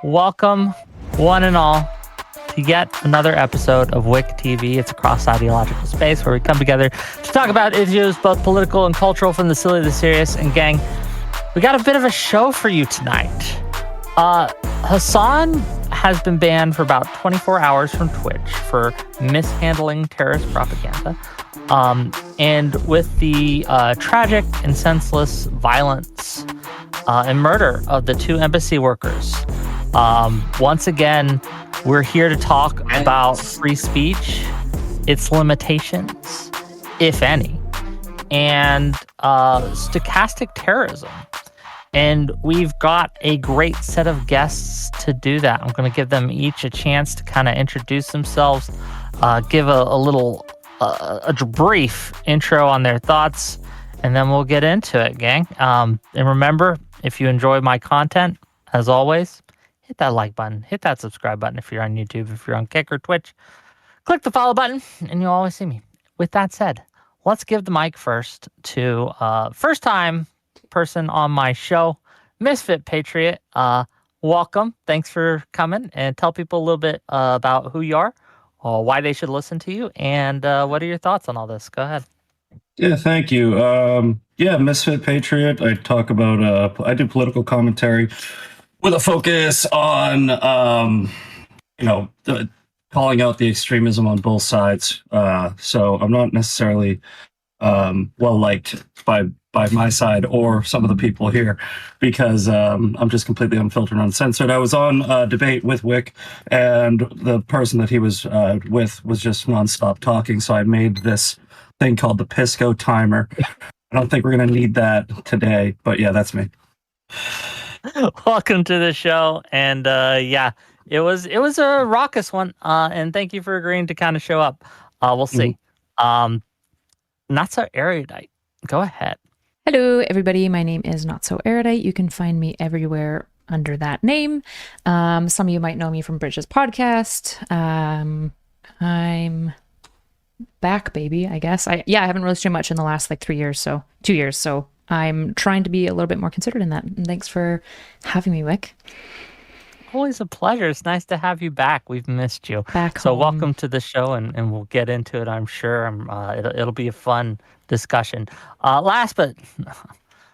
Welcome, one and all, to yet another episode of WIC TV. It's a cross-ideological space where we come together to talk about issues, both political and cultural, from the silly to the serious. And gang, we got a bit of a show for you tonight. Hasan has been banned for about 24 hours from Twitch for mishandling terrorist propaganda. And with the tragic and senseless violence and murder of the two embassy workers, once again, we're here to talk about free speech, its limitations, if any, and stochastic terrorism. And we've got a great set of guests to do that. I'm going to give them each a chance to kind of introduce themselves, give a little a brief intro on their thoughts, and then we'll get into it, gang. And remember, if you enjoy my content, as always, hit that like button, hit that subscribe button if you're on YouTube, if you're on Kick or Twitch. Click the follow button, and you'll always see me. With that said, let's give the mic first to first-time person on my show, Misfit Patriot. Welcome. Thanks for coming, and tell people a little bit about who you are, why they should listen to you, and what are your thoughts on all this? Go ahead. Yeah, thank you. Misfit Patriot. I talk about, I do political commentary with a focus on, calling out the extremism on both sides. So I'm not necessarily well-liked by my side or some of the people here, because I'm just completely unfiltered, uncensored. I was on a debate with WIC, and the person that he was with was just nonstop talking, so I made this thing called the Pisco timer. I don't think we're going to need that today, but yeah, that's me. Welcome to the show, and it was a raucous one, and thank you for agreeing to kind of show up. We'll see. notsoErudite, go ahead. Hello, everybody. My name is notsoErudite. You can find me everywhere under that name. Some of you might know me from Bridges podcast. I'm back, baby, I guess. I haven't really streamed much in the last 2 years, so I'm trying to be a little bit more considered in that. And thanks for having me, WIC. Always a pleasure. It's nice to have you back. We've missed you. Back so home. Welcome to the show, and we'll get into it, I'm sure. It'll be a fun discussion. Last but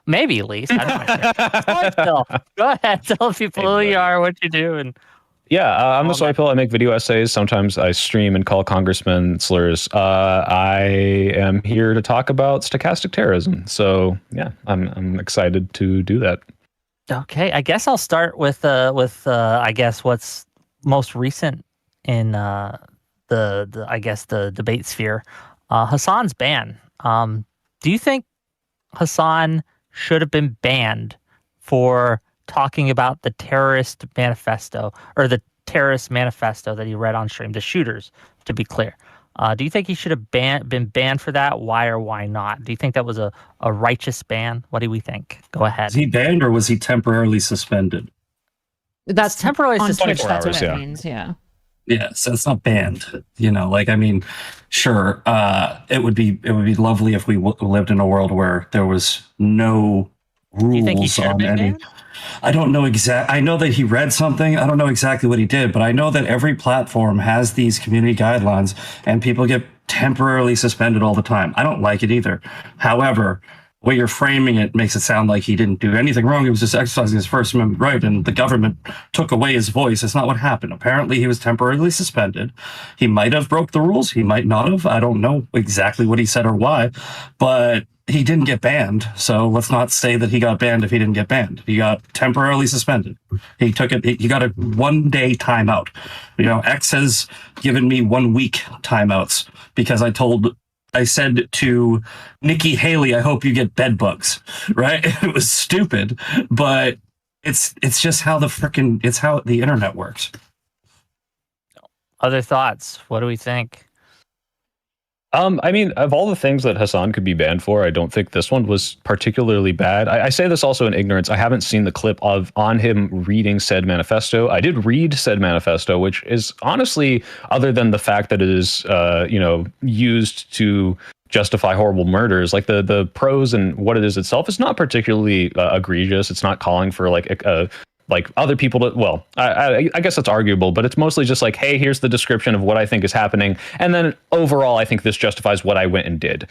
maybe least, I don't know. Go ahead, tell people who you are, what you do, and I'm the Soy Pill. I make video essays. Sometimes I stream and call congressmen slurs. I am here to talk about stochastic terrorism. So yeah, I'm excited to do that. Okay, I guess I'll start with I guess what's most recent in the debate sphere. Hasan's ban. Do you think Hasan should have been banned for talking about the terrorist manifesto, or the terrorist manifesto that he read on stream, the shooters, to be clear? Do you think he should have been banned for that? Why or why not? Do you think that was a righteous ban? What do we think? Go ahead. Was he banned, or was he temporarily suspended? That's temporarily on suspended. Twitch, that's what Yeah. it means, yeah. Yeah, so it's not banned. Sure. It would be lovely if we lived in a world where there was no rules. Do you think he should have on been any. banned? I don't know I know that he read something. I don't know exactly what he did, but I know that every platform has these community guidelines, and people get temporarily suspended all the time. I don't like it either. However, the way you're framing it makes it sound like he didn't do anything wrong. He was just exercising his First Amendment right, and the government took away his voice. That's not what happened. Apparently, he was temporarily suspended. He might have broke the rules. He might not have. I don't know exactly what he said or why, but he didn't get banned. So let's not say that he got banned if he didn't get banned. He got temporarily suspended. He took it. He got a 1-day timeout. X has given me 1 week timeouts because I said to Nikki Haley, I hope you get bed bugs, right? It was stupid, but it's just how it's how the internet works. Other thoughts? What do we think? I mean, of all the things that Hasan could be banned for, I don't think this one was particularly bad. I say this also in ignorance. I haven't seen the clip on him reading said manifesto. I did read said manifesto, which is honestly, other than the fact that it is, used to justify horrible murders, like the prose and what it is itself is not particularly egregious. It's not calling for like like other people to, well, I guess that's arguable, but it's mostly just like, hey, here's the description of what I think is happening. And then overall, I think this justifies what I went and did,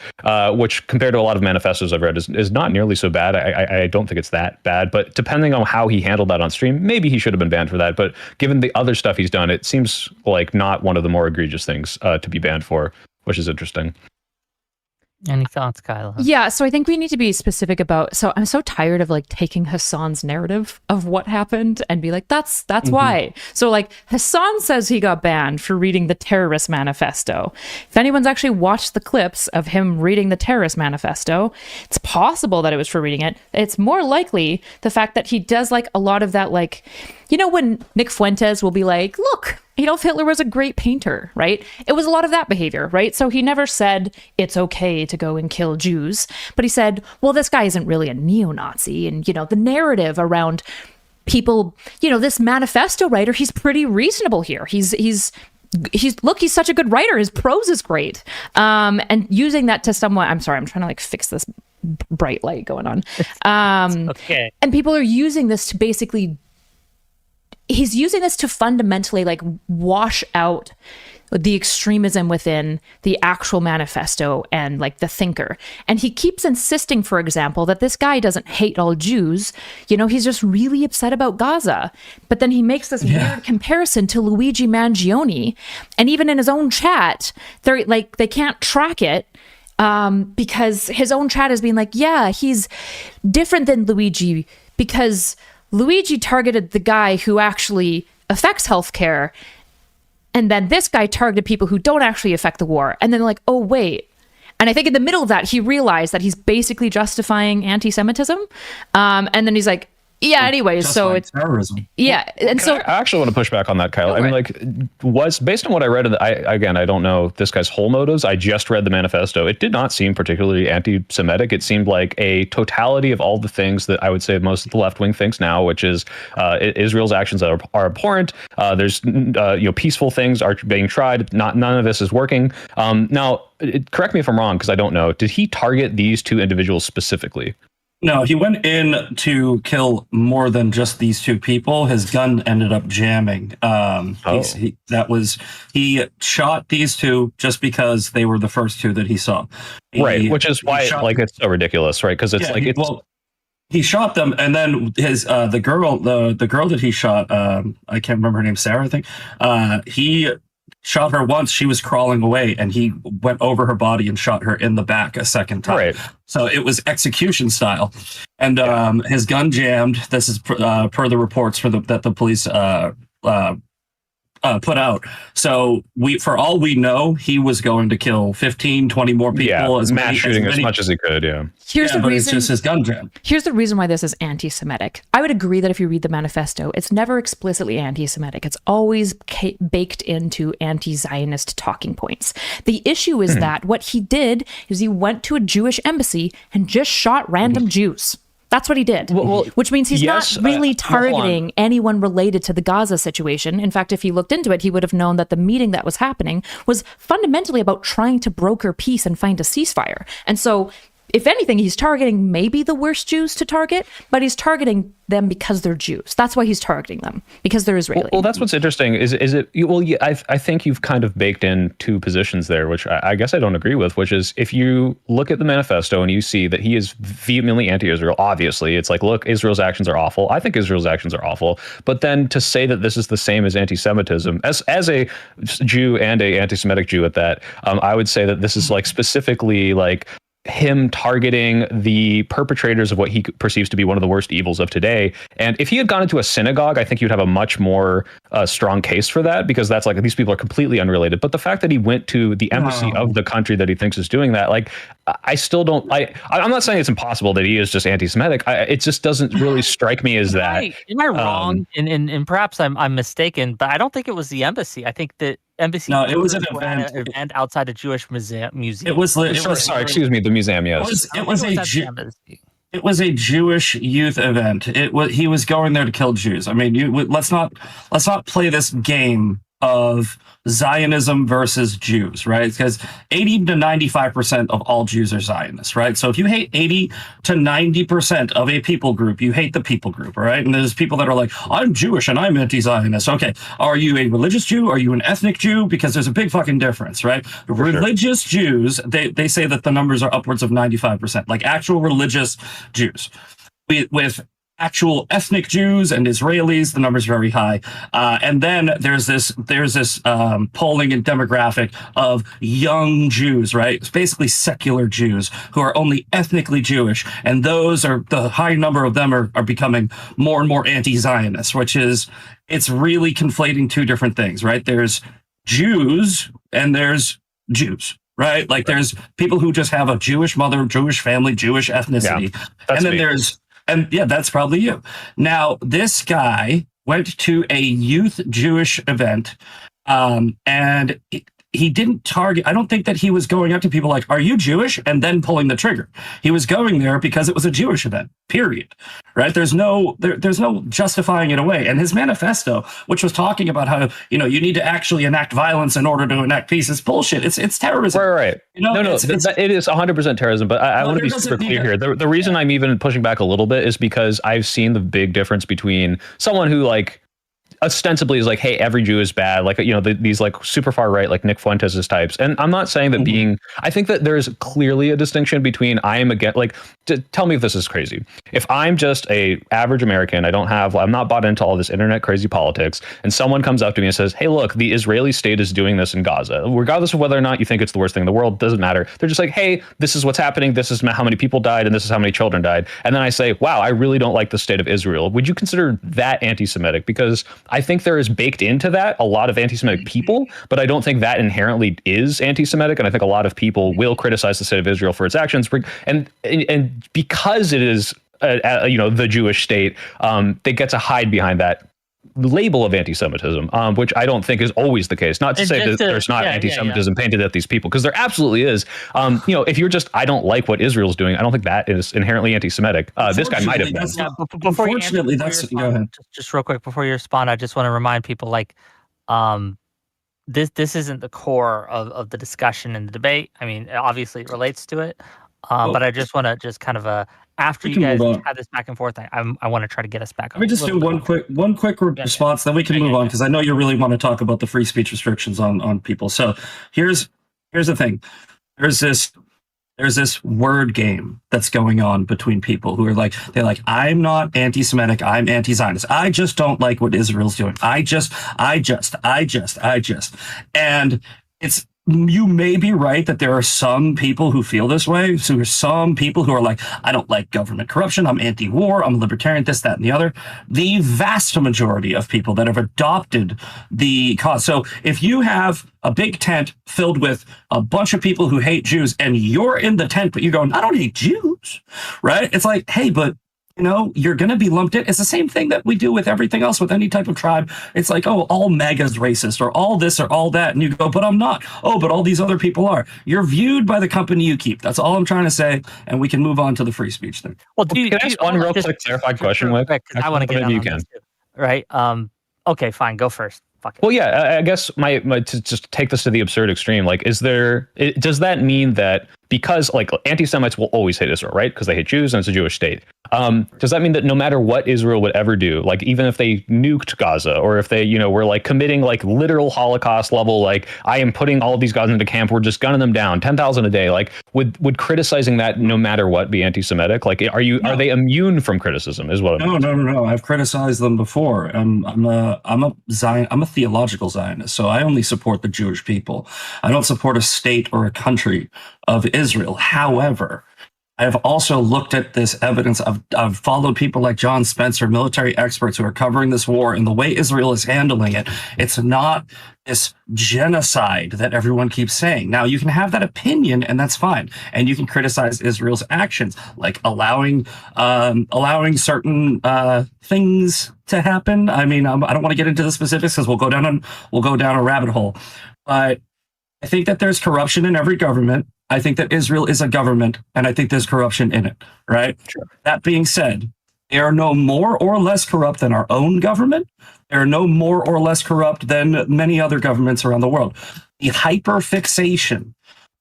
which compared to a lot of manifestos I've read is not nearly so bad. I don't think it's that bad, but depending on how he handled that on stream, maybe he should have been banned for that. But given the other stuff he's done, it seems like not one of the more egregious things to be banned for, which is interesting. Any thoughts, Kyla? Yeah, so I think we need to be specific about, so I'm so tired of like taking Hasan's narrative of what happened and be like, that's why. So like Hasan says he got banned for reading the Terrorist Manifesto. If anyone's actually watched the clips of him reading the Terrorist Manifesto, it's possible that it was for reading it. It's more likely the fact that he does like a lot of that, like, you know, when Nick Fuentes will be like, look, Adolf Hitler was a great painter, right? It was a lot of that behavior, right? So he never said it's okay to go and kill Jews, but he said, well, this guy isn't really a neo-Nazi. And, you know, the narrative around people, you know, this manifesto writer, he's pretty reasonable here. He's look, he's such a good writer. His prose is great. And using that to somewhat, I'm sorry, I'm trying to like fix this bright light going on. Okay. And people are using this to basically, he's using this to fundamentally like wash out the extremism within the actual manifesto and like the thinker. And he keeps insisting, for example, that this guy doesn't hate all Jews. You know, he's just really upset about Gaza. But then he makes this weird comparison to Luigi Mangione. And even in his own chat, they're like, they can't track it. Because his own chat is being like, yeah, he's different than Luigi because Luigi targeted the guy who actually affects healthcare, and then this guy targeted people who don't actually affect the war. And then like, oh, wait. And I think in the middle of that, he realized that he's basically justifying anti-Semitism. And then he's like, yeah, anyway, so it's terrorism. Yeah. And so I actually want to push back on that, Kyla. I mean, like, was based on what I read, I don't know this guy's whole motives. I just read the manifesto. It did not seem particularly anti-Semitic. It seemed like a totality of all the things that I would say most of the left wing thinks now, which is Israel's actions are abhorrent. There's peaceful things are being tried. None of this is working. Now, correct me if I'm wrong, because I don't know. Did he target these two individuals specifically? No, he went in to kill more than just these two people. His gun ended up jamming. He shot these two just because they were the first two that he saw. Which is why it's so ridiculous, right? Because he shot them, and then his the girl that he shot, I can't remember her name, Sarah, I think. He shot her once. She was crawling away, and he went over her body and shot her in the back a second time. Right. So it was execution style, and his gun jammed. This is per the reports that the police put out. So for all we know, he was going to kill 15, 20 more people. Yeah, mass shooting as much as he could. Yeah. Here's the reason. It's just his gun jam. Here's the reason why this is anti-Semitic. I would agree that if you read the manifesto, it's never explicitly anti-Semitic. It's always baked into anti-Zionist talking points. The issue is that what he did is he went to a Jewish embassy and just shot random Jews. That's what he did, which means he's not really targeting anyone related to the Gaza situation. In fact, if he looked into it, he would have known that the meeting that was happening was fundamentally about trying to broker peace and find a ceasefire. And so, if anything, he's targeting maybe the worst Jews to target, but he's targeting them because they're Jews. That's why he's targeting them, because they're Israeli. Well, that's what's interesting. I think you've kind of baked in two positions there, which I guess I don't agree with, which is if you look at the manifesto and you see that he is vehemently anti-Israel, obviously, it's like, look, Israel's actions are awful. I think Israel's actions are awful. But then to say that this is the same as anti-Semitism, as a Jew and a anti-Semitic Jew at that, I would say that this is like specifically like him targeting the perpetrators of what he perceives to be one of the worst evils of today. And if he had gone into a synagogue, I think you'd have a much more strong case for that, because that's like, these people are completely unrelated. But the fact that he went to the embassy of the country that he thinks is doing that, like, I still don't, I'm not saying it's impossible that he is just anti-Semitic. It just doesn't really strike me as that. Am I wrong? And perhaps I'm mistaken, but I don't think it was the embassy. I think that embassy. No, it was an event outside a Jewish museum. It was excuse me, the museum. Yes, it was a Jewish youth event. He was going there to kill Jews. I mean, let's not play this game of Zionism versus Jews, right? Because 80 to 95% of all Jews are Zionists, right? So if you hate 80 to 90% of a people group, you hate the people group, all right? And there's people that are like, I'm Jewish and I'm anti-Zionist. Okay, are you a religious Jew? Are you an ethnic Jew? Because there's a big fucking difference, right? Religious Jews, they say that the numbers are upwards of 95%, like actual religious Jews. With actual ethnic Jews and Israelis, the number's very high. And then there's this polling and demographic of young Jews, right? It's basically secular Jews who are only ethnically Jewish. And those are the high number of them are becoming more and more anti-Zionist, which is, it's really conflating two different things, right? There's Jews and there's Jews. Right? Like there's people who just have a Jewish mother, Jewish family, Jewish ethnicity. And then that's probably you. Now, this guy went to a youth Jewish event and he didn't target, I don't think that he was going up to people like, are you Jewish? And then pulling the trigger. He was going there because it was a Jewish event, period. Right? There's no justifying it away. And his manifesto, which was talking about how, you need to actually enact violence in order to enact peace, is bullshit. It's terrorism. Right. It is 100% terrorism. But I want to be super clear here. The reason I'm even pushing back a little bit is because I've seen the big difference between someone who ostensibly is like, hey, every Jew is bad, these super far right, like Nick Fuentes' types. And I'm not saying that I think that there's clearly a distinction between tell me if this is crazy. If I'm just a average American, I'm not bought into all this internet crazy politics, and someone comes up to me and says, hey, look, the Israeli state is doing this in Gaza, regardless of whether or not you think it's the worst thing in the world, doesn't matter. They're just like, hey, this is what's happening. This is how many people died, and this is how many children died. And then I say, wow, I really don't like the state of Israel. Would you consider that anti-Semitic? Because I think there is baked into that a lot of anti-Semitic people, but I don't think that inherently is anti-Semitic. And I think a lot of people will criticize the state of Israel for its actions. And because it is, the Jewish state, they get to hide behind that label of anti-Semitism, which I don't think is always the case. Not to say that there's not anti-Semitism painted at these people, because there absolutely is. If you're just, I don't like what Israel's doing, I don't think that is inherently anti-Semitic. This guy might have been. Unfortunately, go ahead. Just real quick before you respond, I just want to remind people this isn't the core of the discussion and the debate. I mean, obviously it relates to it, but I just want to just kind of after you guys have this back and forth, I want to try to get us back. Let me just do one quick response, then we can move on, because I know you really want to talk about the free speech restrictions on people. So here's the thing. There's this word game that's going on between people who are they're like, I'm not anti-Semitic, I'm anti-Zionist. I just don't like what Israel's doing. I just. And you may be right that there are some people who feel this way. So there's some people who are like, I don't like government corruption. I'm anti-war. I'm a libertarian, this, that, and the other. The vast majority of people that have adopted the cause. So if you have a big tent filled with a bunch of people who hate Jews and you're in the tent, but you're going, I don't hate Jews, right? It's like, hey, but you're going to be lumped in. It's the same thing that we do with everything else, with any type of tribe. It's like, oh, all MAGA's racist, or all this or all that. And you go, but I'm not. Oh, but all these other people are. You're viewed by the company you keep. That's all I'm trying to say. And we can move on to the free speech thing. Well, can I ask one real quick clarified question? I want to get on this too, right? Okay, fine. Go first. Fuck it. Well, yeah, I guess my to just take this to the absurd extreme, does that mean that because anti-Semites will always hate Israel, right? Because they hate Jews and it's a Jewish state. Does that mean that no matter what Israel would ever do, even if they nuked Gaza, or if they, were committing literal Holocaust level, I am putting all of these guys into camp, we're just gunning them down, 10,000 a day, would criticizing that no matter what be anti-Semitic? Are they immune from criticism? Is what I'm No. I've criticized them before. I'm a theological Zionist, so I only support the Jewish people. I don't support a state or a country of Israel. However, I've also looked at this evidence. I've followed people like John Spencer, military experts who are covering this war, and the way Israel is handling it. It's not this genocide that everyone keeps saying. Now, you can have that opinion, and that's fine. And you can criticize Israel's actions, like allowing certain things to happen. I mean, I don't want to get into the specifics because we'll go down a rabbit hole. But I think that there's corruption in every government. I think that Israel is a government, and I think there's corruption in it, right? Sure. That being said, They are no more or less corrupt than our own government. They're no more or less corrupt than many other governments around the world. The hyperfixation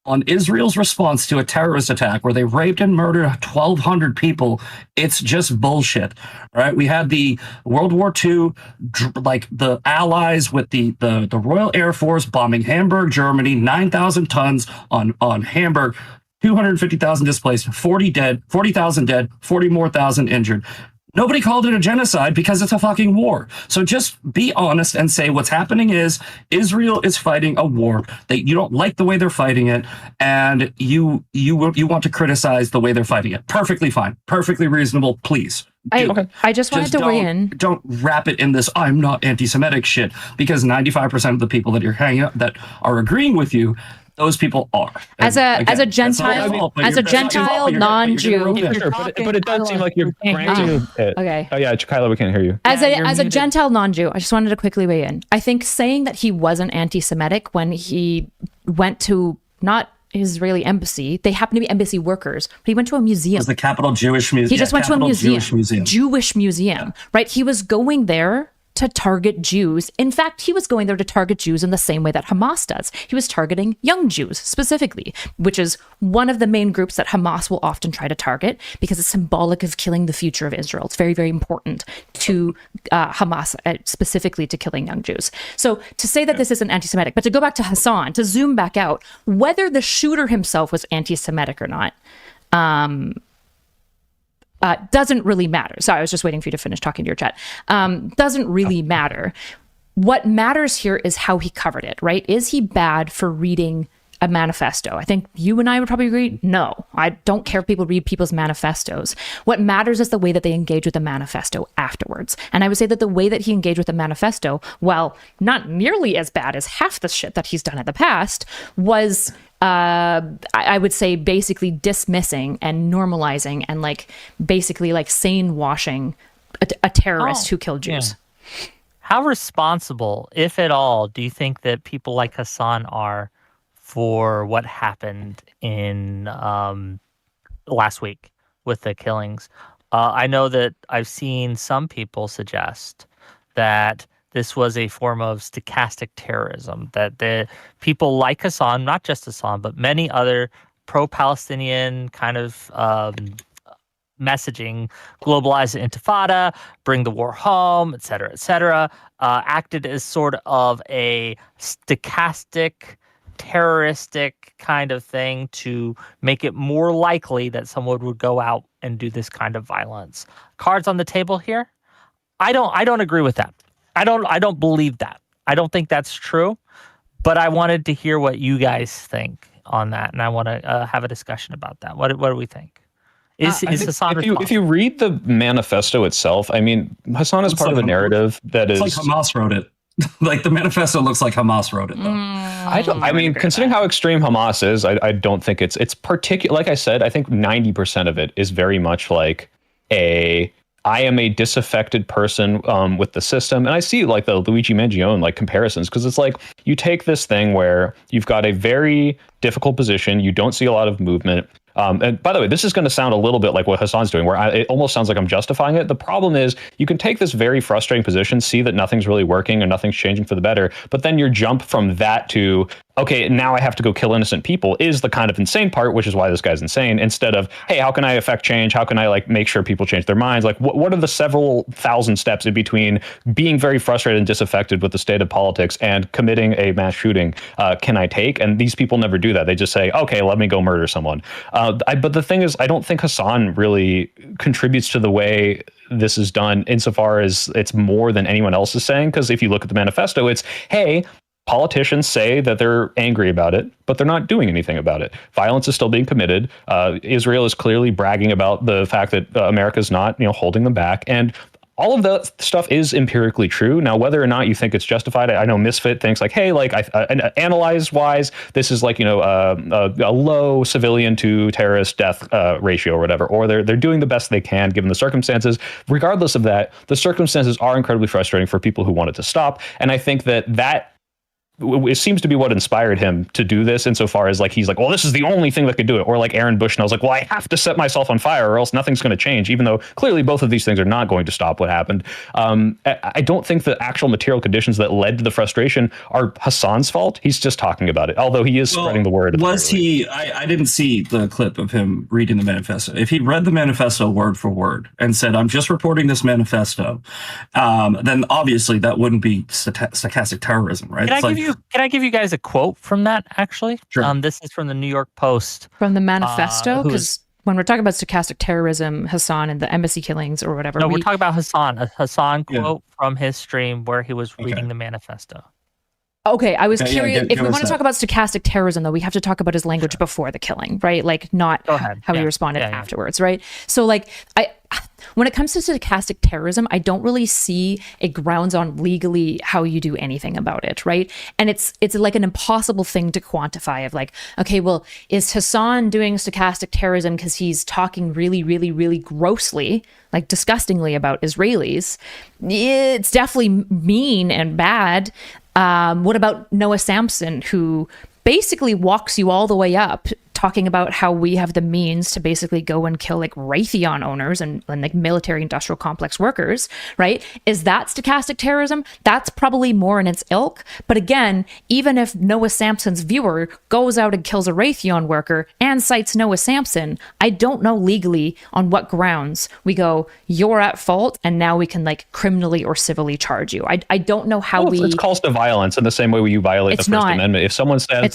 on Israel's response to a terrorist attack where they raped and murdered 1,200 people, it's just bullshit, right? We had the World War II, like the Allies with the Royal Air Force bombing Hamburg, Germany, 9,000 tons on Hamburg, 250,000 displaced, 40,000 dead, 40 more thousand injured. Nobody called it a genocide because it's a fucking war. So just be honest and say what's happening is Israel is fighting a war that you don't like the way they're fighting it, and you want to criticize the way they're fighting it. Perfectly fine, perfectly reasonable. Please. I just wanted to weigh in. Don't wrap it in this "I'm not anti-Semitic" shit, because 95% of the people that you're hanging out that are agreeing with you, those people are. As a Gentile non-Jew. Sure, but it does seem like you're granting it. Okay. Oh yeah, Kyla, we can't hear you. As a Gentile non-Jew, I just wanted to quickly weigh in. I think saying that he wasn't anti-Semitic when he went to not Israeli embassy, they happen to be embassy workers, but he went to a museum. It was the Capital Jewish Museum. He just went to a museum. Jewish museum. Right? He was going there to target Jews. In fact, he was going there to target Jews in the same way that Hamas does. He was targeting young Jews specifically, which is one of the main groups that Hamas will often try to target because it's symbolic of killing the future of Israel. It's very, very important to Hamas, specifically to killing young Jews. So to say that this isn't anti-Semitic, but to go back to Hasan, to zoom back out, whether the shooter himself was anti-Semitic or not, doesn't really matter. Sorry, I was just waiting for you to finish talking to your chat. Doesn't really matter. What matters here is how he covered it, right? Is he bad for reading a manifesto? I think you and I would probably agree, no. I don't care if people read people's manifestos. What matters is the way that they engage with the manifesto afterwards. And I would say that the way that he engaged with the manifesto, while not nearly as bad as half the shit that he's done in the past, was I would say basically dismissing and normalizing and basically sane washing a terrorist who killed Jews. Yeah. How responsible, if at all, do you think that people like Hasan are for what happened in last week with the killings? I know that I've seen some people suggest that this was a form of stochastic terrorism, that the people like Hasan, not just Hasan, but many other pro-Palestinian kind of messaging, globalize the intifada, bring the war home, et cetera, acted as sort of a stochastic, terroristic kind of thing to make it more likely that someone would go out and do this kind of violence. Cards on the table here? I don't agree with that. I don't believe that. I don't think that's true, but I wanted to hear what you guys think on that, and I want to have a discussion about that. What do we think? Is Hasan if you read the manifesto itself, I mean, Hasan is part of a narrative that is like Hamas wrote it. Like the manifesto looks like Hamas wrote it, though. I mean, considering how extreme Hamas is, I don't think it's particular. Like I said, I think 90% of it is very much like I am a disaffected person with the system. And I see the Luigi Mangione comparisons, because it's you take this thing where you've got a very difficult position, you don't see a lot of movement. And by the way, this is going to sound a little bit like what Hasan's doing, where it almost sounds like I'm justifying it. The problem is you can take this very frustrating position, see that nothing's really working and nothing's changing for the better, but then your jump from that to, okay, now I have to go kill innocent people is the kind of insane part, which is why this guy's insane, instead of, hey, how can I affect change? How can I make sure people change their minds? What are the several thousand steps in between being very frustrated and disaffected with the state of politics and committing a mass shooting can I take? And these people never do that. They just say, okay, let me go murder someone. But the thing is, I don't think Hasan really contributes to the way this is done insofar as it's more than anyone else is saying. Because if you look at the manifesto, it's, hey, politicians say that they're angry about it, but they're not doing anything about it. Violence is still being committed. Israel is clearly bragging about the fact that America is not, holding them back. And all of that stuff is empirically true. Now, whether or not you think it's justified, I know Misfit thinks hey, analyze-wise, this is a low civilian to terrorist death ratio or whatever, or they're doing the best they can given the circumstances. Regardless of that, the circumstances are incredibly frustrating for people who want it to stop. And I think that it seems to be what inspired him to do this, insofar as like he's like, well, this is the only thing that could do it. Or like Aaron Bushnell's like, well, I have to set myself on fire or else nothing's going to change, even though clearly both of these things are not going to stop what happened. I don't think the actual material conditions that led to the frustration are Hasan's fault. He's just talking about it, although he is spreading the word. Was he? I didn't see the clip of him reading the manifesto. If he read the manifesto word for word and said, I'm just reporting this manifesto, then obviously that wouldn't be stochastic terrorism, right? Can I give you guys a quote from that, actually? Sure. This is from the New York Post. From the manifesto? Because when we're talking about stochastic terrorism, Hasan and the embassy killings or whatever. No, we're talking about Hasan. A Hasan quote from his stream where he was reading the manifesto. Okay, I was curious. If we want to talk about stochastic terrorism, though, we have to talk about his language before the killing, right? Like, not how he responded afterwards, right? So, like, when it comes to stochastic terrorism, I don't really see a grounds on legally how you do anything about it, right? And it's like an impossible thing to quantify of like, okay, well, is Hasan doing stochastic terrorism because he's talking really, really, really grossly, like disgustingly about Israelis? It's definitely mean and bad. What about Noah Sampson, who basically walks you all the way up, talking about how we have the means to basically go and kill like Raytheon owners and like military industrial complex workers, right? Is that stochastic terrorism? That's probably more in its ilk. But again, even if Noah Sampson's viewer goes out and kills a Raytheon worker and cites Noah Sampson, I don't know legally on what grounds we go, you're at fault, and now we can like criminally or civilly charge you. I don't know how it's calls to violence in the same way you violate the First Amendment. If someone says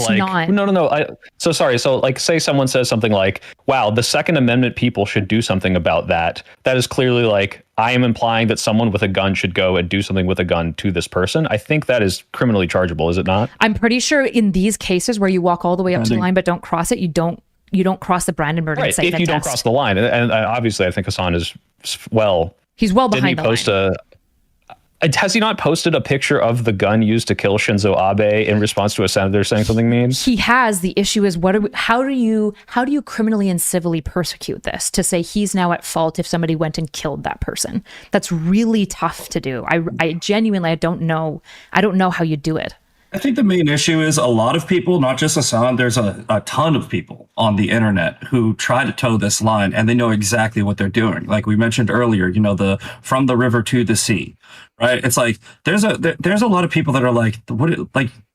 So say someone says something like, wow, the Second Amendment people should do something about that. That is clearly like, I am implying that someone with a gun should go and do something with a gun to this person. I think that is criminally chargeable, is it not? I'm pretty sure in these cases where you walk all the way up to the line but don't cross it, you don't cross the Brandon right. If you don't cross the line. And obviously I think Hasan is, well... He's well behind the line. Has he not posted a picture of the gun used to kill Shinzo Abe in response to a senator saying something mean? He has. The issue is how do you criminally and civilly persecute this to say he's now at fault if somebody went and killed that person? That's really tough to do. I genuinely don't know how you do it. I think the main issue is a lot of people, not just Hasan, there's a ton of people on the internet who try to toe this line, and they know exactly what they're doing. Like we mentioned earlier, the from the river to the sea, right? It's like there's a lot of people that are like,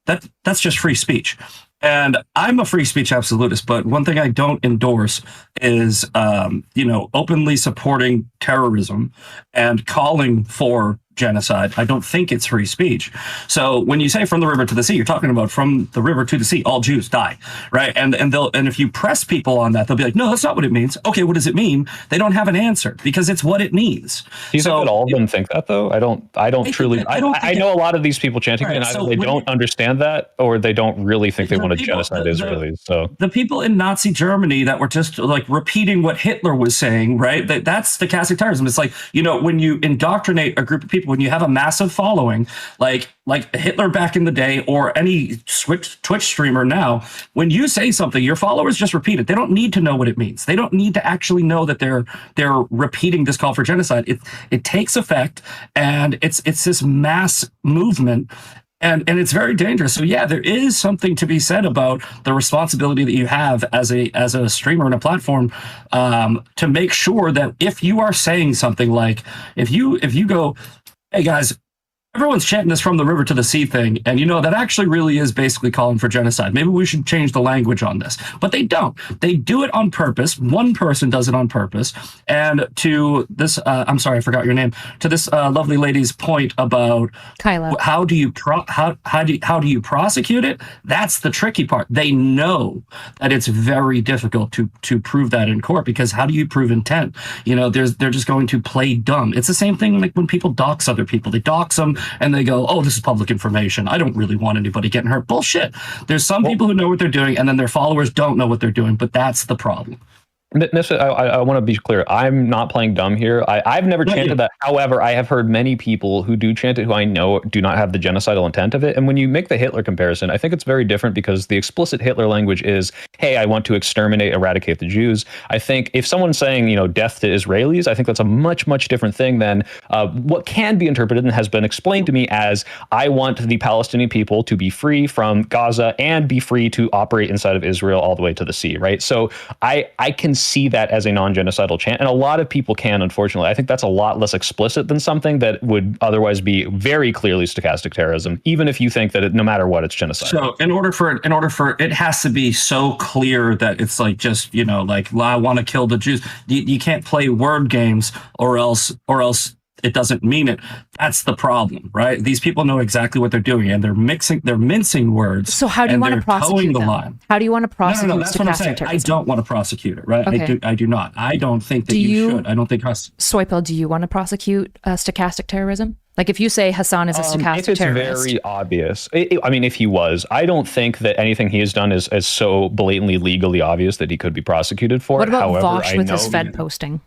that's just free speech. And I'm a free speech absolutist, but one thing I don't endorse is, openly supporting terrorism and calling for genocide. I don't think it's free speech. So when you say from the river to the sea, you're talking about from the river to the sea, all Jews die, right? And if you press people on that, they'll be like, no, that's not what it means. Okay, what does it mean? They don't have an answer because it's what it means. Do you think that all of them think that though? I know a lot of these people chanting, right, and either they don't understand that or they don't really think they want to genocide Israelis. So the people in Nazi Germany that were just like repeating what Hitler was saying, right? That's stochastic terrorism. It's like, when you indoctrinate a group of people, when you have a massive following, like Hitler back in the day or any Twitch streamer now, when you say something, your followers just repeat it. They don't need to know what it means. They don't need to actually know that they're repeating this call for genocide. It takes effect, and it's this mass movement. And it's very dangerous. So yeah, there is something to be said about the responsibility that you have as a streamer and a platform, to make sure that if you are saying something like, if you go, hey guys, everyone's chanting this from the river to the sea thing, and that actually really is basically calling for genocide. Maybe we should change the language on this. But they don't. They do it on purpose. One person does it on purpose. And to this, I'm sorry, I forgot your name. To this lovely lady's point about Kyla, how do you prosecute it? That's the tricky part. They know that it's very difficult to prove that in court, because how do you prove intent? They're just going to play dumb. It's the same thing like when people dox other people. They dox them and they go, oh, this is public information. I don't really want anybody getting hurt. Bullshit. There's some people who know what they're doing, and then their followers don't know what they're doing, but that's the problem. Misfit, I want to be clear. I'm not playing dumb here. I've never chanted that. However, I have heard many people who do chant it who I know do not have the genocidal intent of it. And when you make the Hitler comparison, I think it's very different because the explicit Hitler language is, hey, I want to exterminate, eradicate the Jews. I think if someone's saying, death to Israelis, I think that's a much, much different thing than what can be interpreted and has been explained to me as, I want the Palestinian people to be free from Gaza and be free to operate inside of Israel all the way to the sea, right? So I can see that as a non-genocidal chant, and a lot of people can, unfortunately. I think that's a lot less explicit than something that would otherwise be very clearly stochastic terrorism, even if you think that no matter what, it's genocide. So in order for it has to be so clear that it's like just, like, I want to kill the Jews. You can't play word games or else it doesn't mean it. That's the problem, right? These people know exactly what they're doing, and they're mincing words. So how do you want to prosecute them? Line. How do you want to prosecute? No, that's what I'm saying. I don't want to prosecute it, right? Okay. I do not. I don't think that you should. I don't think Soypel, do you want to prosecute stochastic terrorism? Like if you say Hasan is a stochastic terrorist. It's very obvious. If he was, I don't think that anything he has done is so blatantly legally obvious that he could be prosecuted for it. What about Vaush with his Fed posting?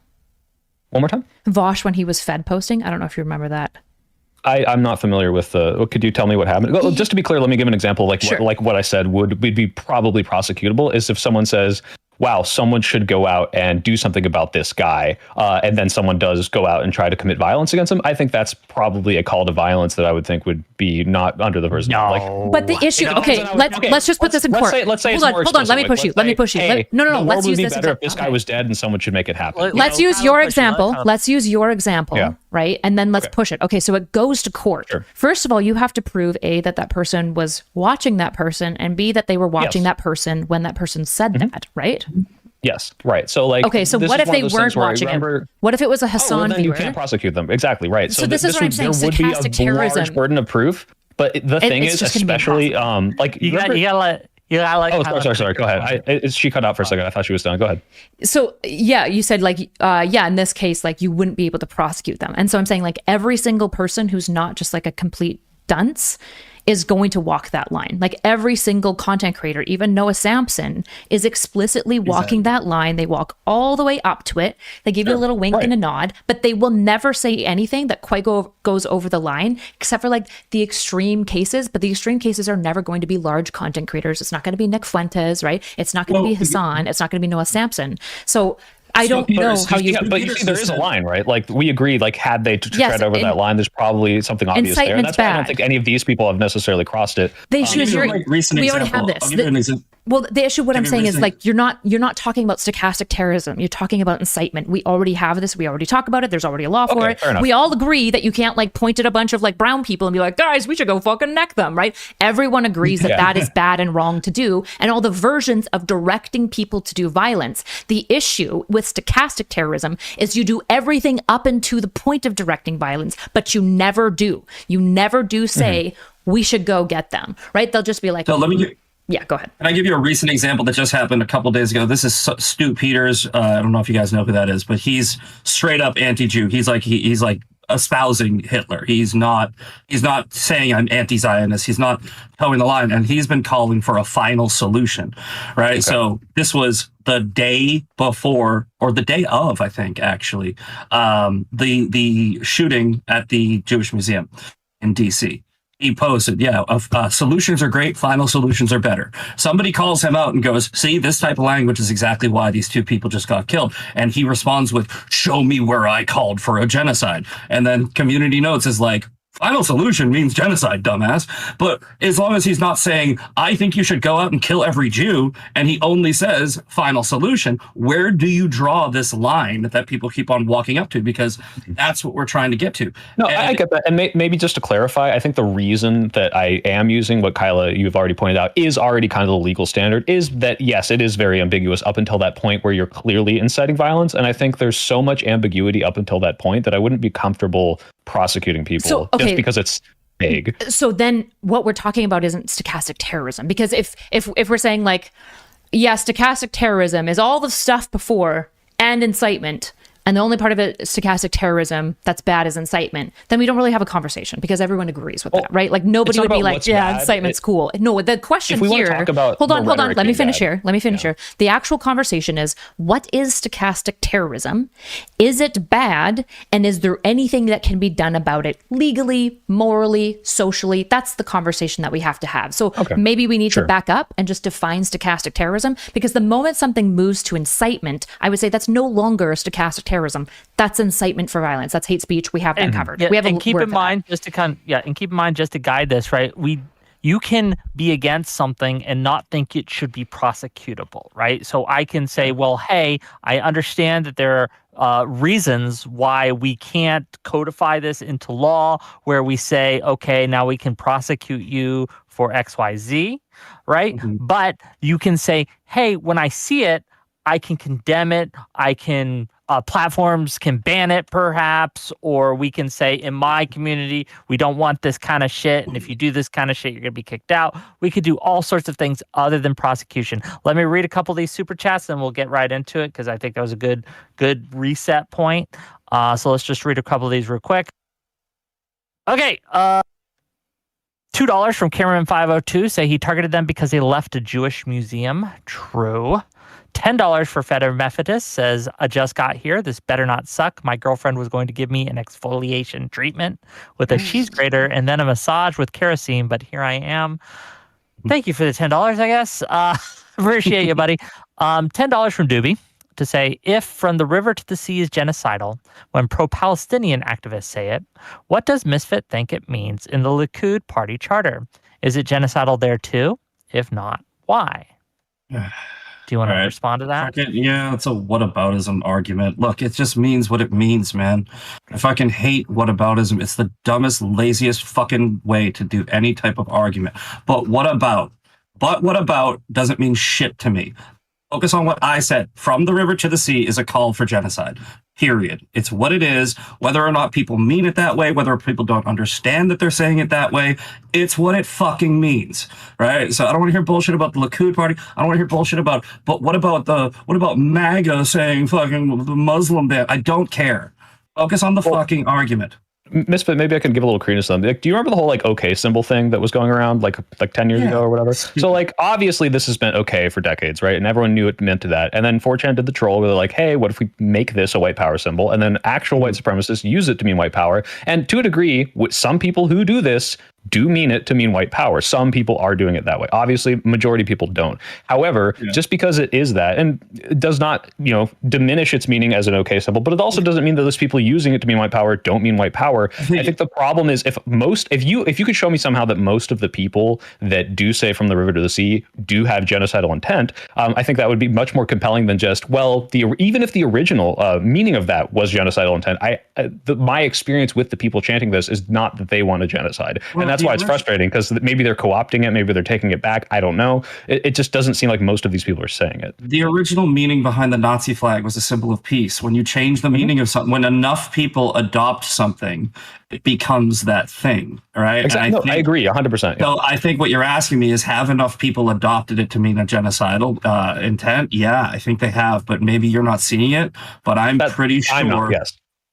One more time? Vaush when he was Fed posting? I don't know if you remember that. I'm not familiar with could you tell me what happened? Well, just to be clear, let me give an example. Like what I said would be probably prosecutable is if someone says, wow, someone should go out and do something about this guy, and then someone does go out and try to commit violence against him. I think that's probably a call to violence that I would think would be not under the person. No. But the issue, let's just put this in court. Let's say hold on, let me push you. Hey, no, let's use this example. If this guy was dead and someone should make it happen. Let's use your example. Let's use your example, right? And then let's push it. Okay, so it goes to court. Sure. First of all, you have to prove A, that person was watching that person, and B, that they were watching that person when that person said that, right? Yes, right. So so what if they weren't watching him? What if it was a Hasan then viewer? You can't prosecute them. Exactly, right. So this is what I'm saying. Stochastic terrorism. Large burden of proof, but the thing is, especially you gotta let. Sorry. Go ahead. She cut out for a second. I thought she was done. Go ahead. So you said in this case, you wouldn't be able to prosecute them, and so I'm saying every single person who's not just a complete dunce is going to walk that line. Every single content creator, even Noah Sampson, is explicitly walking that line. They walk all the way up to it. They give you a little wink and a nod, but they will never say anything that quite goes over the line, except for the extreme cases. But the extreme cases are never going to be large content creators. It's not going to be Nick Fuentes, right? It's not going to be Hasan. It's not going to be Noah Sampson. So I don't know how you... But you see, there is a line, right? We agree, had they tread over that line, there's probably something obvious there. And that's why I don't think any of these people have necessarily crossed it. They should. We already have this. Well, the issue, what I'm saying is you're not talking about stochastic terrorism. You're talking about incitement. We already have this. We already talk about it. There's already a law for it. We all agree that you can't point at a bunch of brown people and be like, guys, we should go fucking neck them, right? Everyone agrees that is bad and wrong to do. And all the versions of directing people to do violence. The issue with stochastic terrorism is you do everything up into the point of directing violence, but you never do. You never do say, we should go get them, right? They'll just be like, so let me yeah, go ahead. Can I give you a recent example that just happened a couple of days ago? This is Stu Peters. I don't know if you guys know who that is, but he's straight up anti-Jew. He's like espousing Hitler. He's not saying I'm anti-Zionist. He's not towing the line, and he's been calling for a final solution, right? Okay. So this was the day before, or the day of, I think, actually, the shooting at the Jewish Museum in DC. He posted, solutions are great, final solutions are better. Somebody calls him out and goes, see, this type of language is exactly why these two people just got killed. And he responds with, show me where I called for a genocide. And then Community Notes is like, final solution means genocide, dumbass. But as long as he's not saying, I think you should go out and kill every Jew, and he only says final solution, where do you draw this line that people keep on walking up to? Because that's what we're trying to get to. No, I get that. And maybe just to clarify, I think the reason that I am using what Kyla, you've already pointed out, is already kind of the legal standard, is that, yes, it is very ambiguous up until that point where you're clearly inciting violence. And I think there's so much ambiguity up until that point that I wouldn't be comfortable prosecuting people just because it's vague. So then what we're talking about isn't stochastic terrorism, because if we're saying stochastic terrorism is all the stuff before and incitement, and the only part of it stochastic terrorism that's bad is incitement, then we don't really have a conversation because everyone agrees with that, right? Like nobody would be like, yeah, incitement's cool. No, the question here, hold on, let me finish here. The actual conversation is, what is stochastic terrorism? Is it bad? And is there anything that can be done about it legally, morally, socially? That's the conversation that we have to have. So maybe we need to back up and just define stochastic terrorism, because the moment something moves to incitement, I would say that's no longer a stochastic terrorism. That's incitement for violence. That's hate speech. We have that covered. Yeah, we have and keep in mind just to guide this, right? You can be against something and not think it should be prosecutable, right? So I can say, well, hey, I understand that there are reasons why we can't codify this into law, where we say, okay, now we can prosecute you for XYZ, right? But you can say, hey, when I see it, I can condemn it. I can platforms can ban it, perhaps, or we can say, in my community, we don't want this kind of shit, and if you do this kind of shit, you're gonna be kicked out. We could do all sorts of things other than prosecution. Let me read a couple of these super chats, and we'll get right into it, because I think that was a good reset point. So let's just read a couple of these real quick. Okay, $2 from Cameron502 say he targeted them because they left a Jewish museum. True. $10 for Feder Methodist says, I just got here. This better not suck. My girlfriend was going to give me an exfoliation treatment with a cheese grater and then a massage with kerosene, but here I am. Thank you for the $10, I guess. Appreciate you, buddy. $10 from Doobie to say, if from the river to the sea is genocidal, when pro-Palestinian activists say it, what does Misfit think it means in the Likud party charter? Is it genocidal there too? If not, why? Do you want to respond to that? Yeah, it's a whataboutism argument. Look, it just means what it means, man. I fucking hate whataboutism. It's the dumbest, laziest fucking way to do any type of argument. But what about doesn't mean shit to me. Focus on what I said. From the river to the sea is a call for genocide. Period. It's what it is. Whether or not people mean it that way, whether people don't understand that they're saying it that way, it's what it fucking means, right? So I don't want to hear bullshit about the Likud party. I don't want to hear bullshit about. But what about MAGA saying fucking the Muslim ban? I don't care. Focus on the fucking argument. Misfit, maybe I can give a little credence to them. Like, do you remember the whole like OK symbol thing that was going around like 10 years ago or whatever? So like obviously this has been okay for decades, right? And everyone knew it meant to that. And then 4chan did the troll where they're like, hey, what if we make this a white power symbol? And then actual white supremacists use it to mean white power. And to a degree, some people who do this do mean it to mean white power. Some people are doing it that way. Obviously, majority of people don't. However, just because it is that, and it does not, diminish its meaning as an OK symbol, but it also doesn't mean that those people using it to mean white power don't mean white power. I think the problem is if you could show me somehow that most of the people that do say from the river to the sea do have genocidal intent, I think that would be much more compelling than just, even if the original meaning of that was genocidal intent, my experience with the people chanting this is not that they want a genocide. And that's why it's frustrating, because maybe they're co-opting it, maybe they're taking it back. I don't know. It just doesn't seem like most of these people are saying it. The original meaning behind the Nazi flag was a symbol of peace. When you change the meaning of something, when enough people adopt something, it becomes that thing, right? Exactly. I agree 100%. So I think what you're asking me is, have enough people adopted it to mean a genocidal intent? Yeah, I think they have, but maybe you're not seeing it. But I'm pretty sure.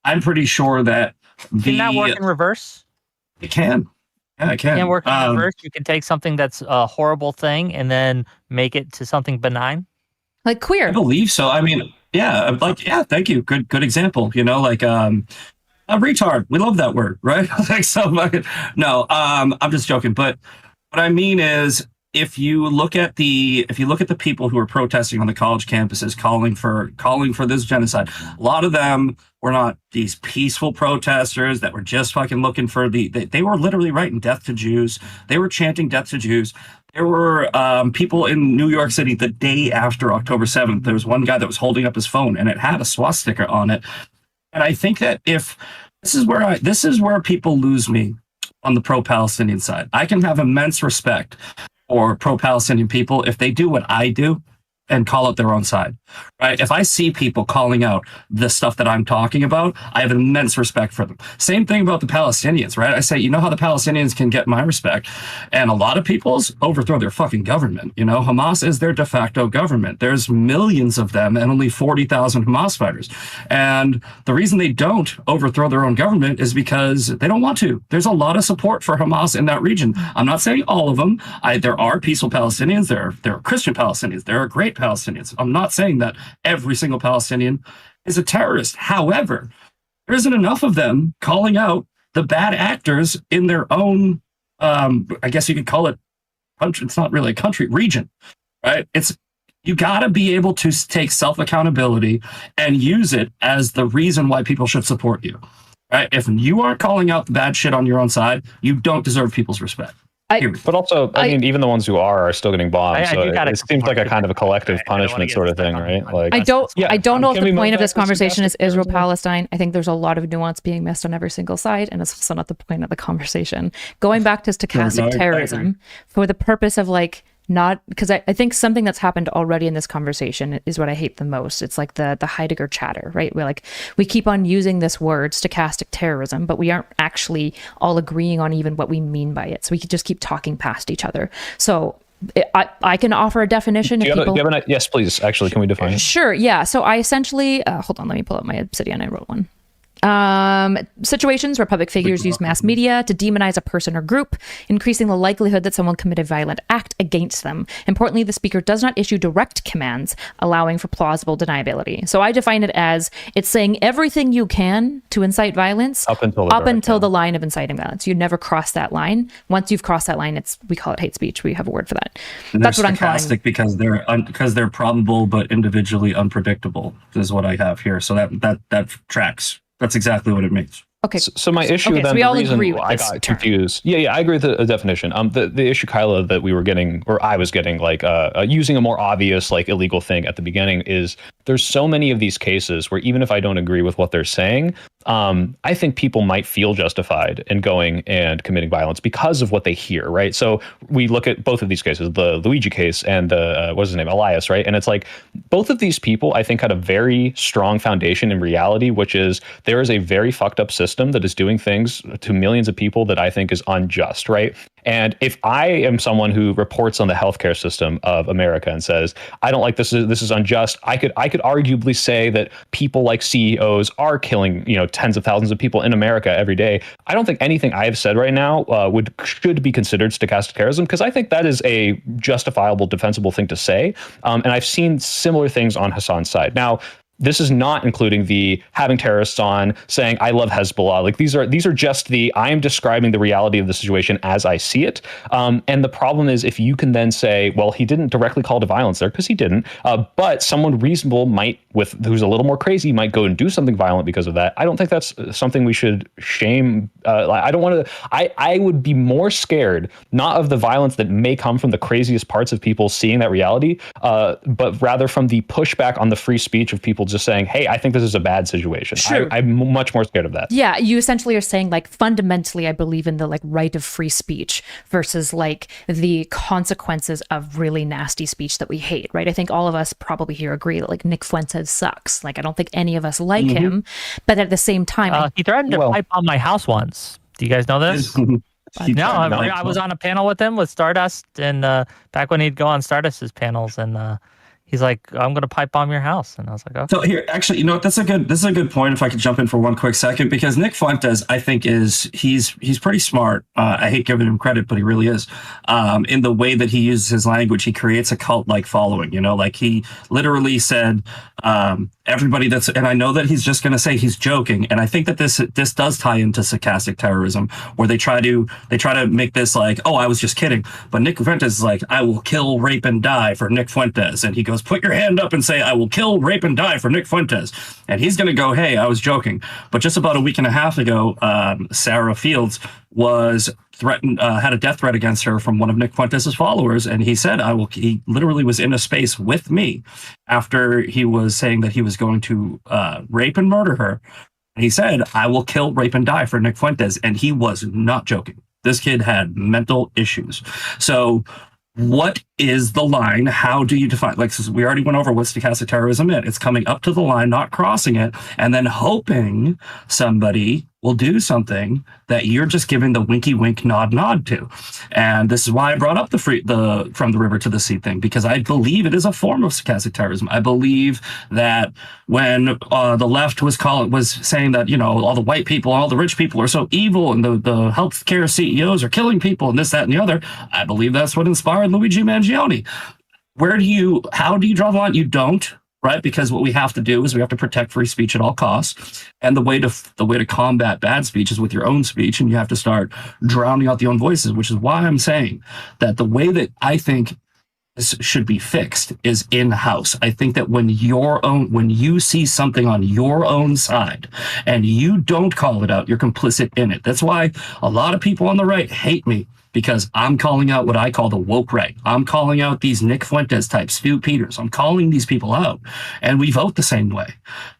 I'm pretty sure that can that work in reverse? It can. Yeah, it can. Can work in reverse. You can take something that's a horrible thing and then make it to something benign. Like queer. I believe so. I mean, thank you. Good example. A retard. We love that word, right? I'm just joking. But what I mean is, if you look at the people who are protesting on the college campuses, calling for this genocide, a lot of them were not these peaceful protesters that were just fucking looking for they were literally writing death to Jews. They were chanting death to Jews. There were people in New York City the day after October 7th. There was one guy that was holding up his phone and it had a swastika on it. And I think that if this is where people lose me on the pro-Palestinian side. I can have immense respect for pro-Palestinian people if they do what I do. and call out their own side, right? If I see people calling out the stuff that I'm talking about, I have immense respect for them. Same thing about the Palestinians, right? I say, you know how the Palestinians can get my respect? And a lot of people's overthrow their fucking government. You know, Hamas is their de facto government. There's millions of them and only 40,000 Hamas fighters. And the reason they don't overthrow their own government is because they don't want to. There's a lot of support for Hamas in that region. I'm not saying all of them. There are peaceful Palestinians. There are Christian Palestinians. There are great Palestinians. I'm not saying that every single Palestinian is a terrorist. However, there isn't enough of them calling out the bad actors in their own, I guess you could call it country. It's not really a country, region, right? You got to be able to take self-accountability and use it as the reason why people should support you, right? If you aren't calling out the bad shit on your own side, you don't deserve people's respect. But also, I mean, even the ones who are still getting bombed. So it seems like a kind of a collective punishment sort of thing, right? Like, I don't know if the point of this conversation is Israel-Palestine. I think there's a lot of nuance being missed on every single side, and it's also not the point of the conversation. Going back to stochastic terrorism, for the purpose of like, not because I think something that's happened already in this conversation is what I hate the most. It's like the Heidegger chatter, right? We keep on using this word stochastic terrorism, but we aren't actually all agreeing on even what we mean by it. So we could just keep talking past each other. So I can offer a definition. Yes, please. Actually, can we define it? Sure. Yeah. So I essentially, hold on, let me pull up my Obsidian. I wrote one. Situations where public figures use mass media to demonize a person or group, increasing the likelihood that someone committed a violent act against them. Importantly, the speaker does not issue direct commands, allowing for plausible deniability. So I define it as it's saying everything you can to incite violence up until the line of inciting violence. You never cross that line. Once you've crossed that line, we call it hate speech. We have a word for that. And that's what I'm calling because they're probable but individually unpredictable is what I have here. So that tracks. That's exactly what it means. Okay. So my issue then, the reason I got confused. Yeah, I agree with the definition. The issue, Kyla, that we were getting, or I was getting, like using a more obvious, like illegal thing at the beginning is there's so many of these cases where even if I don't agree with what they're saying, I think people might feel justified in going and committing violence because of what they hear, right? So we look at both of these cases, the Luigi case and the, what's his name, Elias, right? And it's like both of these people, I think, had a very strong foundation in reality, which is there is a very fucked up system that is doing things to millions of people that I think is unjust, right? And if I am someone who reports on the healthcare system of America and says, I don't like this is unjust, I could arguably say that people like CEOs are killing, tens of thousands of people in America every day. I don't think anything I have said right now should be considered stochastic terrorism, because I think that is a justifiable, defensible thing to say. And I've seen similar things on Hasan's side. Now, this is not including the having terrorists on saying, I love Hezbollah. Like these are just I am describing the reality of the situation as I see it. And the problem is if you can then say, well, he didn't directly call to violence there because he didn't, but someone reasonable who's a little more crazy might go and do something violent because of that. I don't think that's something we should shame. I don't want to, I would be more scared, not of the violence that may come from the craziest parts of people seeing that reality, but rather from the pushback on the free speech of people just saying, hey, I think this is a bad situation. Sure. I'm much more scared of that. Yeah, you essentially are saying, like, fundamentally, I believe in the like right of free speech versus like the consequences of really nasty speech that we hate, right? I think all of us probably here agree that like Nick Fuentes sucks. Like, I don't think any of us like him, but at the same time, he threatened to pipe on my house once. Do you guys know this? No, I was on a panel with him with Stardust, and back when he'd go on Stardust's panels, and he's like, I'm going to pipe bomb your house. And I was like, okay. So here, actually, you know what? This is a good point. If I could jump in for one quick second, because Nick Fuentes, I think he's pretty smart. I hate giving him credit, but he really is. In the way that he uses his language, he creates a cult-like following, like he literally said, everybody and I know that he's just going to say he's joking. And I think that this does tie into stochastic terrorism, where they try to make this like, oh, I was just kidding. But Nick Fuentes is like, I will kill, rape, and die for Nick Fuentes. And he goes, put your hand up and say, I will kill, rape, and die for Nick Fuentes. And he's going to go, hey, I was joking. But just about a week and a half ago, Sarah Fields was threatened, had a death threat against her from one of Nick Fuentes' followers. And he said, he literally was in a space with me after he was saying that he was going to rape and murder her. And he said, I will kill, rape, and die for Nick Fuentes. And he was not joking. This kid had mental issues. So what is the line? How do you define? Like, so we already went over what stochastic terrorism is. It's coming up to the line, not crossing it, and then hoping somebody will do something that you're just giving the winky wink nod to. And this is why I brought up the from the river to the sea thing, because I believe it is a form of stochastic terrorism. I believe that when the left was saying that, you know, all the white people, all the rich people are so evil, and the healthcare CEOs are killing people, and this, that, and the other, I believe that's what inspired Luigi Mangione. How do you draw the line? You don't. Right, because what we have to do is we have to protect free speech at all costs, and the way to combat bad speech is with your own speech, and you have to start drowning out the own voices. Which is why I'm saying that the way that I think this should be fixed is in-house. I think that when you see something on your own side and you don't call it out, you're complicit in it. That's why a lot of people on the right hate me, because I'm calling out what I call the woke right. I'm calling out these Nick Fuentes types, Stu Peters. I'm calling these people out, and we vote the same way.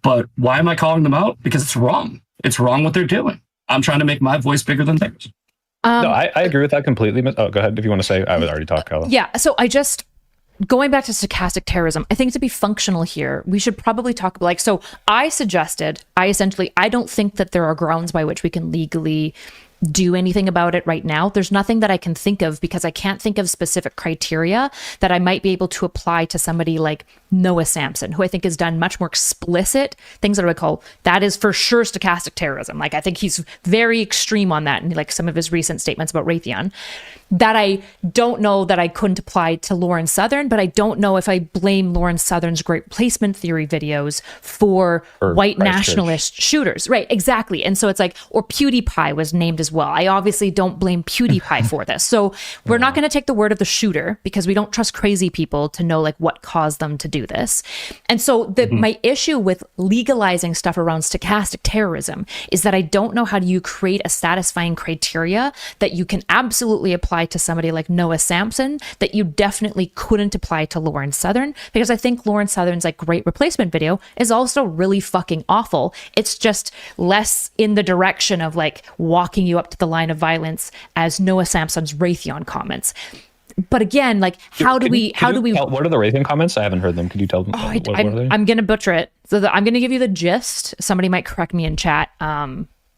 But why am I calling them out? Because it's wrong. It's wrong what they're doing. I'm trying to make my voice bigger than theirs. No, I agree with that completely. Oh, go ahead if you want to say. I was already talked, Kyla. Yeah, so going back to stochastic terrorism, I think to be functional here, we should probably talk about, so I don't think that there are grounds by which we can legally do anything about it right now. There's nothing that I can think of, because I can't think of specific criteria that I might be able to apply to somebody like Noah Sampson, who I think has done much more explicit things that I would call, that is for sure stochastic terrorism. Like, I think he's very extreme on that, and like some of his recent statements about Raytheon, that I don't know that I couldn't apply to Lawrence Southern, but I don't know if I blame Lawrence Southern's great replacement theory videos for white nationalist shooters. Right, exactly. And so it's like, or PewDiePie was named as well. I obviously don't blame PewDiePie for this. So we're not going to take the word of the shooter, because we don't trust crazy people to know like what caused them to do this. And so my issue with legalizing stuff around stochastic terrorism is that I don't know how do you create a satisfying criteria that you can absolutely apply to somebody like Noah Sampson that you definitely couldn't apply to Lawrence Southern, because I think Lawrence Southern's like great replacement video is also really fucking awful. It's just less in the direction of like walking you up to the line of violence as Noah Sampson's Raytheon comments. But again, like, what are the Raytheon comments? I haven't heard them. Could you tell them? What are they? I'm going to butcher it. So I'm going to give you the gist. Somebody might correct me in chat.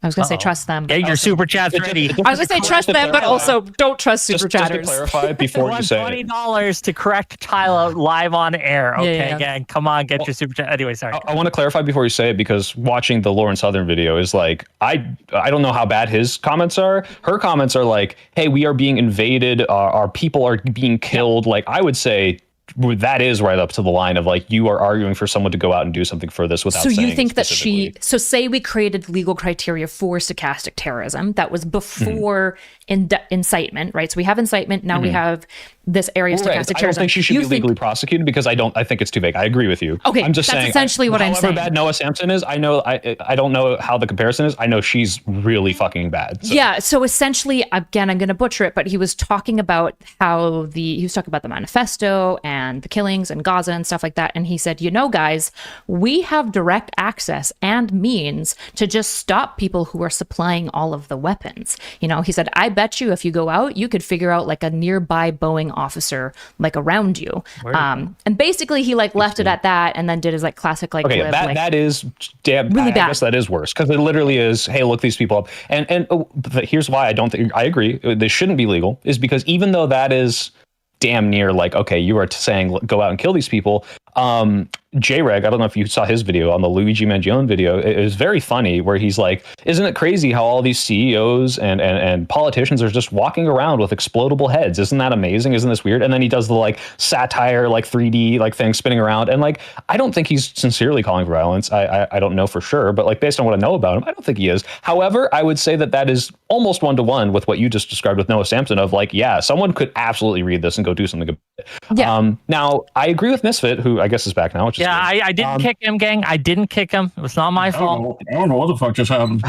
I was going to say trust them. Get your super chats ready. I was going to say trust them, but also don't trust super chatters. Just to clarify before you say $20 to correct Kyla live on air. Okay, gang, come on, get your super chat. Anyway, sorry. I want to clarify before you say it, because watching the Lawrence Southern video is like, I don't know how bad his comments are. Her comments are like, hey, we are being invaded. Our people are being killed. Like, I would say that is right up to the line of like, you are arguing for someone to go out and do something for this without saying. So you think that say we created legal criteria for stochastic terrorism that was before incitement, right? So we have incitement, now we have this area of stochastic terrorism. I don't think she should be legally prosecuted, because I think it's too vague. I agree with you. Okay, I'm just that's saying, essentially what I'm saying. However bad Noah Sampson is, I don't know how the comparison is. I know she's really fucking bad. So. Yeah. So essentially, again, I'm going to butcher it, but he was talking about the manifesto and the killings and Gaza and stuff like that. And he said, guys, we have direct access and means to just stop people who are supplying all of the weapons. He said, I bet you if you go out, you could figure out like a nearby Boeing officer like around you. And basically he like left it at that, and then did his like classic like, okay, that is damn really bad. I guess that is worse, because it literally is, hey, look these people up. And here's why I don't think I agree they shouldn't be legal, is because even though that is damn near like, okay, you are saying go out and kill these people. Jreg, I don't know if you saw his video on the Luigi Mangione video. It was very funny, where he's like, isn't it crazy how all these CEOs and politicians are just walking around with explodable heads? Isn't that amazing? Isn't this weird? And then he does the like satire, like 3D like thing spinning around. And like, I don't think he's sincerely calling for violence. I don't know for sure, but like based on what I know about him, I don't think he is. However, I would say that is almost 1-to-1 with what you just described with Noah Sampson of like, yeah, someone could absolutely read this and go do something about it. Yeah. Now I agree with Misfit, who I guess is back now, which is I didn't kick him, gang. I didn't kick him. It was not my fault. I don't know what the fuck just happened.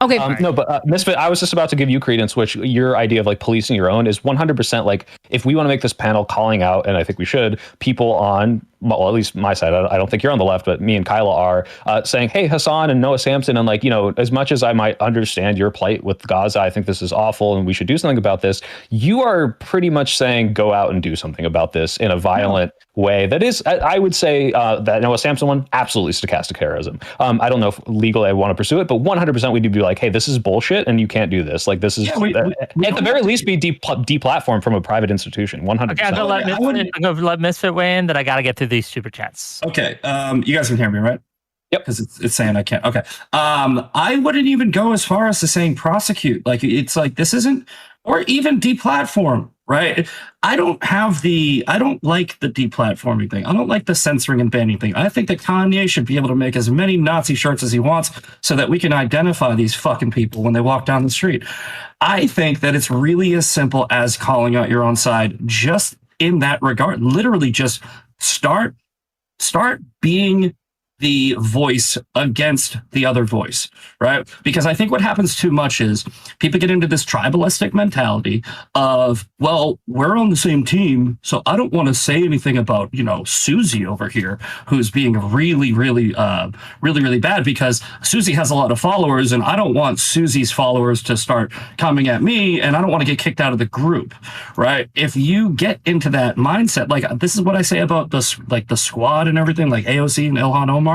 Okay. No, but Misfit, I was just about to give you credence, which your idea of like policing your own is 100% like if we want to make this panel calling out, and I think we should, people on, well, at least my side, I don't think you're on the left, but me and Kyla are saying, hey, Hasan and Noah Sampson, and like, you know, as much as I might understand your plight with Gaza, I think this is awful and we should do something about this. You are pretty much saying go out and do something about this in a violent way. That is, I would say that Noah Sampson one, absolutely stochastic terrorism. I don't know if legally I want to pursue it, but 100% we need to be like, hey, this is bullshit and you can't do this. Like this is, at the very least, be deplatformed from a private institution. 100%. Okay, I'm gonna let Misfit weigh in, that I gotta get through these super chats. Okay, you guys can hear me, right? Yep. Because it's saying I can't. Okay. I wouldn't even go as far as to saying prosecute. Like it's like this isn't, or even deplatform, right? I don't like the deplatforming thing. I don't like the censoring and banning thing. I think that Kanye should be able to make as many Nazi shirts as he wants so that we can identify these fucking people when they walk down the street. I think that it's really as simple as calling out your own side just in that regard. Literally just start being the voice against the other voice, right? Because I think what happens too much is people get into this tribalistic mentality of, well, we're on the same team, so I don't want to say anything about, you know, Susie over here, who's being really bad because Susie has a lot of followers and I don't want Susie's followers to start coming at me and I don't want to get kicked out of the group, right? If you get into that mindset, like this is what I say about the squad and everything, like AOC and Ilhan Omar.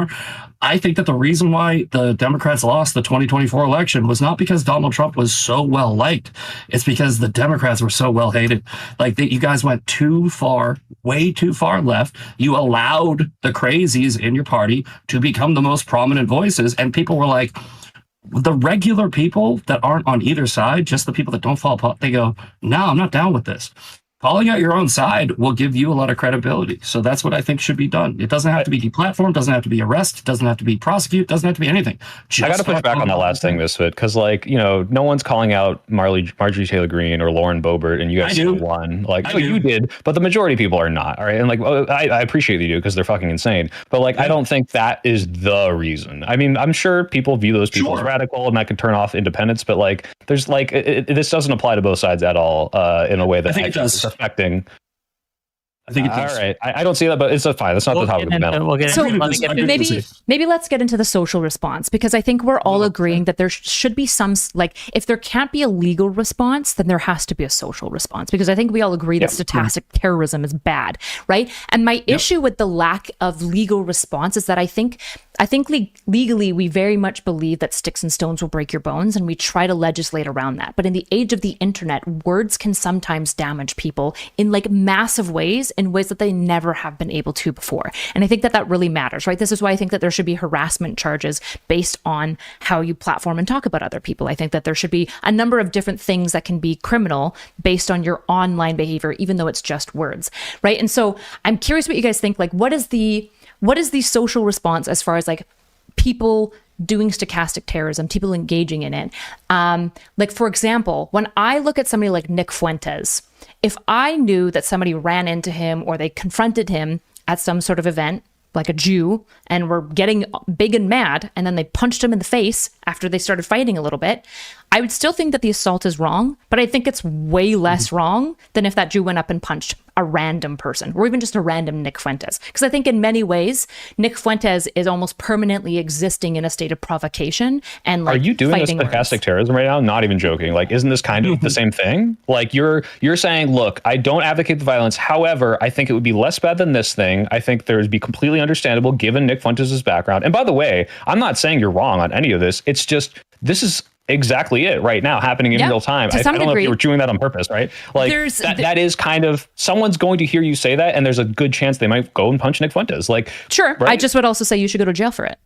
I think that the reason why the Democrats lost the 2024 election was not because Donald Trump was so well liked. It's because the Democrats were so well hated. Like you guys went too far, way too far left. You allowed the crazies in your party to become the most prominent voices. And people were like, the regular people that aren't on either side, just the people that don't fall apart, they go, no, I'm not down with this. Calling out your own side will give you a lot of credibility. So that's what I think should be done. It doesn't have to be deplatformed, doesn't have to be arrest, doesn't have to be prosecute, doesn't have to be anything. I got to push back on that last thing, Misfit, because like, you know, no one's calling out Marjorie Taylor Greene or Lauren Boebert, and you guys still won. Like, no, you did, but the majority of people are not. All right. And like, I appreciate that you do because they're fucking insane. But like, I don't think that is the reason. I mean, I'm sure people view those people as radical and that could turn off independence, but like, there's like, this doesn't apply to both sides at all in a way that I think it does. Affecting. I think it does. All right. I don't see that, but it's fine. That's not the topic of the panel. So maybe let's get into the social response, because I think we're all agreeing that there should be some, like, if there can't be a legal response, then there has to be a social response, because I think we all agree that stochastic terrorism is bad, right? And my issue with the lack of legal response is that I think legally we very much believe that sticks and stones will break your bones, and we try to legislate around that. But in the age of the internet, words can sometimes damage people in like massive ways, in ways that they never have been able to before. And I think that really matters, right? This is why I think that there should be harassment charges based on how you platform and talk about other people. I think that there should be a number of different things that can be criminal based on your online behavior, even though it's just words, right? And so I'm curious what you guys think. Like, what is the social response as far as like people doing stochastic terrorism, people engaging in it? Like, for example, when I look at somebody like Nick Fuentes, if I knew that somebody ran into him or they confronted him at some sort of event, like a Jew, and were getting big and mad, and then they punched him in the face after they started fighting a little bit, I would still think that the assault is wrong, but I think it's way less wrong than if that Jew went up and punched a random person, or even just a random Nick Fuentes. Because I think in many ways, Nick Fuentes is almost permanently existing in a state of provocation and like, are you doing this stochastic terrorism right now? Not even joking. Like, isn't this kind of the same thing? Like, you're saying, look, I don't advocate the violence. However, I think it would be less bad than this thing. I think there would be completely understandable given Nick Fuentes' background. And by the way, I'm not saying you're wrong on any of this. It's just, this is exactly it right now, happening in real time. I don't know if you were doing that on purpose, right? Like, that is kind of, someone's going to hear you say that, and there's a good chance they might go and punch Nick Fuentes. Like, sure, right? I just would also say you should go to jail for it.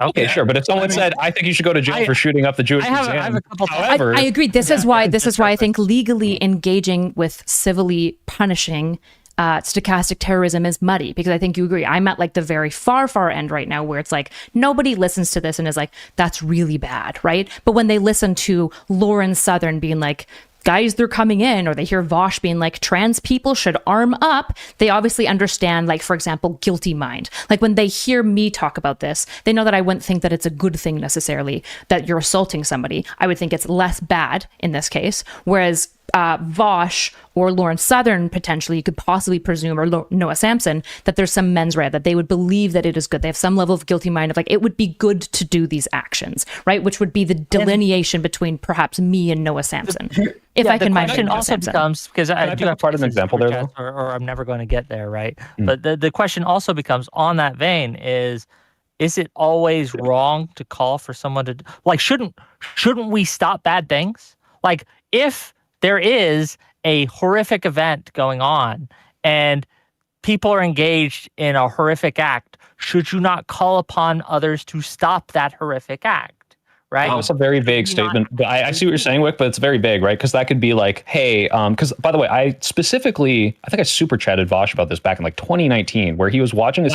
Okay, sure. But if someone said, I think you should go to jail for shooting up the Jewish museum. I have a couple. However, I agree. This is why I think legally engaging with civilly punishing stochastic terrorism is muddy, because I think you agree. I'm at like the very far end right now, where it's like nobody listens to this and is like, that's really bad, right? But when they listen to Lauren Southern being like, guys, they're coming in, or they hear Vaush being like, trans people should arm up, they obviously understand, like, for example, guilty mind. Like when they hear me talk about this, they know that I wouldn't think that it's a good thing necessarily that you're assaulting somebody. I would think it's less bad in this case. Whereas Vaush or Lauren Southern, potentially, you could possibly presume, or Noah Sampson, that there's some mens rea, that they would believe that it is good. They have some level of guilty mind of like, it would be good to do these actions, right? Which would be the delineation between perhaps me and Noah Sampson. If I can mention also Sampson. becomes, because I do have part of an example there, though? or I'm never going to get there, right? But the question also becomes, on that vein, is it always wrong to call for someone to, like, shouldn't we stop bad things? Like, if there is a horrific event going on and people are engaged in a horrific act, should you not call upon others to stop that horrific act? Right? That's a very vague statement. I see what you're saying, Wick, but it's very vague, right? Because that could be like, hey, because by the way, I think I super chatted Vaush about this back in like 2019, where he was watching a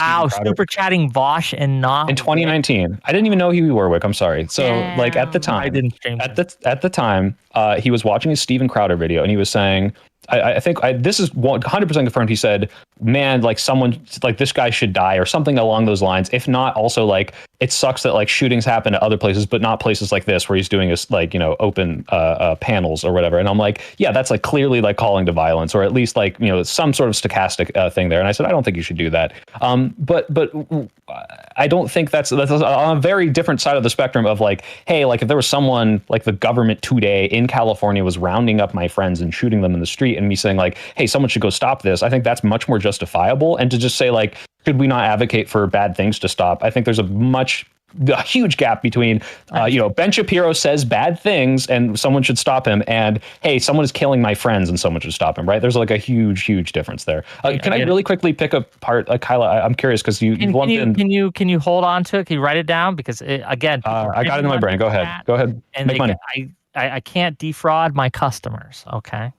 super chatting Vaush and not in 2019. I didn't even know who you were, Wick. I'm sorry. So like at the time, I didn't stream at the time, he was watching a Steven Crowder video, and he was saying, I think this is 100% confirmed. He said, man, like someone like this guy should die or something along those lines. If not, also like it sucks that like shootings happen at other places, but not places like this where he's doing this like, you know, open panels or whatever. And I'm like, yeah, that's like clearly like calling to violence, or at least like, you know, some sort of stochastic thing there. And I said, I don't think you should do that. But I don't think that's on a very different side of the spectrum of like, hey, like if there was someone like the government today in California was rounding up my friends and shooting them in the street, and me saying like, hey, someone should go stop this, I think that's much more justifiable. And to just say like, should we not advocate for bad things to stop? I think there's a huge gap between, you know, Ben Shapiro says bad things and someone should stop him, and hey, someone is killing my friends and someone should stop him, right? There's like a huge difference there. Can I really quickly pick apart, Kyla? I'm curious because you lumped in. Can you hold on to it? Can you write it down? Because again, I got it in my brain. Go ahead. And make money. I can't defraud my customers. Okay.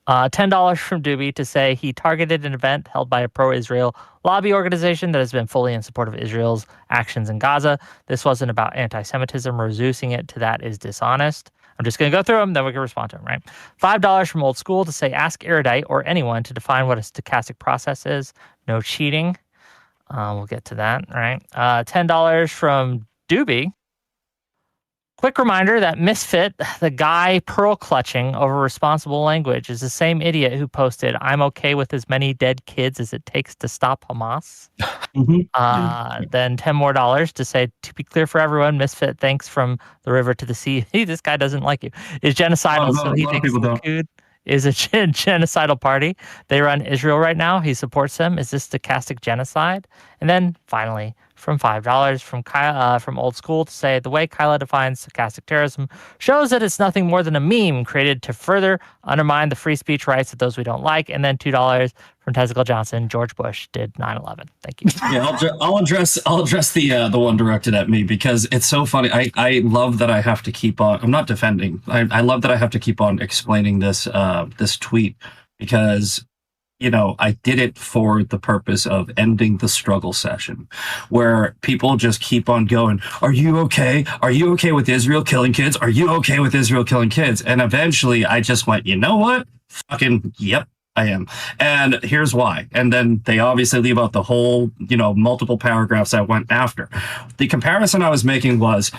$10 from Doobie to say he targeted an event held by a pro-Israel lobby organization that has been fully in support of Israel's actions in Gaza. This wasn't about anti-Semitism. Reducing it to that is dishonest. I'm just going to go through them, then we can respond to them, right? $5 from Old School to say ask Erudite or anyone to define what a stochastic process is. No cheating. We'll get to that, right? $10 from Doobie. Quick reminder that Misfit, the guy pearl clutching over responsible language, is the same idiot who posted, I'm okay with as many dead kids as it takes to stop Hamas. Then $10 more to say, to be clear for everyone, Misfit thanks from the river to the sea. This guy doesn't like you. Is genocidal, so he thinks Likud is a genocidal party. They run Israel right now. He supports them. Is this stochastic genocide? And then finally, from $5 from Kyla, from Old School to say the way Kyla defines stochastic terrorism shows that it's nothing more than a meme created to further undermine the free speech rights of those we don't like. And then $2 from Tesicle Johnson. George Bush did 9/11. Thank you. Yeah, I'll address the one directed at me because it's so funny. I love that I have to keep on. I'm not defending. I love that I have to keep on explaining this this tweet because, you know, I did it for the purpose of ending the struggle session where people just keep on going, are you okay? Are you okay with Israel killing kids? Are you okay with Israel killing kids? And eventually I just went, you know what? Fucking, yep, I am. And here's why. And then they obviously leave out the whole, you know, multiple paragraphs that went after. The comparison I was making was,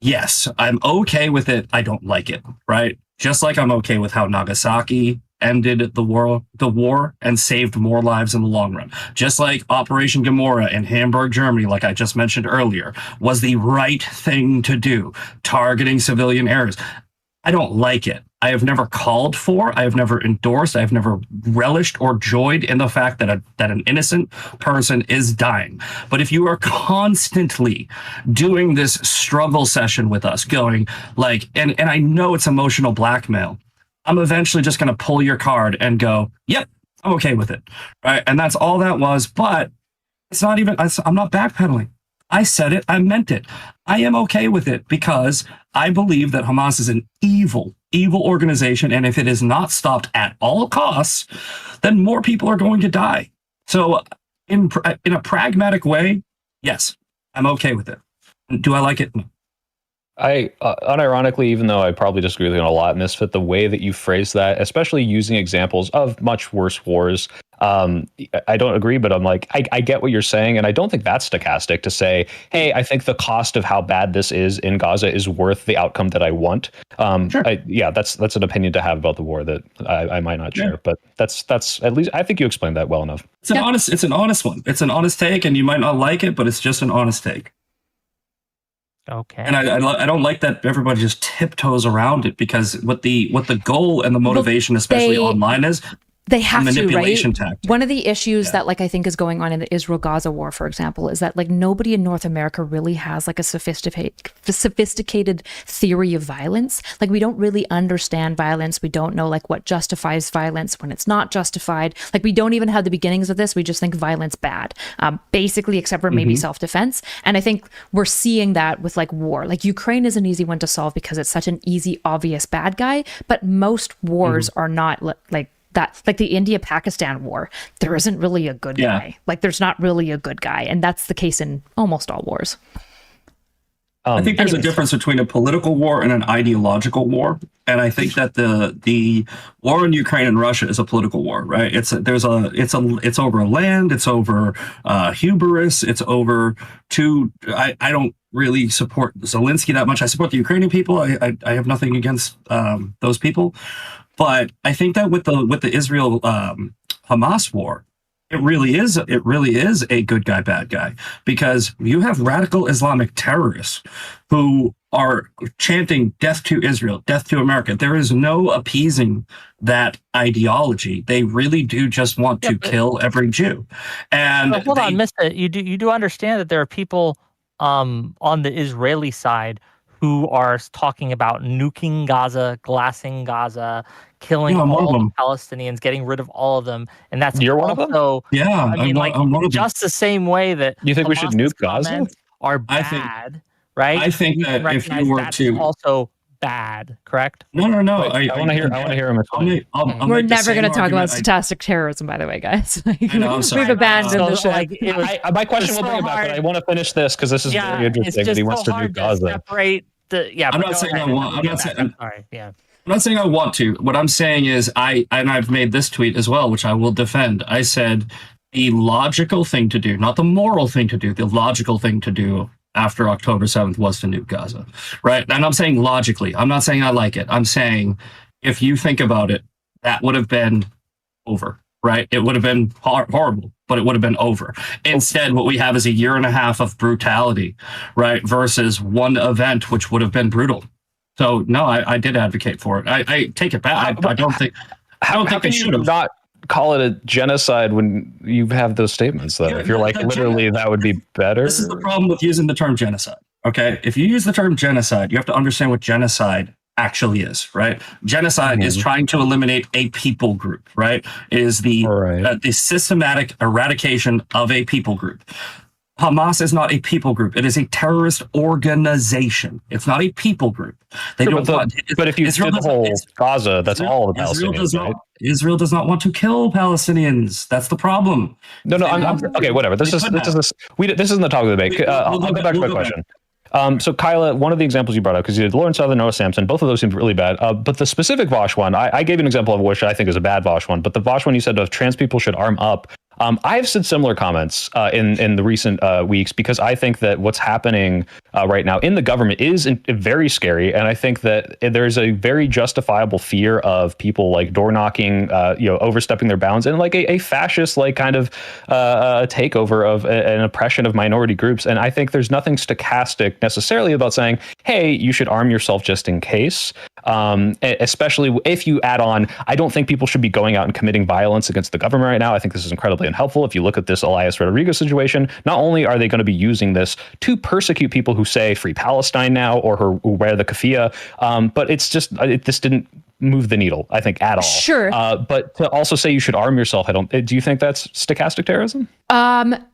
yes, I'm okay with it. I don't like it, right? Just like I'm okay with how Nagasaki ended the war and saved more lives in the long run. Just like Operation Gomorrah in Hamburg, Germany, like I just mentioned earlier, was the right thing to do, targeting civilian areas. I don't like it. I have never called for, I have never endorsed, I have never relished or joyed in the fact that an innocent person is dying. But if you are constantly doing this struggle session with us, going like, and I know it's emotional blackmail, I'm eventually just going to pull your card and go, yep, I'm okay with it. Right. And that's all that was. But it's not even, I'm not backpedaling. I said it. I meant it. I am okay with it because I believe that Hamas is an evil organization. And if it is not stopped at all costs, then more people are going to die. So in a pragmatic way, yes, I'm okay with it. Do I like it? I unironically, even though I probably disagree with you on a lot, Misfit, the way that you phrase that, especially using examples of much worse wars, I don't agree, but I'm like, I get what you're saying, and I don't think that's stochastic to say, hey, I think the cost of how bad this is in Gaza is worth the outcome that I want. Sure. That's an opinion to have about the war that I might not share, but that's at least I think you explained that well enough. It's an honest one. It's an honest take, and you might not like it, but it's just an honest take. Okay. And I don't like that everybody just tiptoes around it, because what the goal and the motivation, especially online, is they have manipulation to, right? tactic. One of the issues that like I think is going on in the Israel-Gaza war, for example, is that like nobody in North America really has like a sophisticated theory of violence. Like we don't really understand violence. We don't know like what justifies violence when it's not justified. Like we don't even have the beginnings of this. We just think violence bad, basically, except for maybe self-defense. And I think we're seeing that with like war. Like Ukraine is an easy one to solve because it's such an easy, obvious bad guy. But most wars are not like that. Like the India-Pakistan war, there isn't really a good guy. Like there's not really a good guy. And that's the case in almost all wars. I think there's a difference between a political war and an ideological war. And I think that the war in Ukraine and Russia is a political war, right? It's over a land, it's over hubris, it's over I don't really support Zelensky that much. I support the Ukrainian people. I have nothing against those people. But I think that with the Israel Hamas war, it really is a good guy, bad guy, because you have radical Islamic terrorists who are chanting death to Israel, death to America. There is no appeasing that ideology. They really do just want to kill every Jew. And hold on, Misfit. You do understand that there are people on the Israeli side who are talking about nuking Gaza, glassing Gaza, killing all the Palestinians, getting rid of all of them, and that's you're one of them. Yeah, I mean, I'm one of just them. the same way that you think we should nuke Gaza are bad, right? I think that if you were to also bad, correct? No. I want to hear him explain. We're never going to talk about stochastic terrorism, by the way, guys. I know, I'm sorry. We've abandoned the ship. My question will bring it back, but I want to finish this because this is very interesting. That he wants to nuke Gaza. I'm not saying I want. I'm not saying. Sorry. Yeah. I'm not saying I want to. What I'm saying is I've made this tweet as well, which I will defend. I said the logical thing to do, not the moral thing to do, the logical thing to do after October 7th was to nuke Gaza, right? And I'm saying logically. I'm not saying I like it. I'm saying if you think about it, that would have been over, right? It would have been horrible, but it would have been over. Instead, what we have is a year and a half of brutality, right? Versus one event, which would have been brutal. So no, I did advocate for it. I take it back. I don't think they should have. Not call it a genocide when you have those statements, though. If you're like literally, that would be better. This is the problem with using the term genocide. Okay, if you use the term genocide, you have to understand what genocide actually is, right? Genocide is trying to eliminate a people group, right? It is the systematic eradication of a people group. Hamas is not a people group. It is a terrorist organization. It's not a people group. But if you did the whole Gaza, that's all the Palestinians, right? Israel does not want to kill Palestinians. That's the problem. No, I'm okay. Whatever. This isn't the topic of the debate. I'll go back to my question. So Kyla, one of the examples you brought up, because you did Lawrence Southern, Noah Sampson, both of those seemed really bad. But the specific Vaush one, I gave you an example of which I think is a bad Vaush one. But the Vaush one you said of trans people should arm up. I've said similar comments in the recent weeks, because I think that what's happening right now in the government is very scary, and I think that there's a very justifiable fear of people like door knocking, overstepping their bounds, and like a fascist like kind of takeover of an oppression of minority groups. And I think there's nothing stochastic necessarily about saying, hey, you should arm yourself just in case. Especially if you add on, I don't think people should be going out and committing violence against the government right now. I think this is incredibly unhelpful. If you look at this Elias Rodrigo situation, not only are they going to be using this to persecute people who say free Palestine now or who wear the keffiyeh, but it's just this didn't move the needle, I think, at all. Sure. But to also say you should arm yourself, do you think that's stochastic terrorism?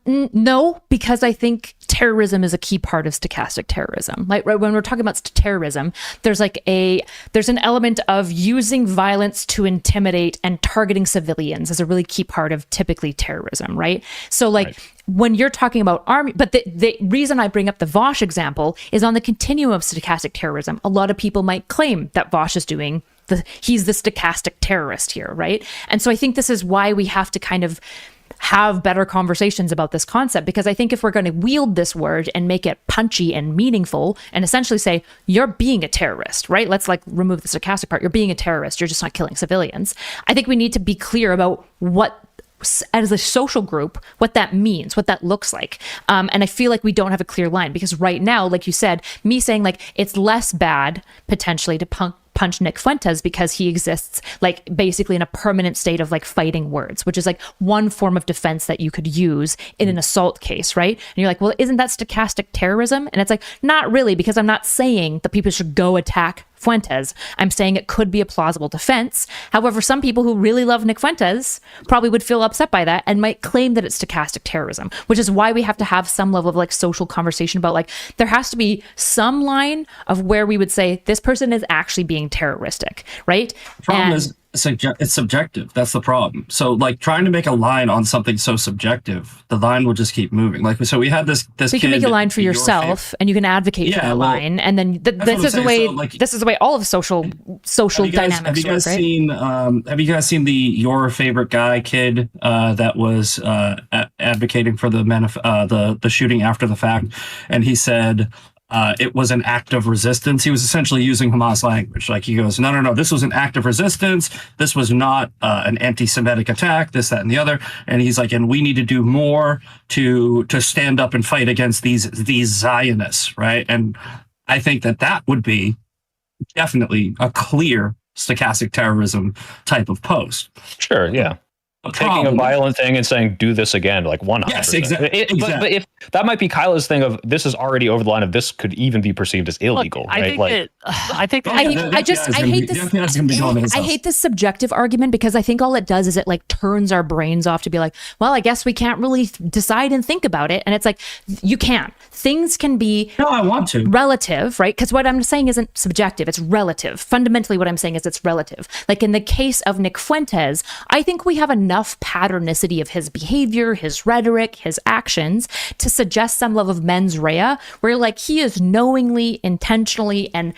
No, because I think terrorism is a key part of stochastic terrorism. Like, right, when we're talking about terrorism, there's an element of using violence to intimidate and targeting civilians is a really key part of typically terrorism, right? So when you're talking about army, but the reason I bring up the Vaush example is on the continuum of stochastic terrorism. A lot of people might claim that Vaush is doing he's the stochastic terrorist here, right? And so I think this is why we have to kind of have better conversations about this concept, because I think if we're going to wield this word and make it punchy and meaningful and essentially say you're being a terrorist, right? Let's remove the sarcastic part. You're being a terrorist. You're just not killing civilians. I think we need to be clear about what, as a social group, what that means, what that looks like. And I feel like we don't have a clear line, because right now, like you said, me saying it's less bad potentially to punch Nick Fuentes because he exists basically in a permanent state of fighting words, which is one form of defense that you could use in an assault case, right? And you're well, isn't that stochastic terrorism? And it's not really, because I'm not saying that people should go attack Fuentes. I'm saying it could be a plausible defense. However, some people who really love Nick Fuentes probably would feel upset by that and might claim that it's stochastic terrorism, which is why we have to have some level of social conversation about there has to be some line of where we would say this person is actually being terroristic, right? The problem is it's subjective. That's the problem. So trying to make a line on something so subjective, the line will just keep moving. So we had this so you can make a line for yourself and you can advocate for that line, and then this is the way this is the way all of social dynamics work, right? Have you guys seen the Your Favorite Guy kid that was advocating for the shooting after the fact, and he said it was an act of resistance. He was essentially using Hamas language. He goes, no, this was an act of resistance. This was not an anti-Semitic attack, this, that, and the other. And he's and we need to do more to stand up and fight against these Zionists, right? And I think that would be definitely a clear stochastic terrorism type of post. Sure, yeah. Taking a violent thing and saying, do this again, 100%. Yes, exactly. But if that might be Kyla's thing of this is already over the line of this could even be perceived as illegal, right? I hate this subjective argument, because I think all it does is it turns our brains off to be well, I guess we can't really decide and think about it. And it's you can't. Things can be I want to. Relative, right? Because what I'm saying isn't subjective, it's relative. Fundamentally, what I'm saying is it's relative. In the case of Nick Fuentes, I think we have enough patternicity of his behavior, his rhetoric, his actions to suggest some level of mens rea, where he is knowingly, intentionally, and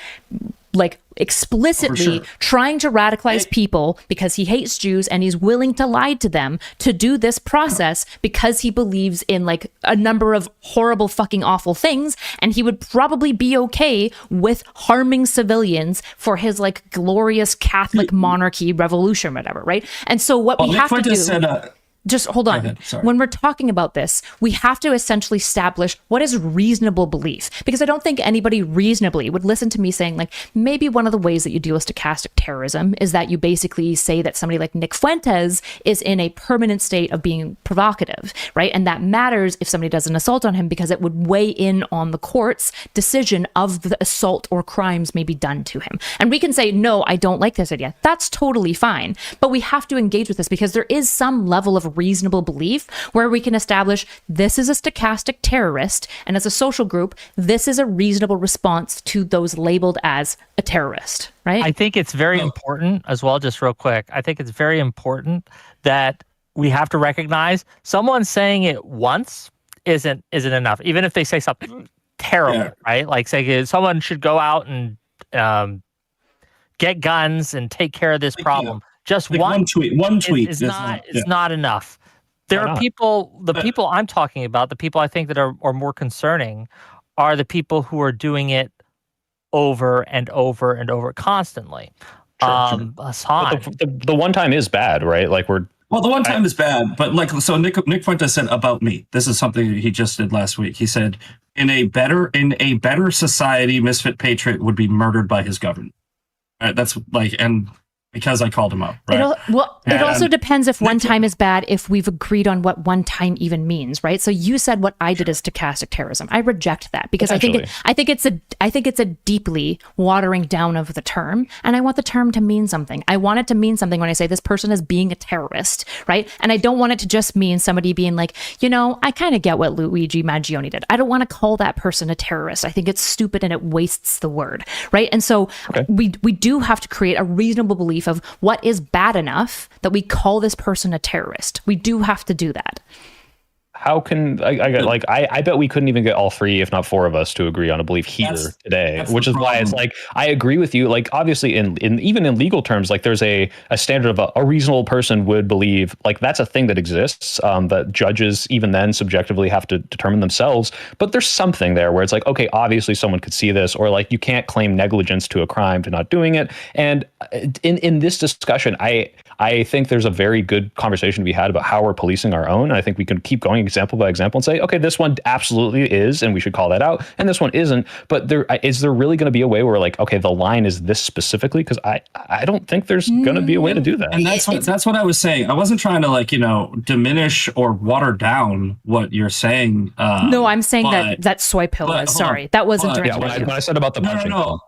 explicitly trying to radicalize people because he hates Jews, and he's willing to lie to them to do this process because he believes in a number of horrible fucking awful things, and he would probably be okay with harming civilians for his glorious Catholic monarchy revolution, whatever, right? And so what we have to do just hold on. When we're talking about this, we have to essentially establish what is reasonable belief, because I don't think anybody reasonably would listen to me saying maybe one of the ways that you deal with stochastic terrorism is that you basically say that somebody like Nick Fuentes is in a permanent state of being provocative, right? And that matters if somebody does an assault on him, because it would weigh in on the court's decision of the assault or crimes may be done to him. And we can say, no, I don't like this idea. That's totally fine. But we have to engage with this, because there is some level of reasonable belief where we can establish this is a stochastic terrorist, and as a social group, this is a reasonable response to those labeled as a terrorist, right? I think it's very important as well, just real quick. I think it's very important that we have to recognize someone saying it once isn't enough, even if they say something terrible, right? Say someone should go out and get guns and take care of this problem. Just one tweet is not enough. There are people, the people I'm talking about, the people I think that are more concerning are the people who are doing it over and over and over constantly. Hassan. But the one time is bad, right? The one time is bad, but so Nick Fuentes said about me. This is something he just did last week. He said, in a better society, Misfit Patriot would be murdered by his government. Right? That's and because I called him up, right? It also depends if one time is bad, if we've agreed on what one time even means, right? So you said what I did is stochastic terrorism. I reject that because I think it's a deeply watering down of the term, and I want the term to mean something. I want it to mean something when I say this person is being a terrorist, right? And I don't want it to just mean somebody being like, I kind of get what Luigi Maggioni did. I don't want to call that person a terrorist. I think it's stupid and it wastes the word, right? And so we do have to create a reasonable belief of what is bad enough that we call this person a terrorist. We do have to do that. How can I bet we couldn't even get all three, if not four of us, to agree on a belief here today, which is why it's like, I agree with you. Like, obviously in even in legal terms, like there's a standard of a reasonable person would believe, like that's a thing that exists, that judges even then subjectively have to determine themselves. But there's something there where it's like, okay, obviously someone could see this, or like you can't claim negligence to a crime to not doing it. And in this discussion, I think there's a very good conversation to be had about how we're policing our own. And I think we can keep going example by example and say, okay, this one absolutely is, and we should call that out, and this one isn't. But is there really going to be a way where like, okay, the line is this specifically? Because I don't think there's going to be a way to do that. And that's what I was saying. I wasn't trying to diminish or water down what you're saying. No, I'm saying that soy pill was. Sorry, that wasn't directed at you. When I said about the punching. No.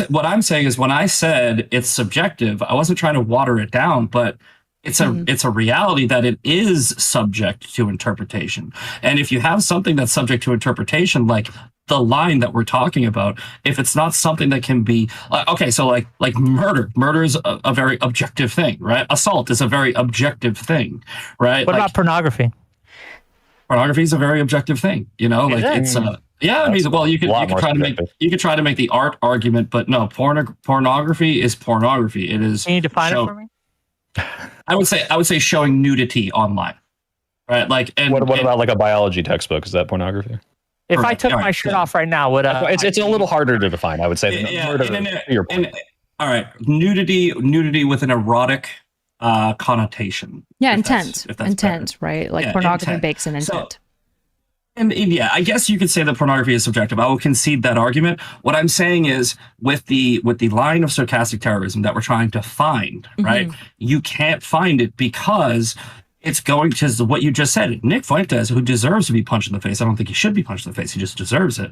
What I'm saying is when I said it's subjective, I wasn't trying to water it down, but it's a reality that it is subject to interpretation. And if you have something that's subject to interpretation, like the line that we're talking about, if it's not something that can be like murder is a very objective thing, right? Assault is a very objective thing, right? What about pornography? Pornography is a very objective thing, it's yeah, I mean, well, you could try to make the art argument, but no, pornography is pornography. It is. Can you define it for me? I would say showing nudity online, right? Like, and what about like a biology textbook? Is that pornography? If I took my shirt off right now, would it's a little harder to define, I would say. All right, nudity with an erotic connotation. Yeah, intent, right? Like pornography bakes in intent. And yeah, I guess you could say that pornography is subjective. I will concede that argument. What I'm saying is, with the line of stochastic terrorism that we're trying to find, right? You can't find it because it's going to what you just said. Nick Fuentes, who deserves to be punched in the face. I don't think he should be punched in the face. He just deserves it.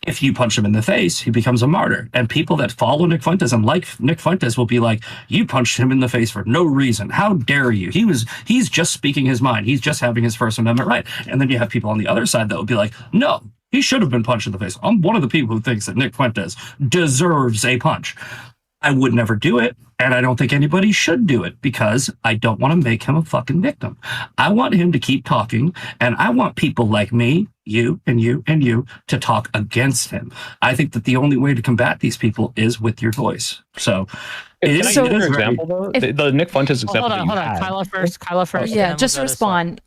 If you punch him in the face, he becomes a martyr. And people that follow Nick Fuentes and like Nick Fuentes will be like, you punched him in the face for no reason. How dare you? He's just speaking his mind. He's just having his First Amendment right. And then you have people on the other side that would be like, no, he should have been punched in the face. I'm one of the people who thinks that Nick Fuentes deserves a punch. I would never do it, and I don't think anybody should do it because I don't want to make him a fucking victim. I want him to keep talking, and I want people like me, you, and you, and you to talk against him. I think that the only way to combat these people is with your voice. So, Can I give you an example, though? The Nick Fuentes example. Hold on. Kyla first. Yeah, just respond.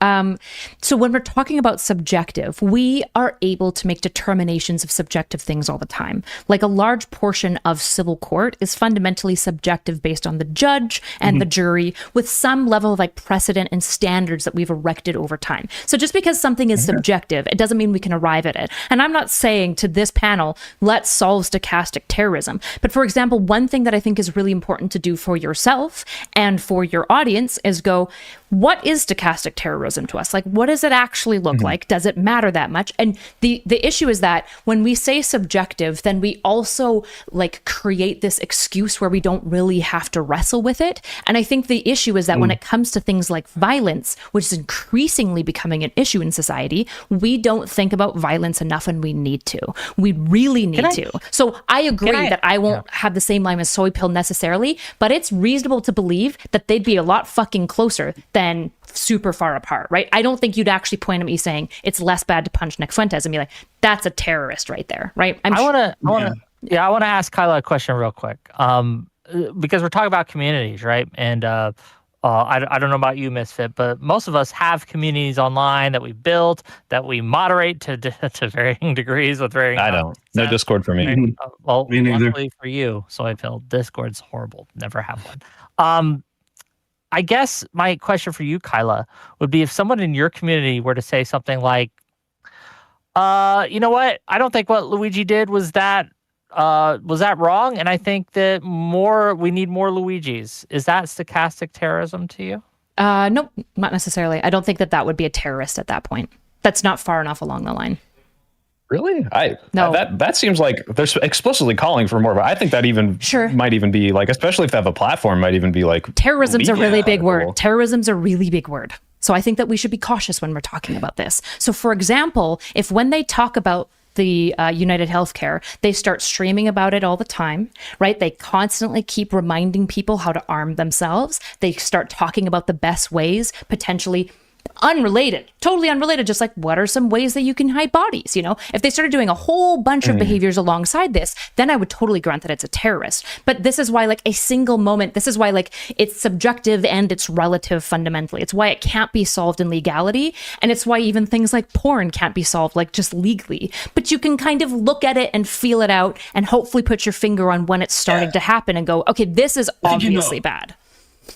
So when we're talking about subjective, we are able to make determinations of subjective things all the time. Like a large portion of civil court is fundamentally subjective based on the judge and the jury with some level of like precedent and standards that we've erected over time. So just because something is subjective, it doesn't mean we can arrive at it. And I'm not saying to this panel, let's solve stochastic terrorism. But for example, one thing that I think is really important to do for yourself and for your audience is go, what is stochastic terrorism to us? Like, what does it actually look like? Does it matter that much? And the issue is that when we say subjective, then we also like create this excuse where we don't really have to wrestle with it. And I think the issue is that when it comes to things like violence, which is increasingly becoming an issue in society, we don't think about violence enough, and we need to. We really need to. So I agree that I won't have the same line as soy pill necessarily, but it's reasonable to believe that they'd be a lot fucking closer than super far apart, right? I don't think you'd actually point at me saying it's less bad to punch Nick Fuentes and be like, that's a terrorist right there, right? I want to ask Kyla a question real quick, because we're talking about communities, right? And I don't know about you, Misfit, but most of us have communities online that we built, that we moderate to varying degrees with varying. I don't. No Discord for me. Well, me neither. luckily for you, so I feel Discord's horrible. Never have one. I guess my question for you, Kyla, would be if someone in your community were to say something like, you know what? I don't think what Luigi did was that was that wrong? And I think that we need more Luigis. Is that stochastic terrorism to you? Nope, not necessarily. I don't think that would be a terrorist at that point. That's not far enough along the line. Really? No. That seems like they're explicitly calling for more, but I think that might even be like, especially if they have a platform, might even be like terrorism's a really big word. Terrorism's a really big word. So I think that we should be cautious when we're talking about this. So for example, if when they talk about the United Healthcare, they start streaming about it all the time, right? They constantly keep reminding people how to arm themselves. They start talking about the best ways, potentially totally unrelated, just like what are some ways that you can hide bodies, you know? If they started doing a whole bunch of behaviors alongside this, then I would totally grant that it's a terrorist. But this is why like a single moment, this is why like it's subjective and it's relative fundamentally. It's why it can't be solved in legality. And it's why even things like porn can't be solved like just legally. But you can kind of look at it and feel it out and hopefully put your finger on when it's starting to happen and go, okay, this is obviously bad.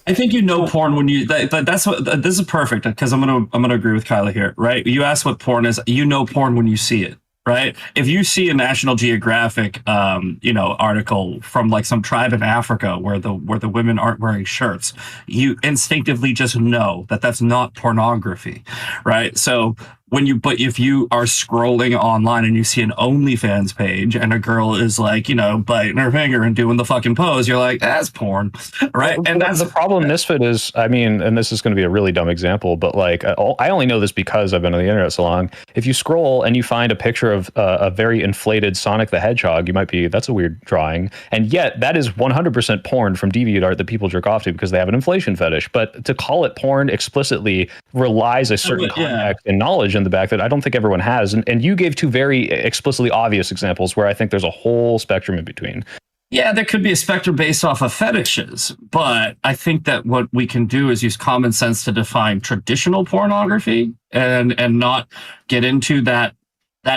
I think porn when that's what this is perfect, because I'm gonna agree with Kyla here, right? You ask what porn is, porn when you see it, right? If you see a National Geographic article from like some tribe in Africa where the women aren't wearing shirts, you instinctively just know that that's not pornography, right? So if you are scrolling online and you see an OnlyFans page and a girl is like, biting her finger and doing the fucking pose, you're like, that's porn, right? And that's the problem. Misfit is, I mean, and this is going to be a really dumb example, but like, I only know this because I've been on the internet so long. If you scroll and you find a picture of a very inflated Sonic the Hedgehog, you might be, that's a weird drawing. And yet that is 100% porn from DeviantArt that people jerk off to because they have an inflation fetish. But to call it porn explicitly relies a certain context and knowledge in the back that I don't think everyone has. And you gave two very explicitly obvious examples where I think there's a whole spectrum in between. Yeah, there could be a spectrum based off of fetishes, but I think that what we can do is use common sense to define traditional pornography and not get into that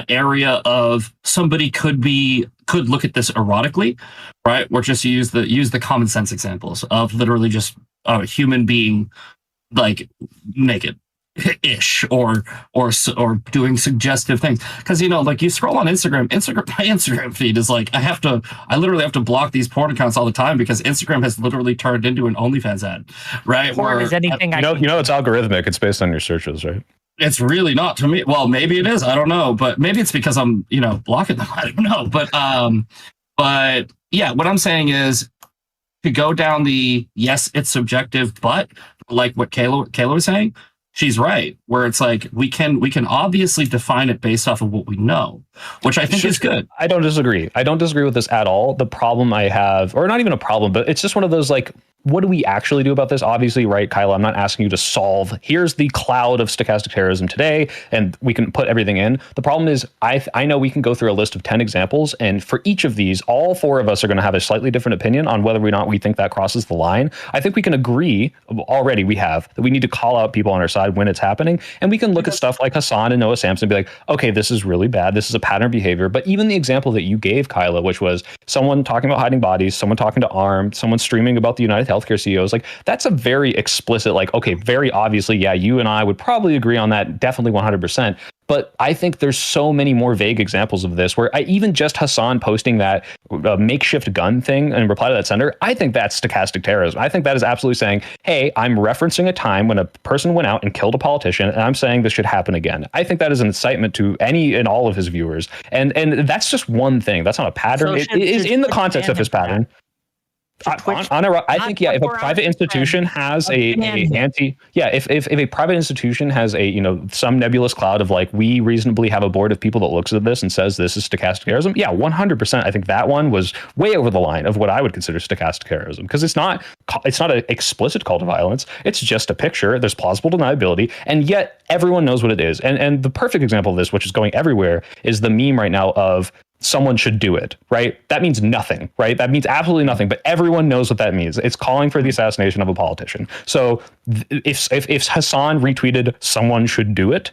area of somebody could look at this erotically, right? Or just use the common sense examples of literally just a human being like naked ish or doing suggestive things, because like you scroll on Instagram, my Instagram feed is like I literally have to block these porn accounts all the time because Instagram has literally turned into an OnlyFans ad, right? Porn is anything it's algorithmic, it's based on your searches, right? It's really not to me. Well, maybe it is, I don't know, but maybe it's because I'm blocking them, I don't know, but yeah, what I'm saying is to go down the yes, it's subjective, but like what Kayla was saying, she's right, where it's like we can obviously define it based off of what we know, which I think is good. I don't disagree with this at all. The problem I have, or not even a problem, but it's just one of those like, what do we actually do about this? Obviously, right, Kyla, I'm not asking you to solve, here's the cloud of stochastic terrorism today, and we can put everything in. The problem is, I know we can go through a list of 10 examples, and for each of these, all four of us are going to have a slightly different opinion on whether or not we think that crosses the line. I think we can agree, already we have, that we need to call out people on our side when it's happening, and we can look at stuff like Hasan and Noah Sampson and be like, okay, this is really bad, this is a pattern of behavior. But even the example that you gave, Kyla, which was someone talking about hiding bodies, someone talking to ARM, someone streaming about the United Healthcare CEOs, like that's a very explicit, like, okay, very obviously, yeah, you and I would probably agree on that, definitely 100%. But I think there's so many more vague examples of this where even just Hasan posting that makeshift gun thing and reply to that sender, I think that's stochastic terrorism. I think that is absolutely saying, hey, I'm referencing a time when a person went out and killed a politician, and I'm saying this should happen again. I think that is an incitement to any and all of his viewers. And that's just one thing. That's not a pattern. So it is in the context of his pattern. I think, yeah, if a private institution has if a private institution has a, some nebulous cloud of like, we reasonably have a board of people that looks at this and says this is stochastic terrorism, yeah, 100%. I think that one was way over the line of what I would consider stochastic terrorism, because it's not an explicit call to violence. It's just a picture. There's plausible deniability, and yet everyone knows what it is. And the perfect example of this, which is going everywhere, is the meme right now of someone should do it, right? That means nothing, right? That means absolutely nothing, but everyone knows what that means. It's calling for the assassination of a politician. So if Hasan retweeted someone should do it,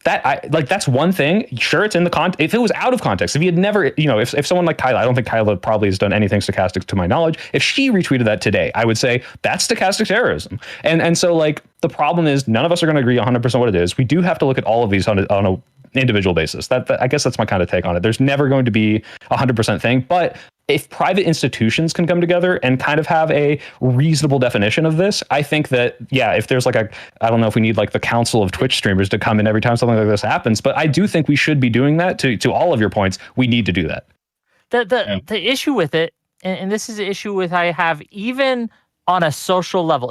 that's one thing. Sure, it's in the context. If it was out of context, if he had never, if someone like Kyla, I don't think Kyla probably has done anything stochastic to my knowledge. If she retweeted that today, I would say that's stochastic terrorism. And so like the problem is none of us are going to agree 100% what it is. We do have to look at all of these on a individual basis. That I guess that's my kind of take on it. There's never going to be 100% thing, but if private institutions can come together and kind of have a reasonable definition of this, I think that, yeah, if there's like I don't know if we need like the council of Twitch streamers to come in every time something like this happens, but I do think we should be doing that. To all of your points, we need to do that. The issue with it, and this is an issue with I have even on a social level,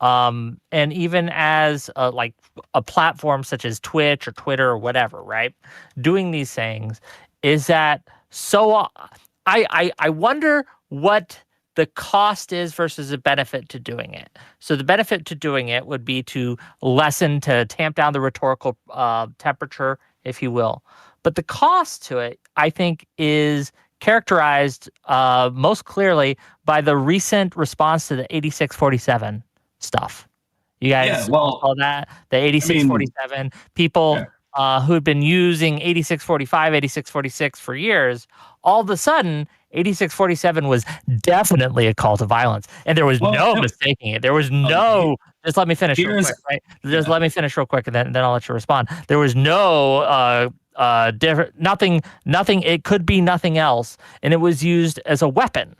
and even as like a platform such as Twitch or Twitter or whatever, right? Doing these things is that I wonder what the cost is versus the benefit to doing it. So the benefit to doing it would be to tamp down the rhetorical temperature, if you will. But the cost to it, I think, is characterized most clearly by the recent response to the 8647 stuff. You guys saw that? The 8647 people who had been using 8645, 8646 for years, all of a sudden, 8647 was definitely a call to violence. And there was no mistaking it. There was no... Just let me finish real quick, right? Just let me finish real quick, and then I'll let you respond. There was no... nothing, it could be nothing else, and it was used as a weapon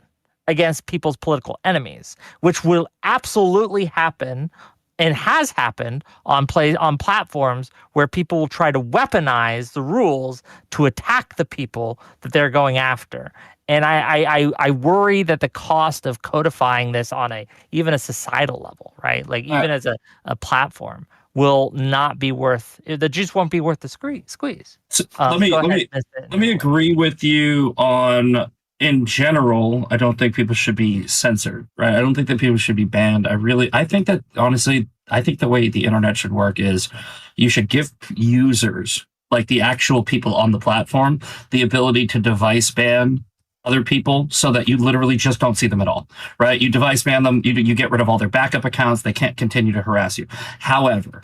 against people's political enemies, which will absolutely happen and has happened on platforms where people will try to weaponize the rules to attack the people that they're going after. And I worry that the cost of codifying this on even a societal level, right? Like even as a platform, will not be worth, the juice won't be worth the squeeze. So let me agree with you on, in general, I don't think people should be censored, right? I don't think that people should be banned. I think that, honestly, I think the way the internet should work is you should give users, like the actual people on the platform, the ability to device ban other people so that you literally just don't see them at all, right? You device ban them, you get rid of all their backup accounts, they can't continue to harass you. However,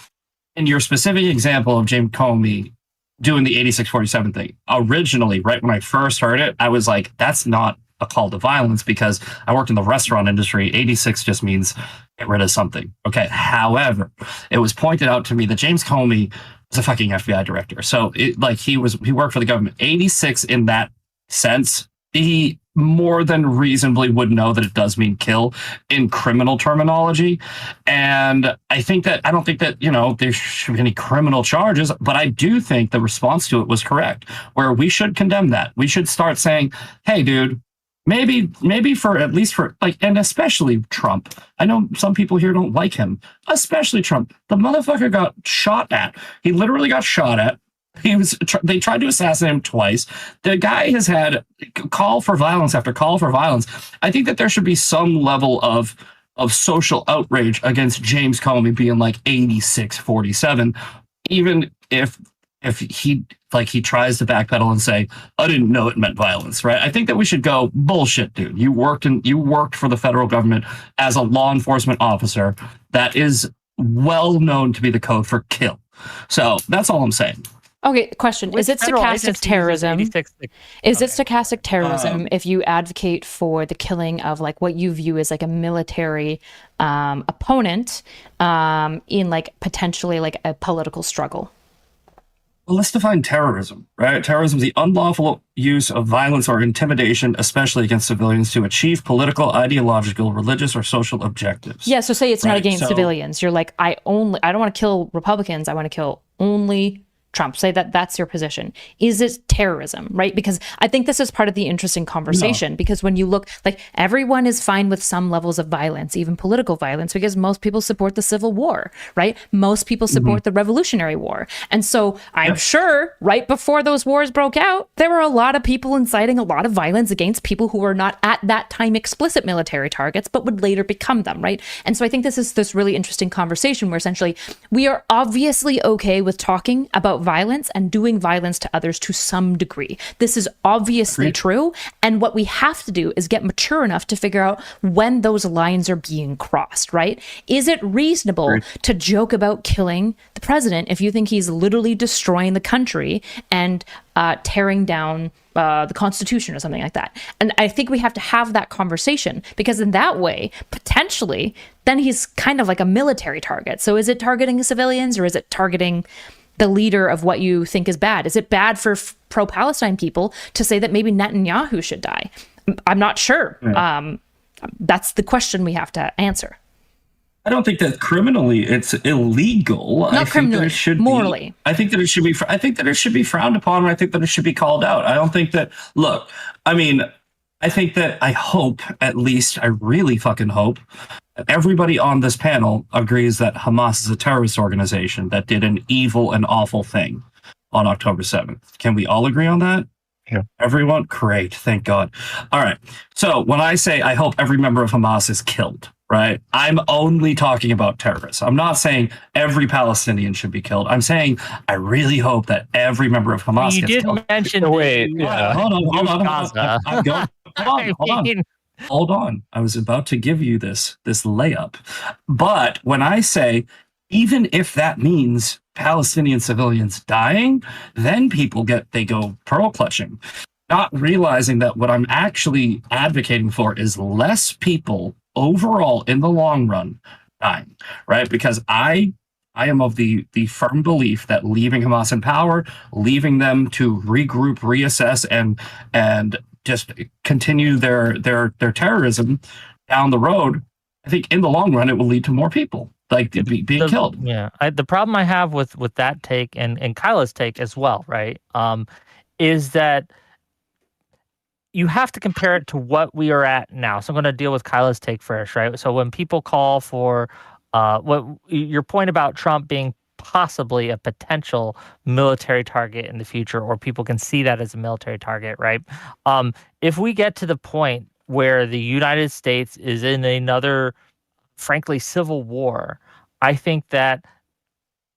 in your specific example of James Comey doing the 8647 thing, originally, right when I first heard it, I was like, that's not a call to violence because I worked in the restaurant industry. 86 just means get rid of something. Okay. However, it was pointed out to me that James Comey was a fucking FBI director. So he worked for the government. 86 in that sense, he more than reasonably would know that it does mean kill in criminal terminology. And I don't think that, there should be any criminal charges, but I do think the response to it was correct, where we should condemn that. We should start saying, hey, dude, maybe for at least for like, and especially Trump. I know some people here don't like him, especially Trump. The motherfucker got shot at. He literally got shot at. They tried to assassinate him twice. The guy has had call for violence after call for violence. I think that there should be some level of social outrage against James Comey being like 8647, even if he tries to backpedal and say, I didn't know it meant violence, right? I think that we should go, bullshit, dude. You worked for the federal government as a law enforcement officer. That is well known to be the code for kill. So that's all I'm saying. Okay, question. Is it stochastic terrorism? Is it stochastic terrorism if you advocate for the killing of like what you view as like a military opponent in like potentially like a political struggle? Well, let's define terrorism, right? Terrorism is the unlawful use of violence or intimidation, especially against civilians, to achieve political, ideological, religious, or social objectives. Yeah, so say it's not against civilians. You're like, I don't want to kill Republicans. I want to kill only Trump. Say that's your position. Is it terrorism, right? Because I think this is part of the interesting conversation, because when you look, like, everyone is fine with some levels of violence, even political violence, because most people support the Civil War, right? Most people support the Revolutionary War. And so I'm sure right before those wars broke out, there were a lot of people inciting a lot of violence against people who were not at that time explicit military targets, but would later become them, right? And so I think this is this really interesting conversation where essentially we are obviously okay with talking about violence and doing violence to others to some degree. This is obviously true. And what we have to do is get mature enough to figure out when those lines are being crossed, right? Is it reasonable to joke about killing the president if you think he's literally destroying the country and tearing down the Constitution or something like that? And I think we have to have that conversation, because in that way, potentially, then he's kind of like a military target. So is it targeting civilians or is it targeting the leader of what you think is bad? Is it bad for pro-Palestine people to say that maybe Netanyahu should die? I'm not sure. Yeah. That's the question we have to answer. I don't think that criminally it's illegal. Not criminally, that it should morally. I think that it should be. I think that it should be frowned upon. And I think that it should be called out. I don't think that. Look, I mean, I think that I hope, at least, I really fucking hope, that everybody on this panel agrees that Hamas is a terrorist organization that did an evil and awful thing on October 7th. Can we all agree on that? Yeah. Everyone? Great. Thank God. All right. So when I say I hope every member of Hamas is killed, right, I'm only talking about terrorists. I'm not saying every Palestinian should be killed. I'm saying I really hope that every member of Hamas You gets did killed. mention. Wait, yeah. Hold on. Gaza. I'm going. Hold on. I was about to give you this layup. But when I say, even if that means Palestinian civilians dying, then people go pearl clutching, not realizing that what I'm actually advocating for is less people overall in the long run dying, right? Because I am of the firm belief that leaving Hamas in power, leaving them to regroup, reassess, and just continue their terrorism down the road, I think in the long run it will lead to more people being killed. Yeah, the problem I have with that take and Kyla's take as well, right, is that you have to compare it to what we are at now. So I'm going to deal with Kyla's take first, right? So when people call for what your point about Trump being possibly a potential military target in the future, or people can see that as a military target, right? If we get to the point where the United States is in another, frankly, civil war, I think that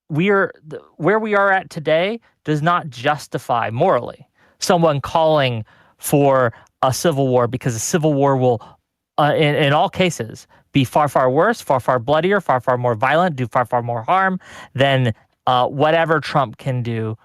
where we are at today does not justify morally someone calling for a civil war, because a civil war will, in all cases, be far, far worse, far, far bloodier, far, far more violent, do far, far more harm than whatever Trump can do,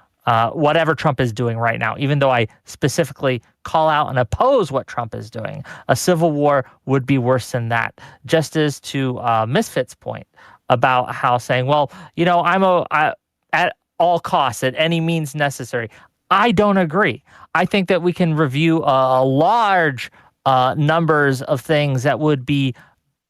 whatever Trump is doing right now. Even though I specifically call out and oppose what Trump is doing, a civil war would be worse than that. Just as to Misfit's point about how saying, well, at all costs, at any means necessary. I don't agree. I think that we can review a large numbers of things that would be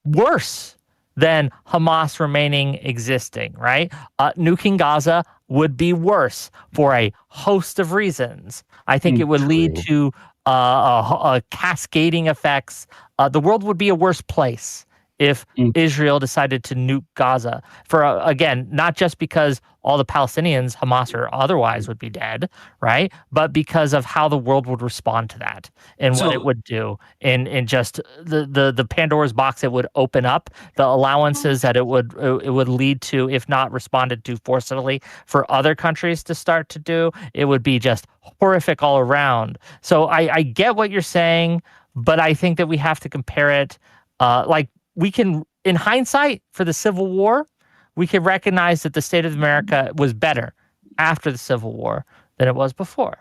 worse than Hamas remaining existing, right? Nuking Gaza would be worse for a host of reasons. I think it would lead to cascading effects. The world would be a worse place if Israel decided to nuke Gaza. For again, not just because all the Palestinians, Hamas or otherwise, would be dead, right? But because of how the world would respond to that and what it would do, and just the Pandora's box it would open up, the allowances that it would lead to, if not responded to forcibly, for other countries to start to do. It would be just horrific all around. So I get what you're saying, but I think that we have to compare it we can, in hindsight, for the Civil War, we can recognize that the state of America was better after the Civil War than it was before.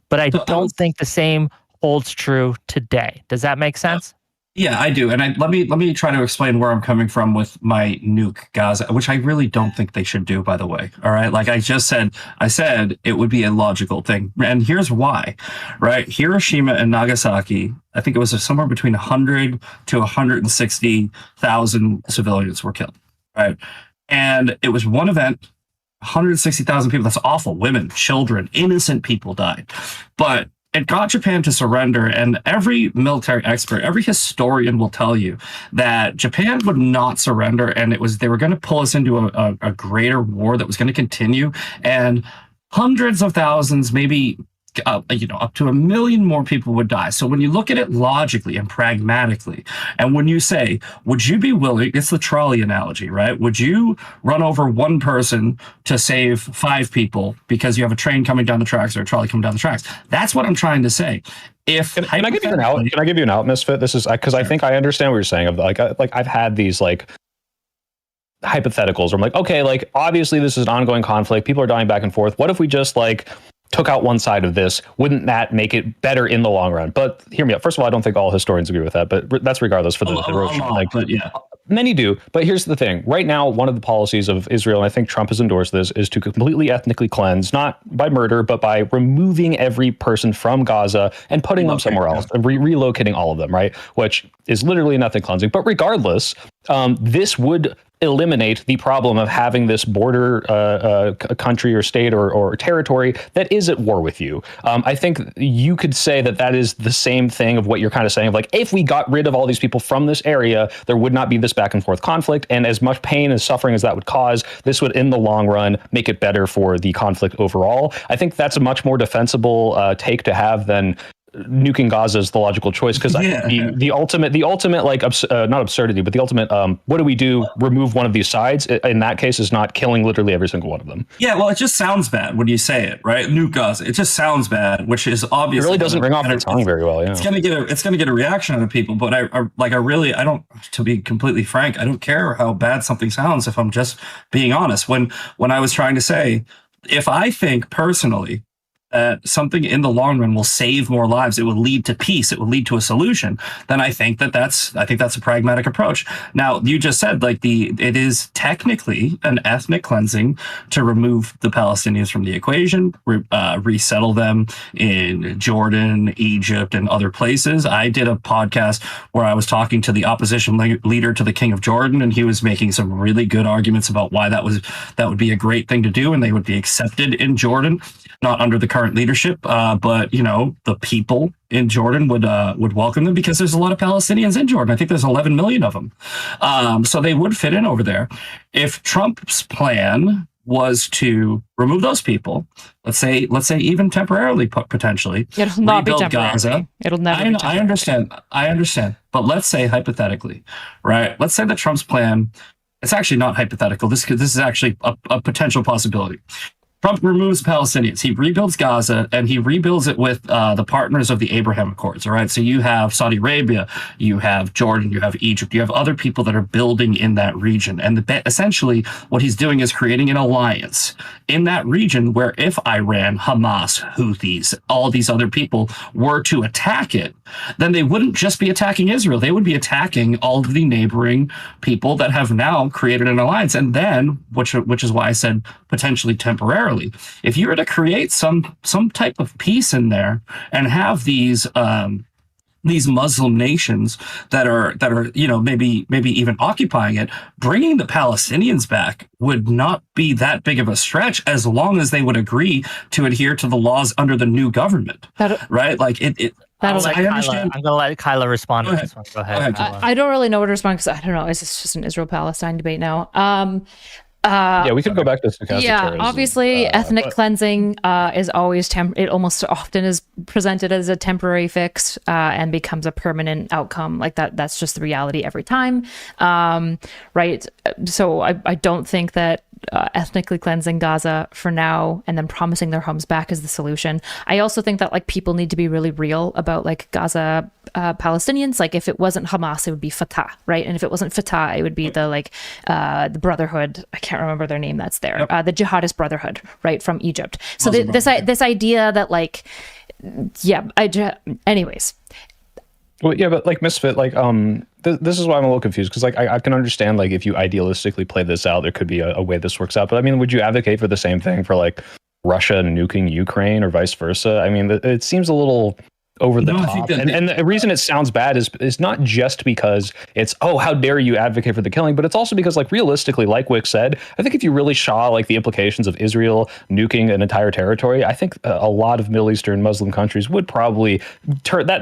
But I don't think the same holds true today. Does that make sense? Yeah, I do. And let me try to explain where I'm coming from with my nuke Gaza, which I really don't think they should do, by the way. All right. Like I said it would be a logical thing. And here's why, right? Hiroshima and Nagasaki, I think it was somewhere between 100 to 160,000 civilians were killed. Right. And it was one event, 160,000 people. That's awful. Women, children, innocent people died. But it got Japan to surrender, and every military expert, every historian will tell you that Japan would not surrender, and they were going to pull us into a greater war that was going to continue, and hundreds of thousands, maybe up to 1 million more people would die. So when you look at it logically and pragmatically, and when you say, would you be willing, it's the trolley analogy, right? Would you run over one person to save 5 people because you have a train coming down the tracks or a trolley coming down the tracks? That's what I'm trying to say. Can I give you an out? Can I give you an out, Misfit? This is because I think I understand what you're saying. I've had these hypotheticals where I'm like, okay, obviously this is an ongoing conflict. People are dying back and forth. What if we just took out one side of this, wouldn't that make it better in the long run? But hear me out. First of all, I don't think all historians agree with that, but that's regardless for the Hiroshima. Like, but yeah. Many do, but here's the thing. Right now, one of the policies of Israel, and I think Trump has endorsed this, is to completely ethnically cleanse, not by murder, but by removing every person from Gaza and putting them somewhere else, and relocating all of them, right? Which is literally an ethnic cleansing. But regardless, this would eliminate the problem of having this border country or state or territory that is at war with you. I think you could say that that is the same thing of what you're kind of saying, of like, if we got rid of all these people from this area, there would not be this back and forth conflict. And as much pain and suffering as that would cause, this would, in the long run, make it better for the conflict overall. I think that's a much more defensible take to have than nuking Gaza is the logical choice, because the ultimate like not absurdity, but the ultimate what do we do? Remove one of these sides. In that case, is not killing literally every single one of them. Yeah, well, it just sounds bad when you say it, right? Nuke Gaza. It just sounds bad, which is obviously it really doesn't ring off the tongue very well. Yeah, it's gonna get a reaction out of people. But I don't. To be completely frank, I don't care how bad something sounds if I'm just being honest. When I was trying to say, if I think personally that something in the long run will save more lives, it will lead to peace, it will lead to a solution, then I think that's a pragmatic approach. Now, you just said like it is technically an ethnic cleansing to remove the Palestinians from the equation, resettle them in Jordan, Egypt, and other places. I did a podcast where I was talking to the opposition leader to the King of Jordan, and he was making some really good arguments about why that would be a great thing to do, and they would be accepted in Jordan, not under the current leadership, but the people in Jordan would welcome them, because there's a lot of Palestinians in Jordan. I think there's 11 million of them, so they would fit in over there. If Trump's plan was to remove those people, let's say even temporarily, potentially, it'll not be temporary. Gaza. It'll never be temporary. I understand, but let's say hypothetically, right? Let's say that Trump's plan. It's actually not hypothetical. This is actually a potential possibility. Trump removes Palestinians. He rebuilds Gaza, and he rebuilds it with the partners of the Abraham Accords. All right. So you have Saudi Arabia, you have Jordan, you have Egypt, you have other people that are building in that region. And essentially what he's doing is creating an alliance in that region where if Iran, Hamas, Houthis, all these other people were to attack it, then they wouldn't just be attacking Israel. They would be attacking all of the neighboring people that have now created an alliance. And then, which is why I said potentially temporarily, if you were to create some type of peace in there and have these Muslim nations that are maybe even occupying it, bringing the Palestinians back would not be that big of a stretch, as long as they would agree to adhere to the laws under the new government, right? Like it. I understand. I'm going to let Kyla respond to this one. Go ahead. I don't really know where to respond, because I don't know. Is this just an Israel-Palestine debate now? We could go back to stochastic terrorism. Obviously, ethnic cleansing is always it almost often is presented as a temporary fix and becomes a permanent outcome. Like that's just the reality every time, right? So I don't think that ethnically cleansing Gaza for now and then promising their homes back is the solution. I also think that like people need to be really real about like Gaza Palestinians. Like if it wasn't Hamas, it would be Fatah, right? And if it wasn't Fatah, it would be the Brotherhood. I can't remember their name. That's there. The Jihadist Brotherhood, right, from Egypt. So this idea that like, anyways. Well, yeah, but like Misfit, like this is why I'm a little confused, because like I can understand like if you idealistically play this out, there could be a way this works out. But I mean, would you advocate for the same thing for like Russia nuking Ukraine or vice versa? I mean, it seems a little over the top. And the reason it sounds bad is not just because it's, oh, how dare you advocate for the killing, but it's also because like realistically, like Wick said, I think if you really saw like the implications of Israel nuking an entire territory, I think a lot of Middle Eastern Muslim countries would probably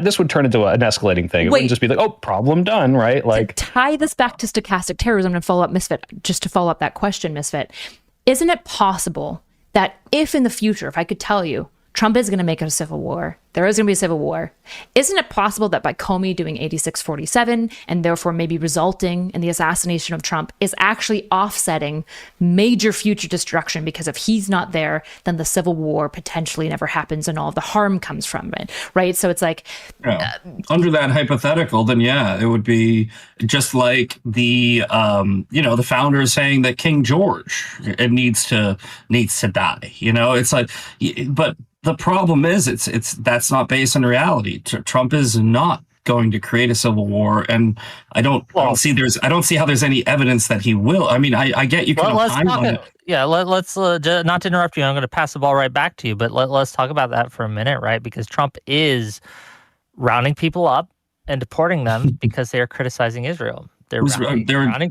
this would turn into an escalating thing. It wouldn't just be like, oh, problem done, right? Like to tie this back to stochastic terrorism and follow up Misfit, just to follow up that question, Misfit, isn't it possible that if in the future, if I could tell you, Trump is going to make it a civil war, there is going to be a civil war. Isn't it possible that by Comey doing 86-47 and therefore maybe resulting in the assassination of Trump is actually offsetting major future destruction, because if he's not there, then the civil war potentially never happens and all of the harm comes from it, right? So it's like... under that hypothetical, then yeah, it would be just like the the founders saying that King George it needs to die. It's like, but the problem is that's not based on reality. Trump is not going to create a civil war, and I don't see how there's any evidence that he will. I mean, I get you can opine on it. Yeah, let's not to interrupt you. I'm going to pass the ball right back to you, but let's talk about that for a minute, right? Because Trump is rounding people up and deporting them because they are criticizing Israel. He's rounding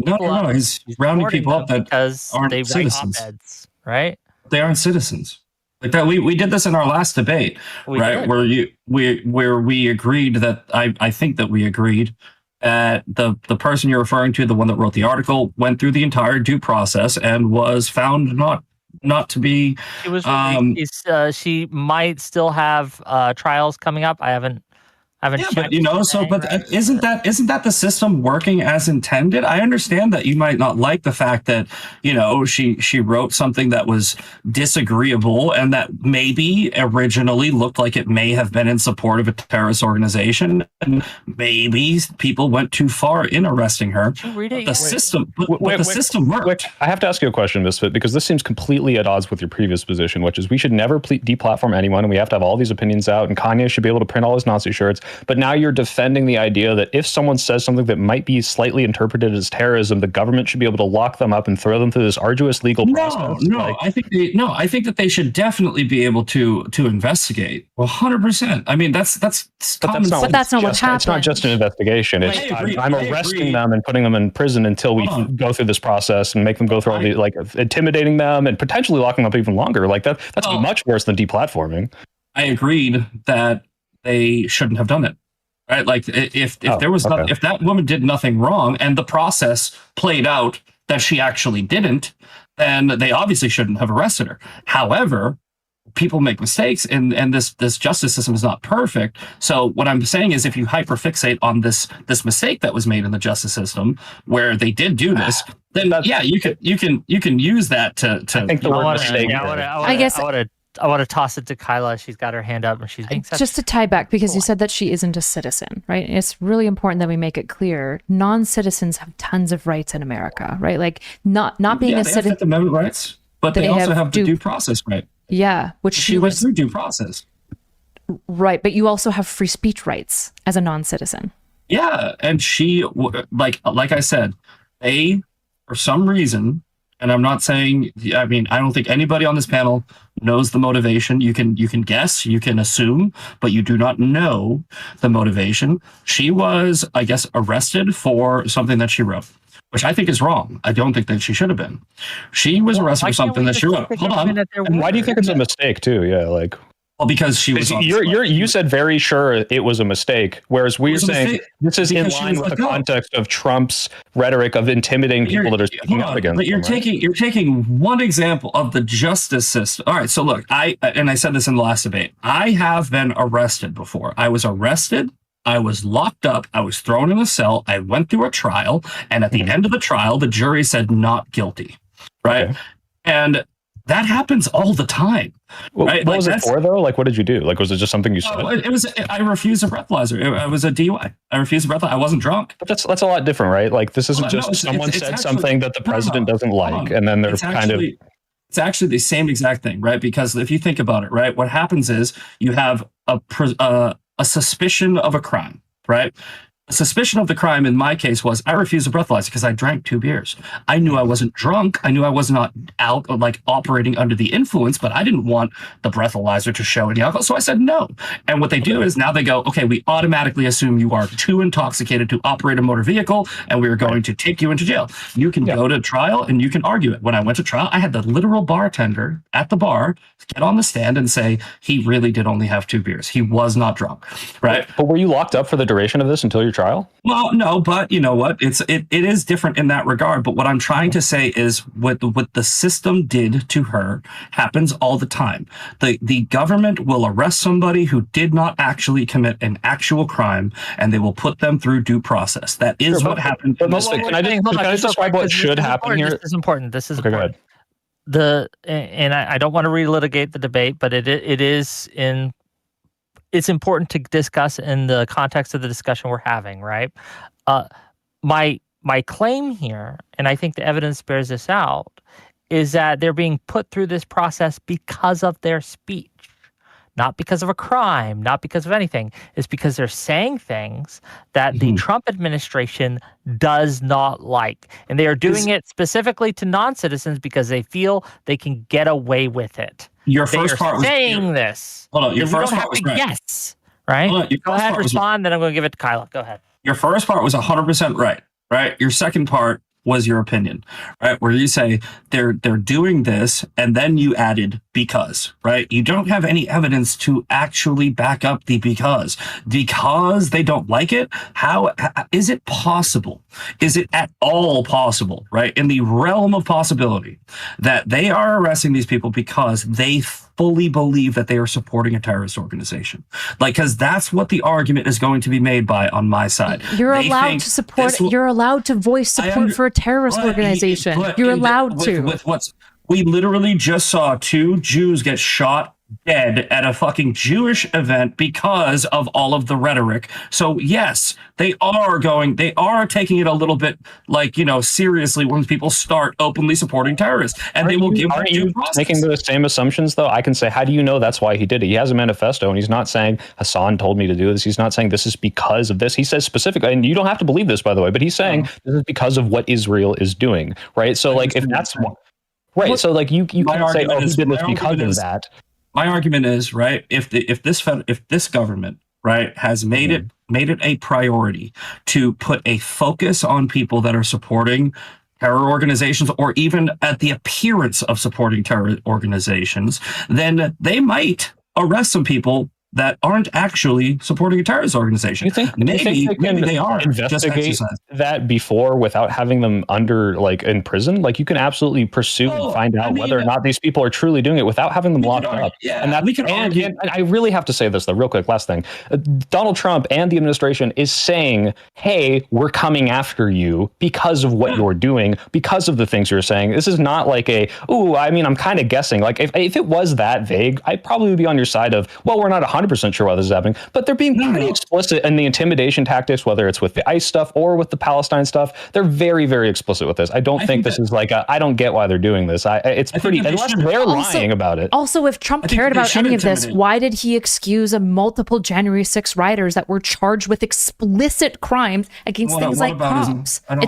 people up that because aren't they write citizens, op-eds, right? They aren't citizens. Like that, we did this in our last debate, right? Where we agreed that I think that we agreed that the person you're referring to, the one that wrote the article, went through the entire due process and was found not to be. She was she might still have trials coming up. I haven't. Yeah, but isn't that the system working as intended? I understand that you might not like the fact that she wrote something that was disagreeable and that maybe originally looked like it may have been in support of a terrorist organization, and maybe people went too far in arresting her. The system worked. I have to ask you a question, Misfit, because this seems completely at odds with your previous position, which is we should never deplatform anyone, and we have to have all these opinions out, and Kanye should be able to print all his Nazi shirts. But now you're defending the idea that if someone says something that might be slightly interpreted as terrorism, the government should be able to lock them up and throw them through this arduous legal process. I think that they should definitely be able to investigate. 100%. I mean, that's common sense. But that's not what happened. It's not just an investigation. It's I'm arresting them and putting them in prison until we go through this process and make them go through all the intimidating them and potentially locking them up even longer. Like that's much worse than deplatforming. I agreed that they shouldn't have done it, right? Like if that woman did nothing wrong and the process played out that she actually didn't, then they obviously shouldn't have arrested her. However, people make mistakes, and this justice system is not perfect. So what I'm saying is, if you hyperfixate on this mistake that was made in the justice system where they did do this, then you can use that to. I think the word mistake. I want to toss it to Kyla. She's got her hand up and she's being just to tie back, because you said that she isn't a citizen, right? It's really important that we make it clear non-citizens have tons of rights in America, right? Like not being a citizen. They have Fifth Amendment rights, but they also have the due process right. Yeah, which she went through due process. Right, but you also have free speech rights as a non-citizen. Yeah, and she, like I said, they, for some reason, and I'm not saying, I mean, I don't think anybody on this panel knows the motivation. You can guess, you can assume, but you do not know the motivation. She was, I guess, arrested for something that she wrote, which I think is wrong. I don't think that she should have been. She was arrested for something that she wrote. Hold on. And why do you think it's a mistake too? Yeah, like. Well, because she was. You said very sure it was a mistake, whereas we're saying this is in line with the context of Trump's rhetoric of intimidating people that are speaking up against. But you're taking one example of the justice system. All right, so look, I said this in the last debate. I have been arrested before. I was arrested. I was locked up. I was thrown in a cell. I went through a trial, and at the end of the trial, the jury said not guilty. Right, okay. And that happens all the time. Right? What was it for, though? Like, what did you do? Like, was it just something you said? I refused a breathalyzer. It was a DUI. I refused a breathalyzer. I wasn't drunk. But that's a lot different, right? Like, this isn't someone said something that the president doesn't like, and then they're It's actually the same exact thing, right? Because if you think about it, right, what happens is you have a suspicion of a crime, right? The suspicion of the crime in my case was I refused a breathalyzer because I drank 2 beers. I knew I wasn't drunk. I knew I was not out like operating under the influence, but I didn't want the breathalyzer to show any alcohol. So I said no. And what they do is now they go, okay, we automatically assume you are too intoxicated to operate a motor vehicle, and we are going to take you into jail. You can go to trial and you can argue it. When I went to trial, I had the literal bartender at the bar get on the stand and say he really did only have 2 beers. He was not drunk, right? But were you locked up for the duration of this until your trial? Well, no, but you know what? It is different in that regard. But what I'm trying to say is what the system did to her happens all the time. The government will arrest somebody who did not actually commit an actual crime, and they will put them through due process. That is what happened. But can I just describe what should happen here? This is important. This is Okay, go important. ahead. I don't want to relitigate the debate, but it's important to discuss in the context of the discussion we're having, right? My claim here, and I think the evidence bears this out, is that they're being put through this process because of their speech, not because of a crime, not because of anything. It's because they're saying things that the Trump administration does not like. And they are doing it specifically to non-citizens because they feel they can get away with it. Your first part was saying this. Hold on, your first don't part have was to right. guess, right? Go ahead, respond, then I'm going to give it to Kyla. Go ahead. Your first part was 100% right, right? Your second part was your opinion, right? Where you say they're doing this, and then you added because, right? You don't have any evidence to actually back up the because they don't like it. How is it possible? Is it at all possible, right? In the realm of possibility that they are arresting these people because they fully believe that they are supporting a terrorist organization? Like, because that's what the argument is going to be made by on my side. You're allowed to support. You're allowed to voice support for a terrorist organization. You're allowed to. We literally just saw 2 Jews get shot dead at a fucking Jewish event because of all of the rhetoric. So yes, they are taking it a little bit like, seriously when people start openly supporting terrorists, and they will give Aren't you making the same assumptions though? I can say, how do you know that's why he did it? He has a manifesto, and he's not saying Hasan told me to do this. He's not saying this is because of this. He says specifically, and you don't have to believe this, by the way, but he's saying this is because of what Israel is doing, right? So like, if that's right, so like you can't say, oh, he did this because of that. My argument is, right, if this government, right, has made it a priority to put a focus on people that are supporting terror organizations, or even at the appearance of supporting terror organizations, then they might arrest some people that aren't actually supporting a terrorist organization. Maybe they are. Investigate that before without having them in prison. Like, you can absolutely pursue and find out whether or not these people are truly doing it without having them locked up. Yeah, and I really have to say this though, real quick, last thing. Donald Trump and the administration is saying, hey, we're coming after you because of what you're doing, because of the things you're saying. This is not like I'm kind of guessing. Like, if it was that vague, I'd probably be on your side of, well, we're not 100% sure why this is happening, but they're being pretty explicit in the intimidation tactics, whether it's with the ICE stuff or with the Palestine stuff. They're very, very explicit with this. I don't think this is like I don't get why they're doing this. It's pretty, unless they're lying about it. Also, if Trump cared about any of this, why did he excuse multiple January 6 rioters that were charged with explicit crimes against things like cops? This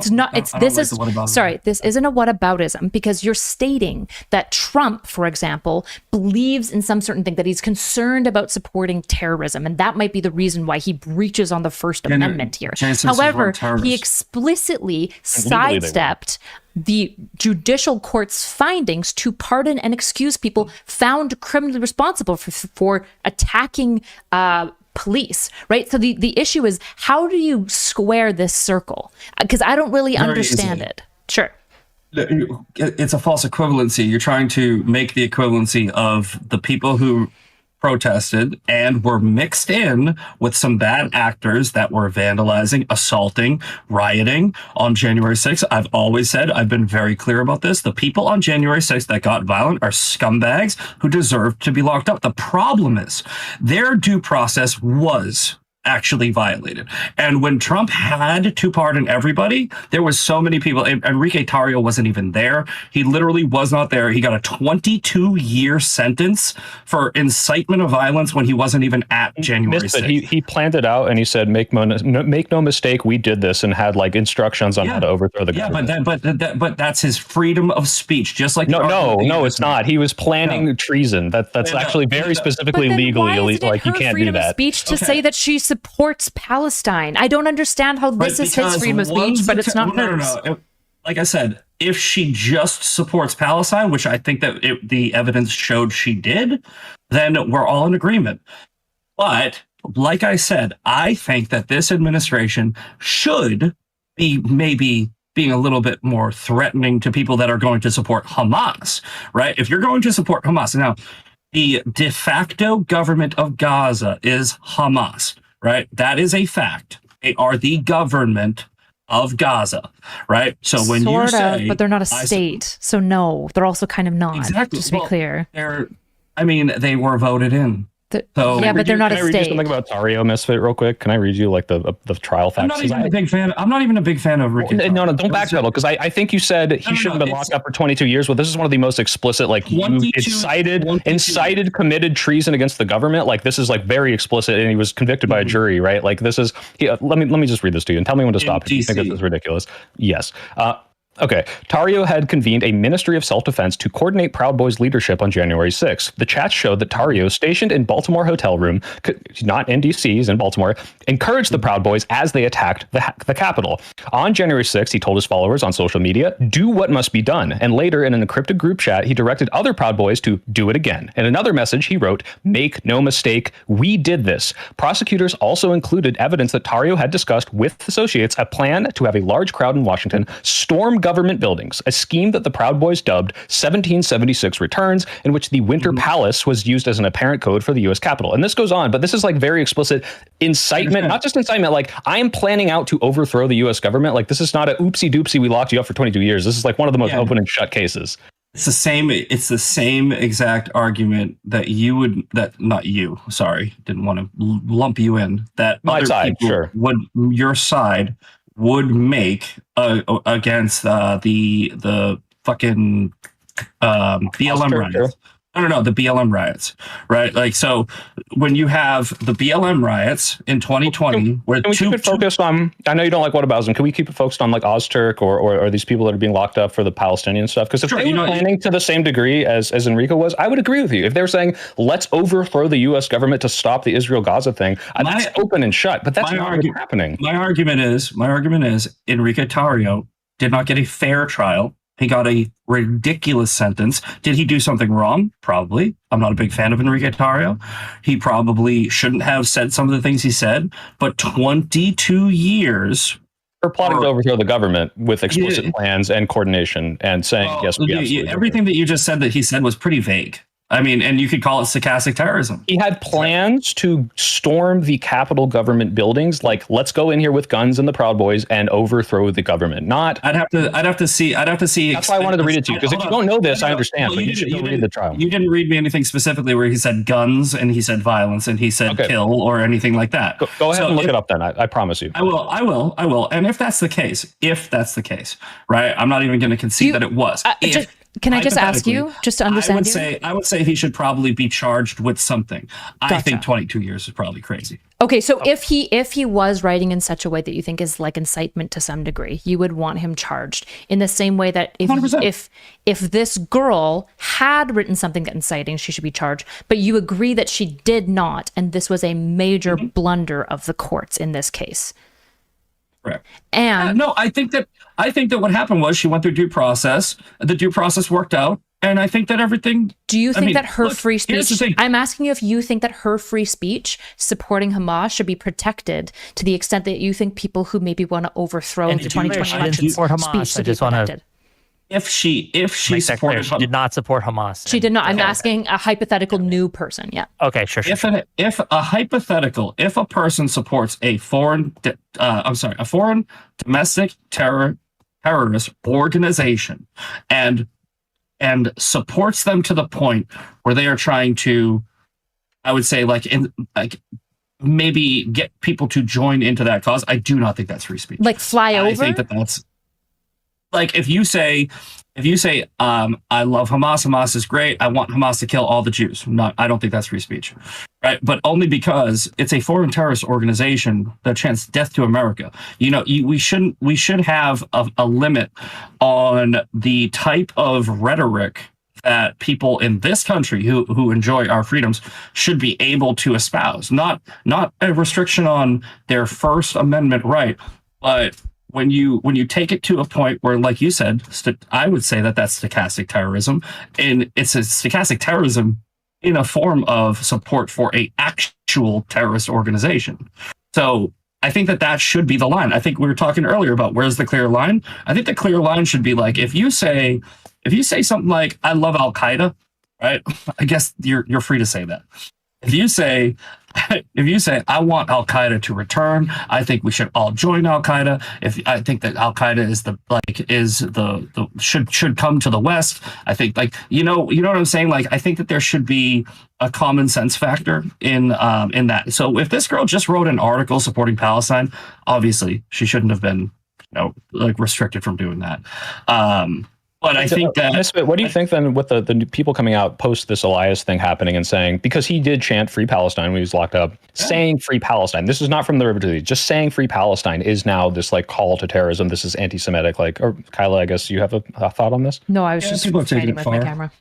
isn't a whataboutism, because you're stating that Trump, for example, believes in some certain thing, that he's concerned about supporting terrorism, and that might be the reason why he breaches on the First Amendment here. However, he explicitly sidestepped the judicial court's findings to pardon and excuse people found criminally responsible for attacking police, right? So the issue is, how do you square this circle? Because I don't really understand it. Sure. It's a false equivalency. You're trying to make the equivalency of the people who protested and were mixed in with some bad actors that were vandalizing, assaulting, rioting on January 6th. I've always said, I've been very clear about this. The people on January 6th that got violent are scumbags who deserve to be locked up. The problem is their due process was actually violated. And when Trump had to pardon everybody, there was so many people. Enrique Tarrio wasn't even there. He literally was not there. He got a 22-year sentence for incitement of violence when he wasn't even at January 6th. He planned it out, and he said, make no mistake, we did this, and had like instructions on how to overthrow the government. But that's his freedom of speech, just like no, it's not. He was planning treason. That's actually very specifically legally, like, you can't do that. Speech to say that she supports Palestine. I don't understand how this is his freedom of speech, but it's not hers. No. Like I said, if she just supports Palestine, which I think that the evidence showed she did, then we're all in agreement. But like I said, I think that this administration should be maybe being a little bit more threatening to people that are going to support Hamas, right? If you're going to support Hamas, now the de facto government of Gaza is Hamas, right? That is a fact. They are the government of Gaza, right? So when sort you say, of, but they're not a state, so no, they're also kind of not. Exactly. Just to be clear, they were voted in. Yeah, but they're not a Can I read you state. something about Tario Misfit real quick? Can I read you like the trial facts? I'm not even a big fan of Ricky. No, don't backpedal, because I think you said he shouldn't have been locked up for 22 years. Well, this is one of the most explicit, like, incited, committed treason against the government. Like, this is like very explicit, and he was convicted by a jury, right? Like, this is. Let me just read this to you and tell me when to stop if you think this is ridiculous. Yes. Okay, Tario had convened a Ministry of Self-Defense to coordinate Proud Boys' leadership on January 6th. The chats showed that Tario, stationed in Baltimore hotel room, not NDCs in Baltimore, encouraged the Proud Boys as they attacked the Capitol. On January 6th, he told his followers on social media, do what must be done. And later, in an encrypted group chat, he directed other Proud Boys to do it again. In another message, he wrote, make no mistake, we did this. Prosecutors also included evidence that Tario had discussed with associates a plan to have a large crowd in Washington storm government buildings, a scheme that the Proud Boys dubbed 1776 returns, in which the Winter Palace was used as an apparent code for the U.S. Capitol. And this goes on, but this is like very explicit incitement, not just incitement, like I am planning out to overthrow the U.S. government. Like this is not a oopsie doopsie, we locked you up for 22 years. This is like one of the most open and shut cases. It's the same exact argument that not you, sorry, didn't want to lump you in, that my side, sure. Your side would make against the fucking BLM riots. No, the BLM riots, right? Like, so when you have the BLM riots in 2020, where can we keep it focused on, I know you don't like whataboutism, can we keep it focused on like Ozturk or these people that are being locked up for the Palestinian stuff? Because if they were planning to the same degree as Enrico was, I would agree with you. If they were saying, let's overthrow the U.S. government to stop the Israel-Gaza thing, that's open and shut, but that's not what's happening. My argument is Enrique Tario did not get a fair trial. He got a ridiculous sentence. Did he do something wrong? Probably. I'm not a big fan of Enrique Tario. He probably shouldn't have said some of the things he said, but 22 years for plotting to overthrow the government with explicit plans and coordination and saying, yes, we absolutely everything that you just said that he said was pretty vague. I mean, and you could call it stochastic terrorism. He had plans to storm the Capitol government buildings. Like, let's go in here with guns and the Proud Boys and overthrow the government. Not. I'd have to see. That's why I wanted to read it to you, because if you don't know this, I understand. But you should read the trial. You didn't read me anything specifically where he said guns and he said violence and he said kill or anything like that. Go ahead and look it up then. I promise you. I will. And if that's the case, right? I'm not even going to concede that it was. Can I just ask you, just to understand I would say he should probably be charged with something. Gotcha. I think 22 years is probably crazy. Okay, so if he was writing in such a way that you think is like incitement to some degree, you would want him charged in the same way that if this girl had written something inciting, she should be charged. But you agree that she did not, and this was a major blunder of the courts in this case. Correct. And no, I think that what happened was she went through due process. The due process worked out, and I think that everything. Do you think that her free speech? I'm asking you if you think that her free speech supporting Hamas should be protected to the extent that you think people who maybe want to overthrow the 2020 elections speech should be protected. If she supported, she did not support Hamas. She did not. I'm asking a hypothetical new person. Yeah. Okay, sure. If a person supports a foreign domestic terrorist organization and supports them to the point where they are trying to, I would say, maybe get people to join into that cause, I do not think that's free speech. Like fly over. I think that's. Like if you say, I love Hamas. Hamas is great. I want Hamas to kill all the Jews. I don't think that's free speech, right? But only because it's a foreign terrorist organization that chants death to America. We should have a limit on the type of rhetoric that people in this country who enjoy our freedoms should be able to espouse. Not a restriction on their First Amendment right, but when you take it to a point where, like you said, I would say that's stochastic terrorism, and it's a stochastic terrorism in a form of support for a actual actual terrorist organization. So I think that should be the line. I think we were talking earlier about where's the clear line. I think the clear line should be like, if you say something like, I love Al Qaeda, right? I guess you're free to say that. If you say I want Al Qaeda to return, I think we should all join Al Qaeda. If I think that Al Qaeda should come to the West, I think you know what I'm saying. Like, I think that there should be a common sense factor in that. So if this girl just wrote an article supporting Palestine, obviously she shouldn't have been restricted from doing that. But I think that... Misfit, what do you think then with the people coming out post this Elias thing happening and saying, because he did chant Free Palestine when he was locked up, saying Free Palestine, this is not from the river to the sea, just saying Free Palestine is now this call to terrorism. This is anti-Semitic. Or Kyla, I guess you have a thought on this? No, I was just fighting with my camera.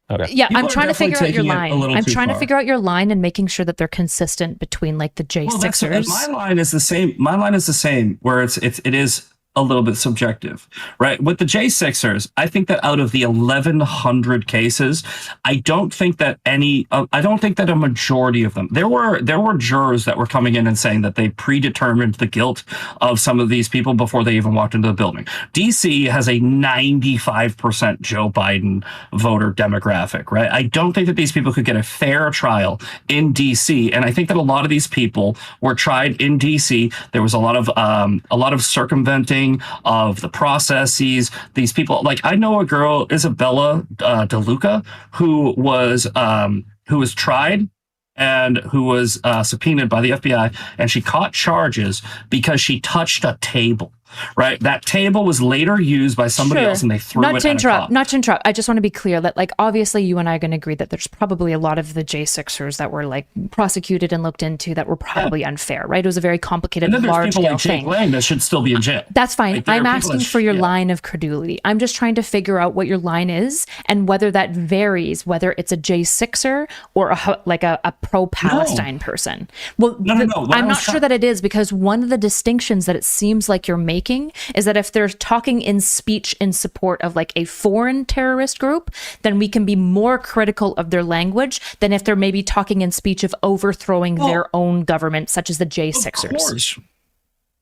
Okay. Yeah, I'm trying to figure out your line. I'm trying to figure out your line and making sure that they're consistent between the J6ers. My line is the same. My line is the same, where it is a little bit subjective, right? With the J6ers, I think that out of the 1,100 cases, I don't think that a majority of them, there were jurors that were coming in and saying that they predetermined the guilt of some of these people before they even walked into the building. DC has a 95% Joe Biden voter demographic, right? I don't think that these people could get a fair trial in DC. And I think that a lot of these people were tried in DC. There was a lot of circumventing of the processes. These people, I know a girl, Isabella DeLuca, who was tried and who was subpoenaed by the FBI, and she caught charges because she touched a table. Right, that table was later used by somebody else, and they threw it at a cop. Not to interrupt. I just want to be clear that, obviously, you and I are going to agree that there's probably a lot of the J6ers that were prosecuted and looked into that were probably unfair. Right, it was a very complicated, large-scale thing. Jake Lang that should still be in jail. That's fine. I'm asking for your line of credulity. I'm just trying to figure out what your line is and whether that varies, whether it's a J6er or a pro-Palestine person. Well, no. I'm not sure that it is, because one of the distinctions that it seems like you're making is that if they're talking in speech in support of a foreign terrorist group, then we can be more critical of their language than if they're maybe talking in speech of overthrowing their own government, such as the J6ers.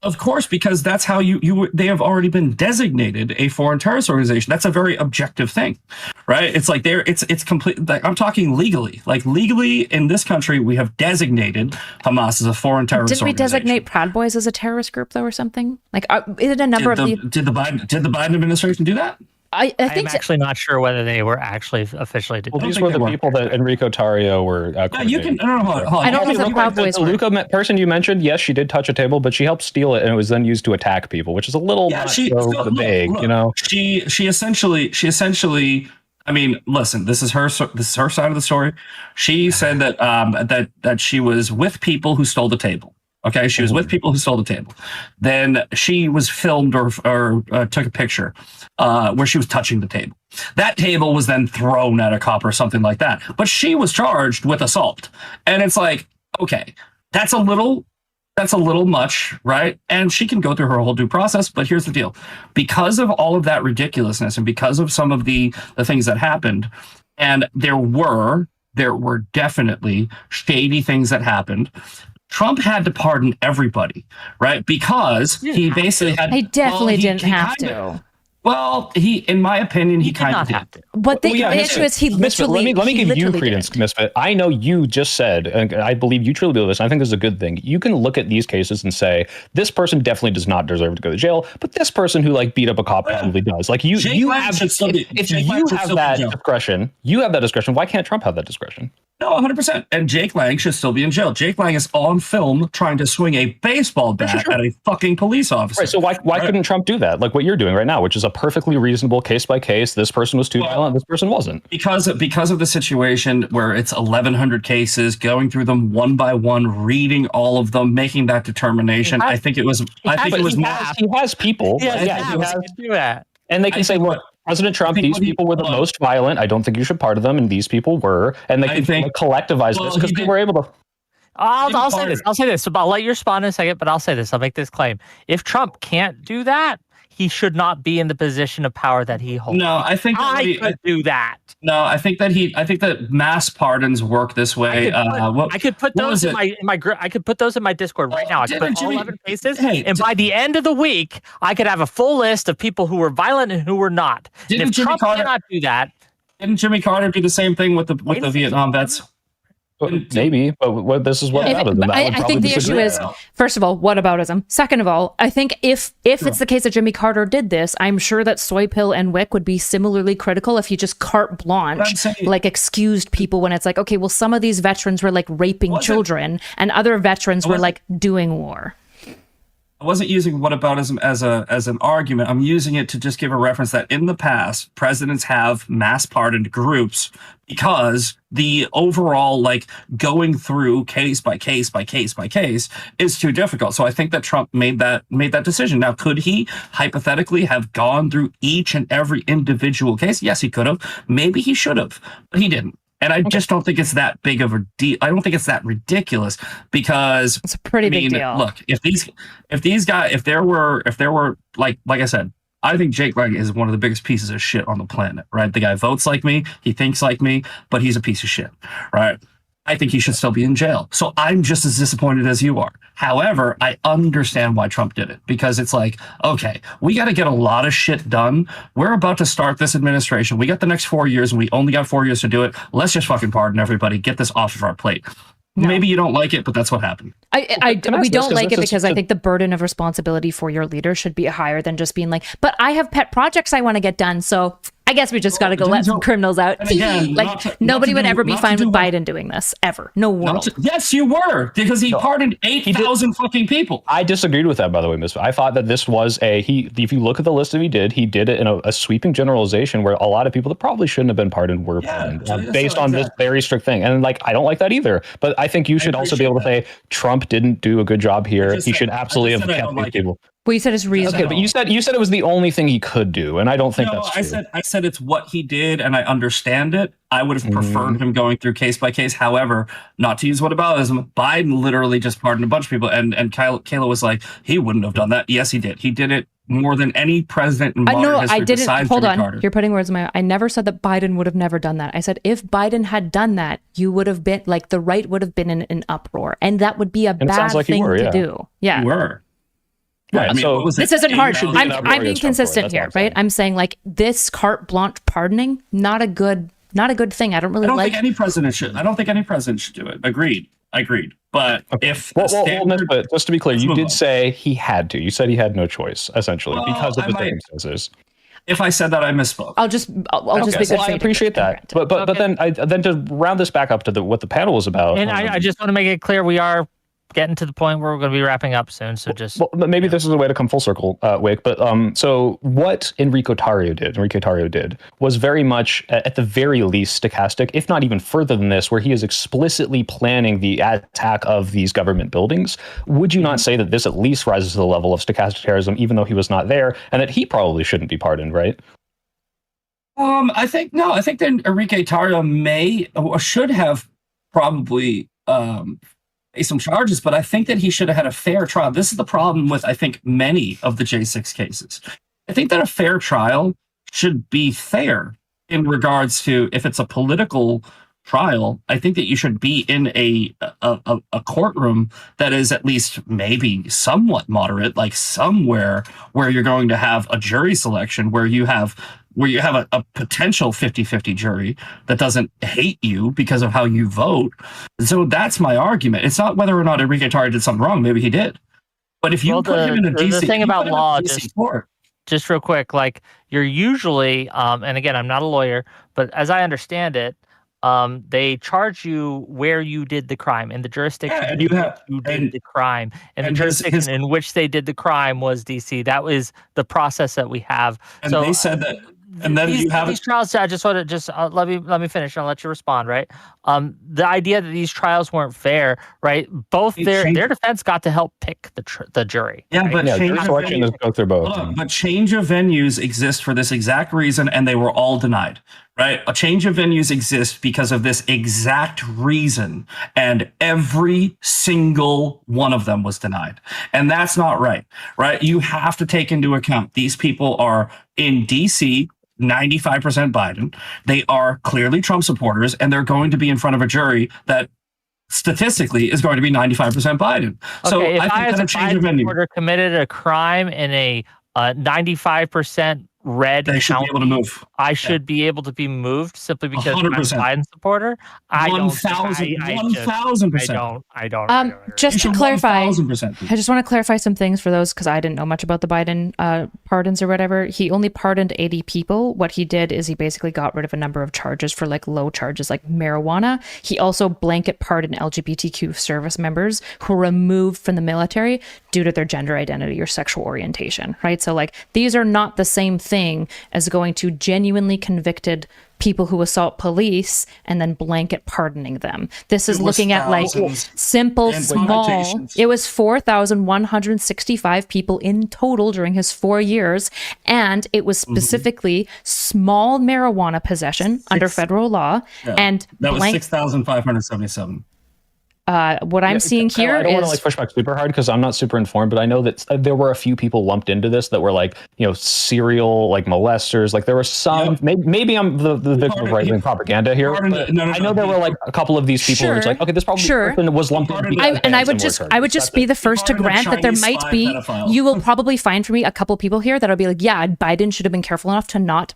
Of course, because that's how they have already been designated a foreign terrorist organization. That's a very objective thing, right? It's it's complete. I'm talking legally. Legally in this country, we have designated Hamas as a foreign terrorist organization. Didn't we designate Proud Boys as a terrorist group though, or something? Is it a number of the? Did the Biden administration do that? I think I'm actually not sure whether they were actually officially. Well, these were the people that Enrico Tarrio were. You can. Hold on. I don't know if the Proud Boys were. The Luca person you mentioned, yes, she did touch a table, but she helped steal it, and it was then used to attack people, which is a little vague, you know. She essentially. I mean, listen. This is her side of the story. She said that she was with people who stole the table. Okay, she was with people who stole the table. Then she was filmed or took a picture where she was touching the table. That table was then thrown at a cop or something like that. But she was charged with assault. And it's okay, that's a little much, right? And she can go through her whole due process. But here's the deal. Because of all of that ridiculousness and because of some of the things that happened, and there were definitely shady things that happened, Trump had to pardon everybody, right? Because he basically had. He definitely didn't have to. Well, in my opinion, he kind of did. But the issue is he literally. Let me give you credence, Misfit. I know you just said, and I believe you truly believe this, and I think this is a good thing. You can look at these cases and say, this person definitely does not deserve to go to jail, but this person who beat up a cop probably does. You have that discretion. You have that discretion. Why can't Trump have that discretion? No, 100%. And Jake Lang should still be in jail. Jake Lang is on film trying to swing a baseball bat at a fucking police officer. Right. So why couldn't Trump do that? What you're doing right now, which is a perfectly reasonable case by case. This person was too violent. This person wasn't. Because of the situation where it's 1,100 cases, going through them one by one, reading all of them, making that determination. I think it was. He has people. He has do that, and they can say, look, President Trump, these people were the most violent. I don't think you should pardon them, and these people were, and they can collectivize this because they were able to. I'll say this. I'll say this. I'll let you respond in a second, but I'll say this. I'll make this claim. If Trump can't do that, he should not be in the position of power that he holds. No, I think I could do that. No, I think that mass pardons work this way. I could put those in my I could put those in my Discord right now. I could put all 11 cases, and by the end of the week, I could have a full list of people who were violent and who were not. And if Trump cannot do that, didn't Jimmy Carter do the same thing with the Vietnam vets? Maybe, but this is what I think the issue is, first of all, whataboutism. Second of all, I think if it's the case that Jimmy Carter did this, I'm sure that Soypill and Wick would be similarly critical if you just carte blanche, like excused people when it's like, okay, well, some of these veterans were like raping children and other veterans were like doing war. I wasn't using whataboutism as an argument. I'm using it to just give a reference that in the past, presidents have mass pardoned groups because the overall like going through case by case by case by case is too difficult. So I think that Trump made that decision. Now, could he hypothetically have gone through each and every individual case? Yes, he could have. Maybe he should have, but he didn't. And I just don't think it's that big of a deal. I don't think it's that ridiculous because it's a pretty big deal. Look, if there were like I said, I think Jake Lang is one of the biggest pieces of shit on the planet, right? The guy votes like me, he thinks like me, but he's a piece of shit, right? I think he should still be in jail. So I'm just as disappointed as you are. However, I understand why Trump did it because it's like, okay, we got to get a lot of shit done. We're about to start this administration. We got the next 4 years and we only got 4 years to do it. Let's just fucking pardon everybody. Get this off of our plate. No. Maybe you don't like it, but that's what happened. We don't like it because I think the burden of responsibility for your leader should be higher than just being like, but I have pet projects I want to get done. So I guess we just got to go let some criminals out. Again, nobody would ever be fine with Biden doing this, ever. No world. Yes, you were, because he pardoned 8,000 fucking people. I disagreed with that, by the way, Misfit. I thought that this was if you look at the list of he did it in a sweeping generalization where a lot of people that probably shouldn't have been pardoned were pardoned based on this very strict thing. And like, I don't like that either. But I think you should also be able to say Trump didn't do a good job here. He should absolutely have kept these people. Well, you said it's reasonable. Okay, but you said it was the only thing he could do, and I don't think that's true. I said it's what he did, and I understand it. I would have preferred him going through case by case. However, not to use whataboutism, Biden literally just pardoned a bunch of people, and Kyla was like, he wouldn't have done that. Yes, he did. He did it more than any president in modern history. I didn't. Hold on, Carter. You're putting words in my mouth. I never said that Biden would have never done that. I said if Biden had done that, you would have been like the right would have been in an uproar, and that would be a bad thing to do. Yeah, you were. Right, I mean, so this isn't harsh. I'm being consistent here, right? I'm saying like this carte blanche pardoning, not a good thing. I don't think any president should. I don't think any president should do it. Agreed. But if just to be clear, you did say he had to. You said he had no choice, essentially, because of the circumstances. If I said that, I misspoke. I'll just be good. I appreciate that. But then to round this back up to what the panel was about. And I just want to make it clear we are getting to the point where we're going to be wrapping up soon. So maybe this is a way to come full circle, Wake. But so what Enrique Tarrio did was very much, at the very least, stochastic, if not even further than this, where he is explicitly planning the attack of these government buildings. Would you not say that this at least rises to the level of stochastic terrorism, even though he was not there, and that he probably shouldn't be pardoned, right? I think that Enrique Tarrio should have probably some charges, but I think that he should have had a fair trial. This is the problem with, I think, many of the J6 cases. I think that a fair trial should be fair in regards to if it's a political trial. I think that you should be in a courtroom that is at least maybe somewhat moderate, like somewhere where you're going to have a jury selection where you have a potential 50-50 jury that doesn't hate you because of how you vote. So that's my argument. It's not whether or not Enrique Tarrio did something wrong. Maybe he did. But if you put him in a DC, the thing about law, court, just real quick, like you're usually, and again, I'm not a lawyer, but as I understand it, they charge you where you did the crime in the jurisdiction you did the crime, and the jurisdiction in which they did the crime was DC. That was the process that we have. And so they said that. And then these trials. I just want to let me finish and I'll let you respond. Right. The idea that these trials weren't fair. Right. Both their defense got to help pick the jury. Yeah, right? but jury selection is go through both. But change of venues exist for this exact reason, and they were all denied. right? A change of venues exists because of this exact reason, and every single one of them was denied. And that's not right, right? You have to take into account these people are in DC, 95% Biden. They are clearly Trump supporters, and they're going to be in front of a jury that statistically is going to be 95% Biden. So Okay, if I I think as that a a change of Biden venue, supporter committed a crime in a 95% red they should be able to county, move. I should be able to be moved simply because I'm a 100%. Biden supporter. I don't. 1,000%. I don't. Just to You should clarify, 1,000%. I just want to clarify some things for those because I didn't know much about the Biden pardons or whatever. He only pardoned 80 people. What he did is he basically got rid of a number of charges for like low charges like marijuana. He also blanket pardoned LGBTQ service members who were removed from the military due to their gender identity or sexual orientation, right? So like these are not the same thing as going to genuinely convicted people who assault police and then blanket pardoning them. This is looking at like simple, small. It was 4,165 people in total during his 4 years. And it was specifically small marijuana possession under federal law. Yeah. And that was 6,577. What I'm seeing here I don't want to is like push back super hard because I'm not super informed, but I know that there were a few people lumped into this that were like, serial like molesters. Like there were some, maybe I'm the victim of right-wing propaganda here. But I know there were like a couple of these people who were like, okay, this probably person was lumped in. I would just be the first to grant that there might be, you will probably find for me a couple people here that'll be like, yeah, Biden should have been careful enough to not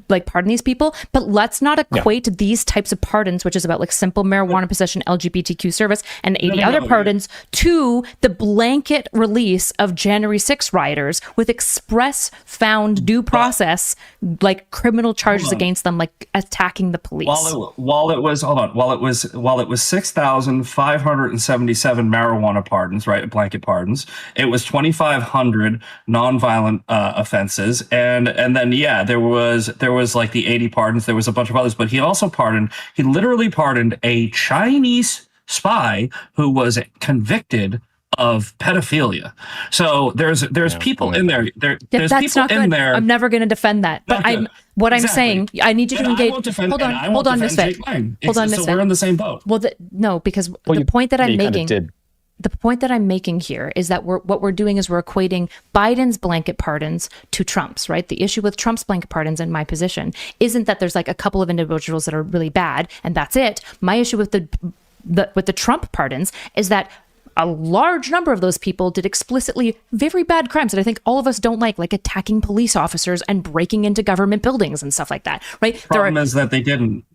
like pardon these people, but let's not equate these types of pardons, which is about like simple marijuana possession, LGBTQ service, and 80 other pardons, to the blanket release of January 6 rioters with express found due process, like criminal charges against them, like attacking the police. While it was 6,577 marijuana pardons, right, blanket pardons, it was 2,500 nonviolent offenses, and then there was like the 80 pardons. There was a bunch of others, but he literally pardoned a Chinese spy who was convicted of pedophilia. So there's people in there. There's that's people not good. in there. I'm never going to defend that. But I'm saying, I need you to engage. Hold on, Misfit. Hold on, Misfit. So we're in the same boat. Well, no, because the point that I'm making. The point that I'm making here is that what we're doing is we're equating Biden's blanket pardons to Trump's, right? The issue with Trump's blanket pardons, in my position, isn't that there's like a couple of individuals that are really bad and that's it. My issue with the Trump pardons is that a large number of those people did explicitly very bad crimes that I think all of us don't like attacking police officers and breaking into government buildings and stuff like that, right? The problem is that they didn't.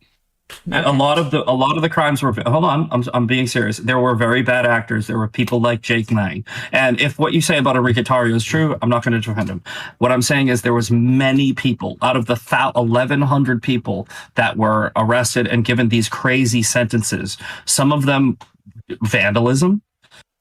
Okay. A lot of the crimes were. Hold on, I'm being serious. There were very bad actors. There were people like Jake Lang. And if what you say about Enrique Tarrio is true, I'm not going to defend him. What I'm saying is there was many people out of the 1,100 people that were arrested and given these crazy sentences. Some of them vandalism.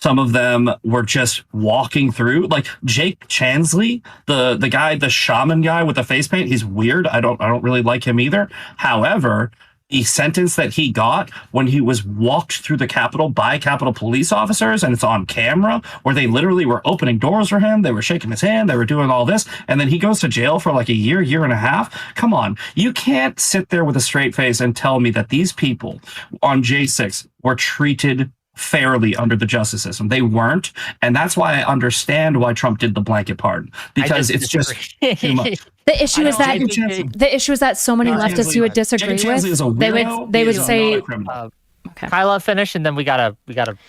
Some of them were just walking through, like Jake Chansley, the guy, the shaman guy with the face paint. He's weird. I don't really like him either. However, the sentence that he got when he was walked through the Capitol by Capitol police officers, and it's on camera, where they literally were opening doors for him, they were shaking his hand, they were doing all this, and then he goes to jail for like a year and a half. Come on, you can't sit there with a straight face and tell me that these people on J6 were treated fairly under the justice system. They weren't, and that's why I understand why Trump did the blanket pardon, because it's just too much. The issue is that so many leftists you would disagree with. They would say, okay. Kyla, finish, and then we gotta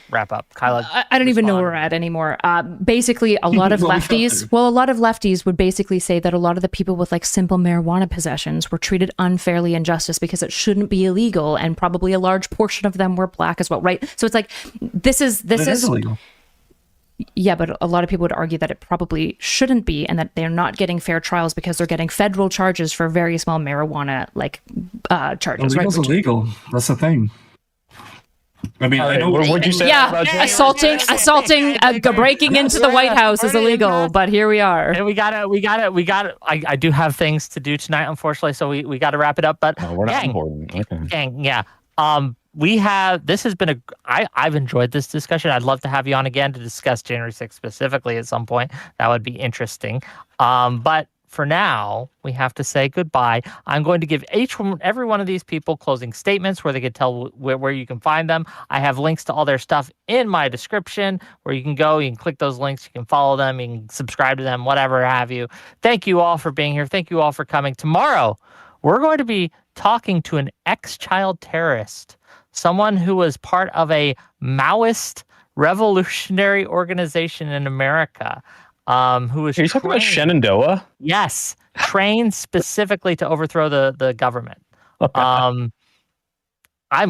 wrap up. Kyla, I don't even know where we're at anymore. Basically, a lot of lefties would basically say that a lot of the people with like simple marijuana possessions were treated unfairly in justice because it shouldn't be illegal, and probably a large portion of them were black as well, right? So it's like this is illegal. Yeah, but a lot of people would argue that it probably shouldn't be, and that they're not getting fair trials because they're getting federal charges for very small marijuana charges. Illegal's illegal. That's the thing. I mean, I know. What'd you say? Yeah, assaulting, breaking into the White House is illegal, but here we are. And we gotta. I do have things to do tonight, unfortunately, so we gotta wrap it up. But we're not important. Okay. Gang, yeah. This has been I've enjoyed this discussion. I'd love to have you on again to discuss January 6th specifically at some point. That would be interesting. But for now, we have to say goodbye. I'm going to give every one of these people closing statements where they can tell where you can find them. I have links to all their stuff in my description where you can go, you can click those links, you can follow them, you can subscribe to them, whatever have you. Thank you all for being here. Thank you all for coming. Tomorrow, we're going to be talking to an ex-child terrorist, someone who was part of a Maoist revolutionary organization in America. Who was Are you talking about Shenandoah? Yes, trained specifically to overthrow the government. Okay. I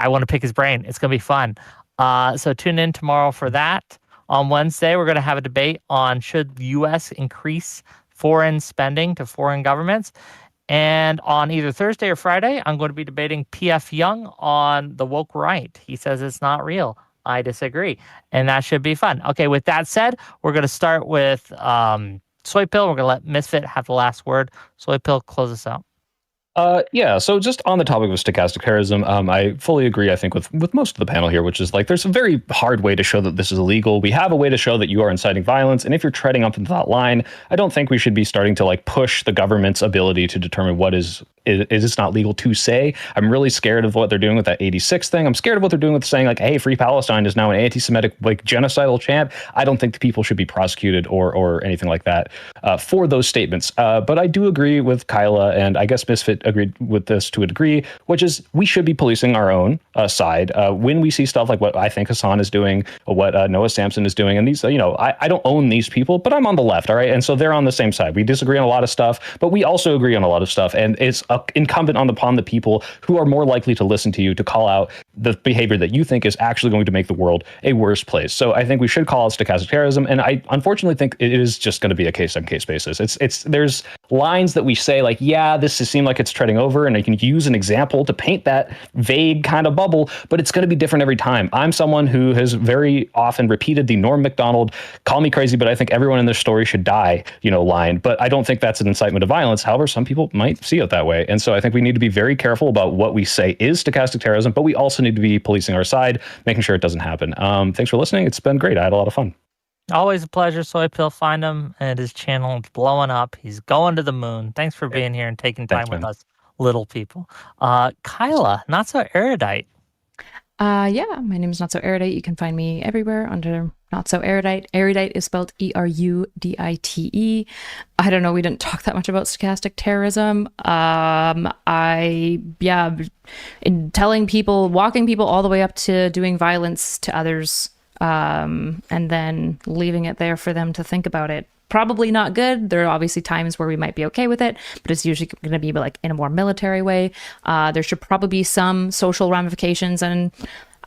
want to pick his brain. It's gonna be fun. So tune in tomorrow for that. On Wednesday, we're gonna have a debate on should the U.S. increase foreign spending to foreign governments. And on either Thursday or Friday, I'm going to be debating P.F. Young on the woke right. He says it's not real. I disagree. And that should be fun. Okay, with that said, we're going to start with Soy Pill. We're going to let Misfit have the last word. Soy Pill, close us out. Yeah, so just on the topic of stochastic terrorism, I fully agree, I think, with most of the panel here, which is like there's a very hard way to show that this is illegal. We have a way to show that you are inciting violence, and if you're treading up into that line, I don't think we should be starting to like push the government's ability to determine what is it's not legal to say. I'm really scared of what they're doing with that 86 thing. I'm scared of what they're doing with saying like, hey, Free Palestine is now an anti-Semitic, like genocidal chant. I don't think the people should be prosecuted or anything like that for those statements. But I do agree with Kyla, and I guess Misfit agreed with this to a degree, which is we should be policing our own side. When we see stuff like what I think Hasan is doing, or what Noah Sampson is doing, and these, I don't own these people, but I'm on the left, all right? And so they're on the same side. We disagree on a lot of stuff, but we also agree on a lot of stuff, and it's incumbent upon the people who are more likely to listen to you to call out the behavior that you think is actually going to make the world a worse place. So I think we should call it stochastic terrorism, and I unfortunately think it is just going to be a case-on-case basis. It's there's lines that we say like, yeah, this seems like it's treading over, and I can use an example to paint that vague kind of bubble, but it's going to be different every time. I'm someone who has very often repeated the Norm Macdonald, call me crazy, but I think everyone in this story should die, line, but I don't think that's an incitement of violence. However, some people might see it that way, and so I think we need to be very careful about what we say is stochastic terrorism, but we also need to be policing our side, making sure it doesn't happen. Thanks for listening. It's been great. I had a lot of fun. Always a pleasure, Soy Pill. Find him at his channel. It's blowing up. He's going to the moon. Thanks for being here and taking time with us, little people. Kyla, notsoErudite. Yeah, my name is notsoErudite. You can find me everywhere under notsoErudite. Erudite is spelled Erudite. I don't know. We didn't talk that much about stochastic terrorism. In telling people, walking people all the way up to doing violence to others, and then leaving it there for them to think about it. Probably not good. There are obviously times where we might be okay with it, but it's usually going to be like in a more military way. There should probably be some social ramifications, and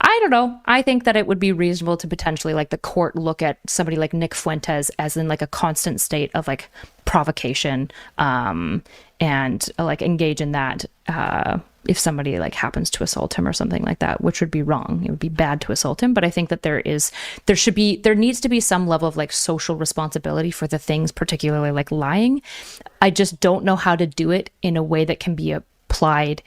I don't know. I think that it would be reasonable to potentially like the court look at somebody like Nick Fuentes as in like a constant state of like provocation, and like engage in that if somebody like happens to assault him or something like that, which would be wrong. It would be bad to assault him, but I think that there needs to be some level of like social responsibility for the things, particularly like lying. I just don't know how to do it in a way that can be applied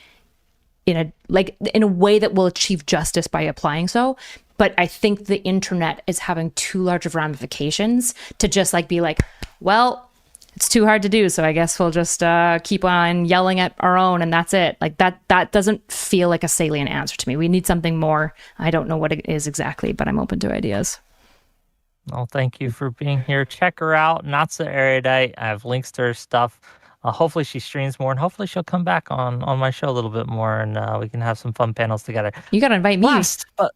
in a way that will achieve justice by applying so. But I think the internet is having too large of ramifications to just like be like, well, it's too hard to do, so I guess we'll just keep on yelling at our own, and that's it. Like that doesn't feel like a salient answer to me. We need something more. I don't know what it is exactly, but I'm open to ideas. Well, thank you for being here. Check her out, notsoErudite. I have links to her stuff. Hopefully she streams more, and hopefully she'll come back on my show a little bit more, and we can have some fun panels together. You got to invite me. Last, but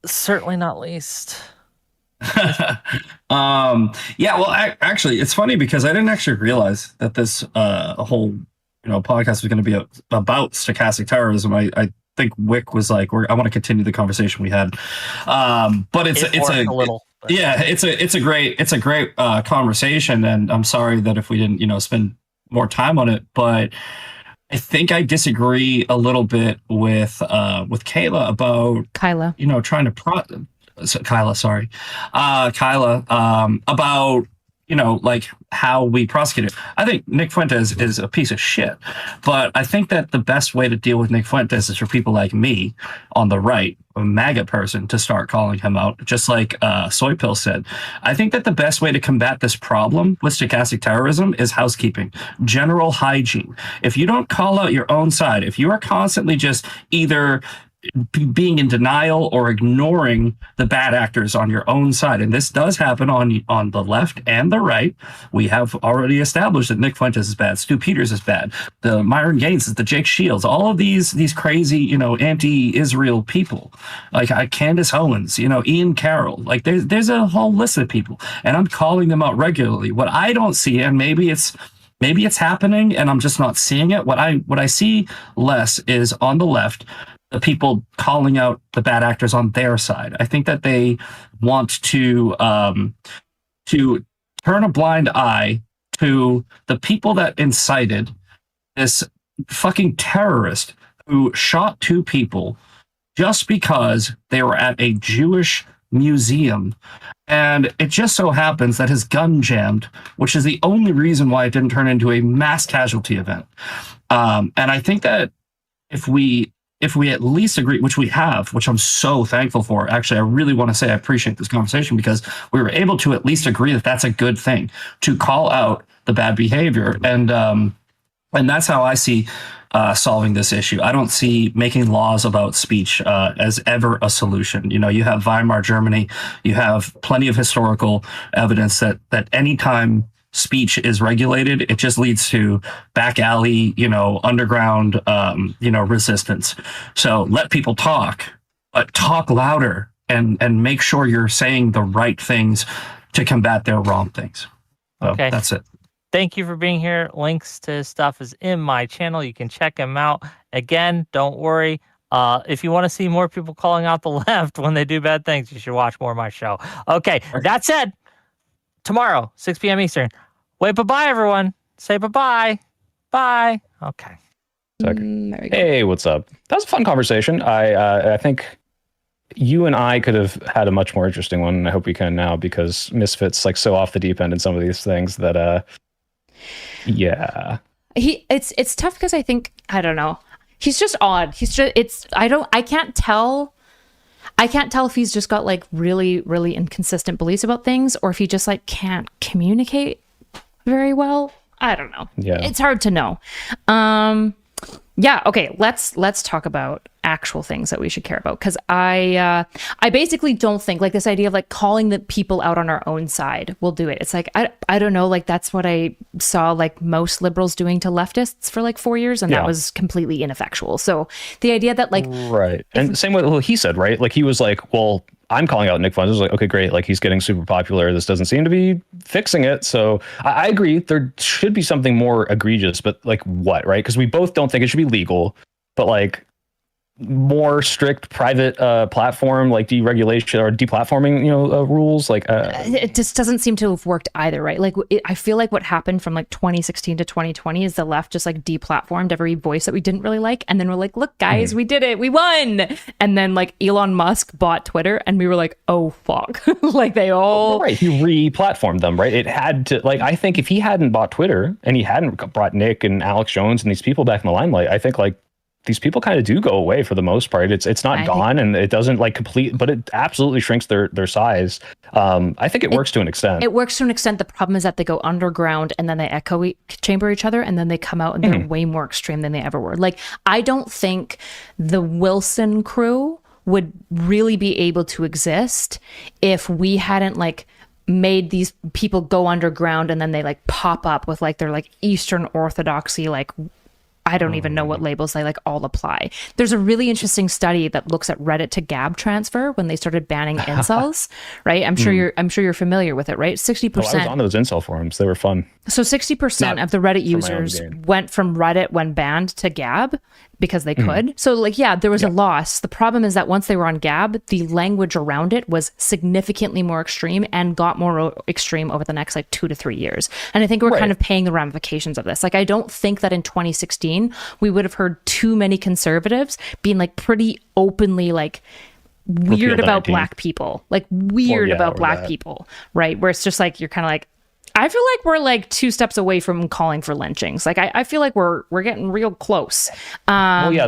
certainly not least. Actually, it's funny because I didn't actually realize that this whole podcast was going to be about stochastic terrorism. I think Wick was like, I want to continue the conversation we had, but it's a great conversation, and I'm sorry that if we didn't spend more time on it, but I think I disagree a little bit with Kyla about Kyla, trying to Kyla, sorry. Kyla, about like how we prosecute it. I think Nick Fuentes is a piece of shit, but I think that the best way to deal with Nick Fuentes is for people like me on the right, a MAGA person, to start calling him out, just like Soy Pill said. I think that the best way to combat this problem with stochastic terrorism is housekeeping, general hygiene. If you don't call out your own side, if you are constantly just either being in denial or ignoring the bad actors on your own side, and this does happen on the left and the right. We have already established that Nick Fuentes is bad, Stu Peters is bad, the Myron Gaines is the Jake Shields, all of these crazy anti-Israel people, like Candace Owens, Ian Carroll, like there's a whole list of people, and I'm calling them out regularly. What I don't see, and maybe it's happening and I'm just not seeing it, what I see less is on the left, the people calling out the bad actors on their side. I think that they want to turn a blind eye to the people that incited this fucking terrorist who shot 2 people just because they were at a Jewish museum. And it just so happens that his gun jammed, which is the only reason why it didn't turn into a mass casualty event. And I think that if we at least agree, which we have, which I'm so thankful for. Actually, I really want to say I appreciate this conversation because we were able to at least agree that that's a good thing, to call out the bad behavior. And that's how I see solving this issue. I don't see making laws about speech as ever a solution. You have Weimar Germany, you have plenty of historical evidence that anytime speech is regulated, it just leads to back alley, underground, resistance. So let people talk, but talk louder and make sure you're saying the right things to combat their wrong things. So Okay. That's it. Thank you for being here. Links to his stuff is in my channel. You can check him out. Again, don't worry. If you want to see more people calling out the left when they do bad things, you should watch more of my show. Okay, that said, tomorrow, 6 p.m. Eastern. Wait, bye-bye, everyone. Say bye-bye. Bye. Okay. There we go. Hey, what's up? That was a fun conversation. I think you and I could have had a much more interesting one, and I hope we can now, because Misfit's like so off the deep end in some of these things that yeah. It's tough because I think, I don't know. He's just odd. I can't tell if he's just got like really, really inconsistent beliefs about things, or if he just like can't communicate very well. I don't know. Yeah. It's hard to know. Yeah. Okay. Let's talk about actual things that we should care about. Cause I basically don't think like this idea of like calling the people out on our own side will do it. It's like, I don't know. Like that's what I saw like most liberals doing to leftists for like 4 years. And that was completely ineffectual. So the idea that like, right. And same with what he said, right? Like he was like, well, I'm calling out Nick Fuentes. I was like, okay, great. Like he's getting super popular. This doesn't seem to be fixing it. So I agree. There should be something more egregious, but like what, right? Because we both don't think it should be legal, but like more strict private platform like deregulation or deplatforming rules like it just doesn't seem to have worked either, right? Like I feel like what happened from like 2016 to 2020 is the left just like deplatformed every voice that we didn't really like, and then we're like, look guys, we did it, we won. And then like Elon Musk bought Twitter and we were like, oh fuck. Like they all right, he re-platformed them, right? It had to, like, I think if he hadn't bought Twitter and he hadn't brought Nick and Alex Jones and these people back in the limelight, I think like these people kind of do go away for the most part. It's not gone, and it doesn't like complete, but it absolutely shrinks their size. I think it works to an extent. It works to an extent. The problem is that they go underground and then they echo chamber each other, and then they come out and they're way more extreme than they ever were. Like I don't think the Wilson crew would really be able to exist if we hadn't like made these people go underground and then they like pop up with like their like Eastern Orthodoxy, like I don't even know what labels they like all apply. There's a really interesting study that looks at Reddit to Gab transfer when they started banning incels, right? I'm sure you're familiar with it, right? 60%. I was on those incel forums. They were fun. So 60% of the Reddit users went from Reddit when banned to Gab because they could. So like, yeah, there was a loss. The problem is that once they were on Gab, the language around it was significantly more extreme and got more extreme over the next like 2 to 3 years. And I think we're kind of paying the ramifications of this. Like, I don't think that in 2016, we would have heard too many conservatives being like pretty openly like weird about black people, like weird about black people, right? Where it's just like, you're kind of like, I feel like we're like 2 steps away from calling for lynchings. Like I feel like we're getting real close. Well, yeah,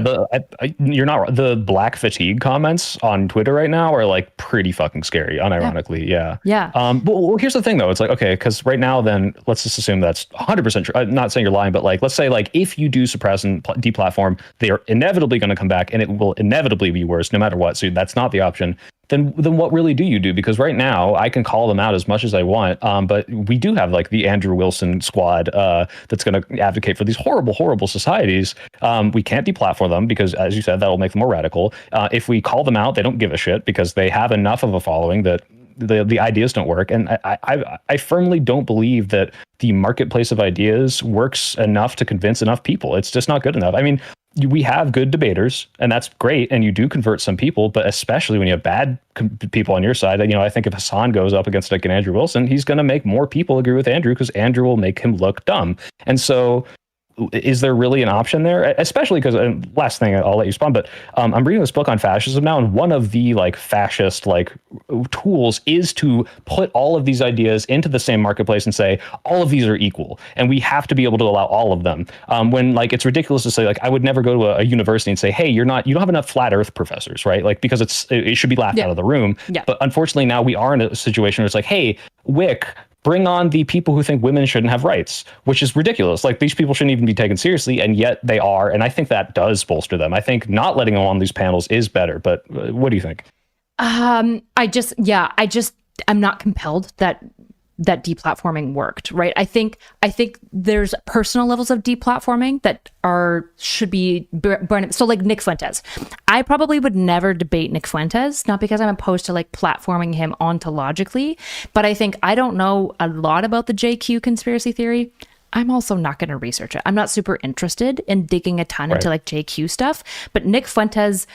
you're not right. The black fatigue comments on Twitter right now are like pretty fucking scary, unironically. Yeah. Well, here's the thing though. It's like, okay, because right now, then let's just assume that's 100% true. I'm not saying you're lying, but like, let's say like if you do suppress and deplatform, they are inevitably going to come back, and it will inevitably be worse no matter what. So that's not the option. Then what really do you do? Because right now I can call them out as much as I want, but we do have like the Andrew Wilson squad that's going to advocate for these horrible societies. We can't deplatform them because, as you said, that'll make them more radical. If we call them out, they don't give a shit because they have enough of a following that the ideas don't work. And I firmly don't believe that the marketplace of ideas works enough to convince enough people. It's just not good enough. I mean, we have good debaters, and that's great, and you do convert some people, but especially when you have bad people on your side. You know, I think if Hasan goes up against like an Andrew Wilson, he's going to make more people agree with Andrew because Andrew will make him look dumb. And so is there really an option there? Especially because, last thing, I'll let you respond, but I'm reading this book on fascism now, and one of the like fascist like tools is to put all of these ideas into the same marketplace and say all of these are equal, and we have to be able to allow all of them. When like it's ridiculous to say like I would never go to a university and say, hey, you don't have enough flat Earth professors, right? Like because it should be laughed out of the room. Yeah. But unfortunately now we are in a situation where it's like, hey, Wick, bring on the people who think women shouldn't have rights, which is ridiculous. Like these people shouldn't even be taken seriously, and yet they are. And I think that does bolster them. I think not letting them on these panels is better. But what do you think? I'm not compelled that deplatforming worked, right? I think there's personal levels of deplatforming that should be burned. So like Nick Fuentes, I probably would never debate Nick Fuentes, not because I'm opposed to like platforming him ontologically, but I think I don't know a lot about the JQ conspiracy theory. I'm also not going to research it. I'm not super interested in digging a ton into like JQ stuff, but Nick Fuentes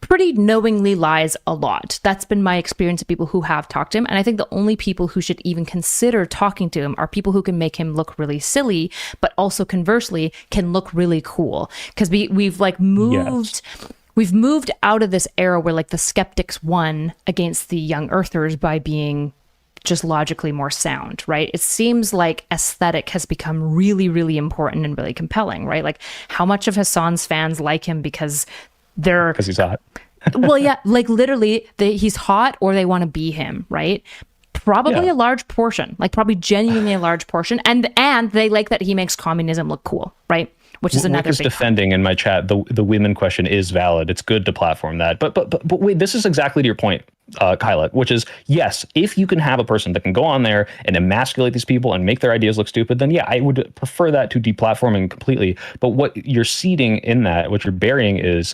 pretty knowingly lies a lot. That's been my experience of people who have talked to him. And I think the only people who should even consider talking to him are people who can make him look really silly, but also conversely can look really cool. Because we've like moved... Yes. We've moved out of this era where like the skeptics won against the young earthers by being just logically more sound, right? It seems like aesthetic has become really, really important and really compelling, right? Like how much of Hasan's fans like him because he's hot. Well, yeah, like literally he's hot or they want to be him, right? Probably a large portion, like probably genuinely a large portion. And they like that he makes communism look cool, right? Which is another big defending in my chat. The women question is valid. It's good to platform that. But wait, this is exactly to your point, Kyla, which is, yes, if you can have a person that can go on there and emasculate these people and make their ideas look stupid, then yeah, I would prefer that to deplatforming completely. But what you're seeding in that, what you're burying is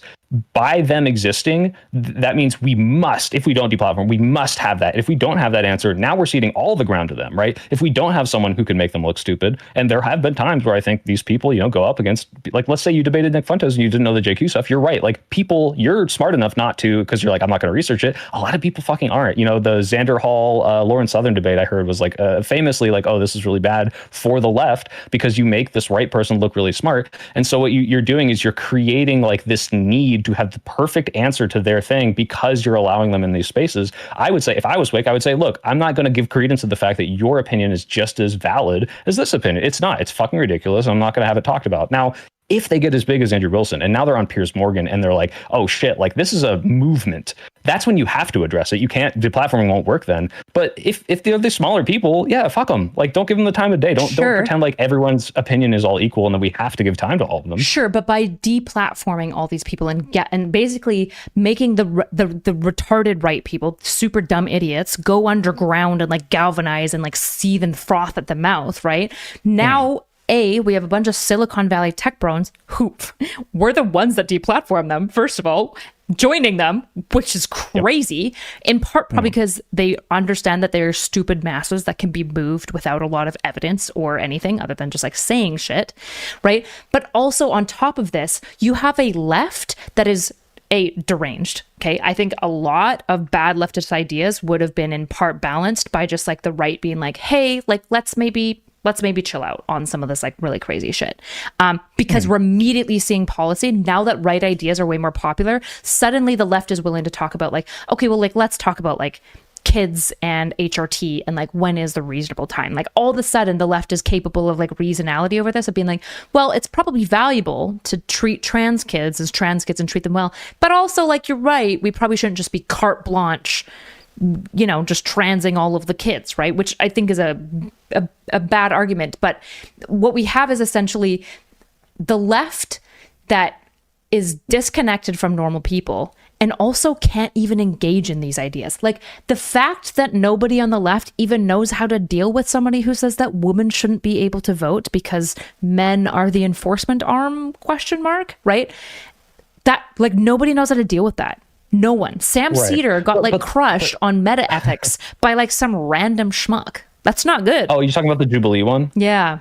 by them existing, that means we must, if we don't deplatform, we must have that. If we don't have that answer, now we're ceding all the ground to them, right? If we don't have someone who can make them look stupid, and there have been times where I think these people, go up against, like, let's say you debated Nick Fuentes and you didn't know the JQ stuff, you're right. Like, people, you're smart enough not to, because you're like, I'm not going to research it. A lot of people fucking aren't. The Xander Hall, Lauren Southern debate I heard was like, famously like, oh, this is really bad for the left because you make this right person look really smart. And so what you're doing is you're creating like this need to have the perfect answer to their thing because you're allowing them in these spaces. I would say, if I was Wick, I would say, look, I'm not going to give credence to the fact that your opinion is just as valid as this opinion. It's not. It's fucking ridiculous. I'm not going to have it talked about. Now, if they get as big as Andrew Wilson and now they're on Piers Morgan and they're like, oh shit, like this is a movement, that's when you have to address it. You can't, deplatforming won't work then. But if they're the smaller people, yeah, fuck them. Like, don't give them the time of day. Don't pretend like everyone's opinion is all equal and then we have to give time to all of them. Sure, but by deplatforming all these people and basically making the retarded right people, super dumb idiots, go underground and like galvanize and like seethe and froth at the mouth, right? Now, we have a bunch of Silicon Valley tech bros who we're the ones that deplatform them, first of all, joining them, which is crazy, in part probably because they understand that they're stupid masses that can be moved without a lot of evidence or anything other than just like saying shit, right? But also on top of this, you have a left that is deranged. Okay. I think a lot of bad leftist ideas would have been in part balanced by just like the right being like, hey, like, let's maybe chill out on some of this like really crazy shit. Because we're immediately seeing policy now that right ideas are way more popular. Suddenly the left is willing to talk about like, okay, well, like, let's talk about like kids and HRT and like when is the reasonable time. Like all of a sudden the left is capable of like reasonality over this, of being like, well, it's probably valuable to treat trans kids as trans kids and treat them well, but also like you're right, we probably shouldn't just be carte blanche, you know, just transing all of the kids, right? Which I think is a bad argument. But what we have is essentially the left that is disconnected from normal people and also can't even engage in these ideas. Like the fact that nobody on the left even knows how to deal with somebody who says that women shouldn't be able to vote because men are the enforcement arm, ? Right? That like nobody knows how to deal with that. No one. Sam Cedar got crushed on meta ethics by like some random schmuck. That's not good. Oh, you're talking about the Jubilee one? Yeah.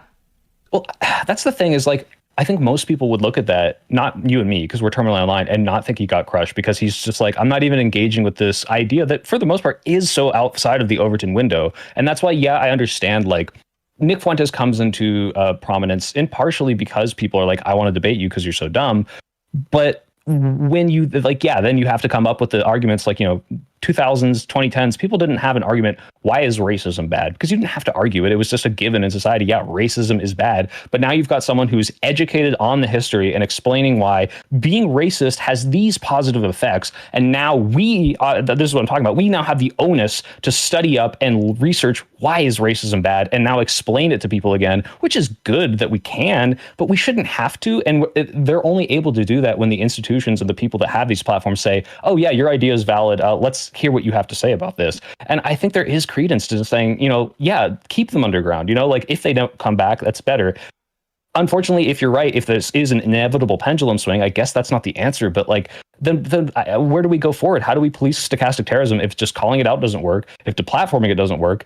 Well, that's the thing is like, I think most people would look at that, not you and me, because we're terminally online, and not think he got crushed because he's just like, I'm not even engaging with this idea that for the most part is so outside of the Overton window. And that's why, yeah, I understand like Nick Fuentes comes into prominence in partially because people are like, I want to debate you because you're so dumb. But when you like, yeah, then you have to come up with the arguments like, you know, 2000s, 2010s, people didn't have an argument. Why is racism bad? Because you didn't have to argue it. It was just a given in society. Yeah, racism is bad. But now you've got someone who's educated on the history and explaining why being racist has these positive effects. And now we, this is what I'm talking about. We now have the onus to study up and research why is racism bad and now explain it to people again, which is good that we can, but we shouldn't have to. And they're only able to do that when the institutions and the people that have these platforms say, oh yeah, your idea is valid. Let's hear what you have to say about this. And I think there is credence to saying, you know, yeah, keep them underground, you know, like if they don't come back, that's better. Unfortunately, if you're right, if this is an inevitable pendulum swing, I guess that's not the answer. But like, then where do we go forward? How do we police stochastic terrorism if just calling it out doesn't work? If deplatforming it doesn't work?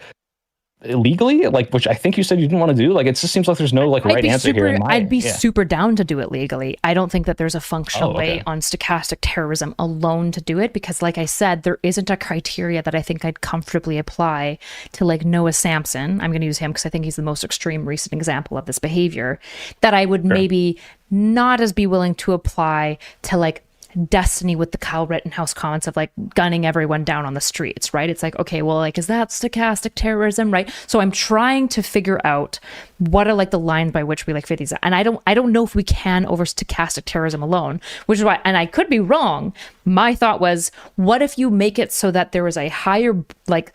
Legally, like, which I think you said you didn't want to do, like it just seems like there's no like right answer here. I'd be super down to do it legally. I don't think that there's a functional way on stochastic terrorism alone to do it, because like I said, there isn't a criteria that I think I'd comfortably apply to like Noah Sampson. I'm going to use him because I think he's the most extreme recent example of this behavior, that I would maybe not as be willing to apply to like Destiny with the Kyle Rittenhouse comments of like gunning everyone down on the streets, right? It's like, okay, well, like, is that stochastic terrorism, right? So I'm trying to figure out what are like the lines by which we like fit these out. And I don't know if we can over stochastic terrorism alone, which is why, and I could be wrong. My thought was, what if you make it so that there is a higher, like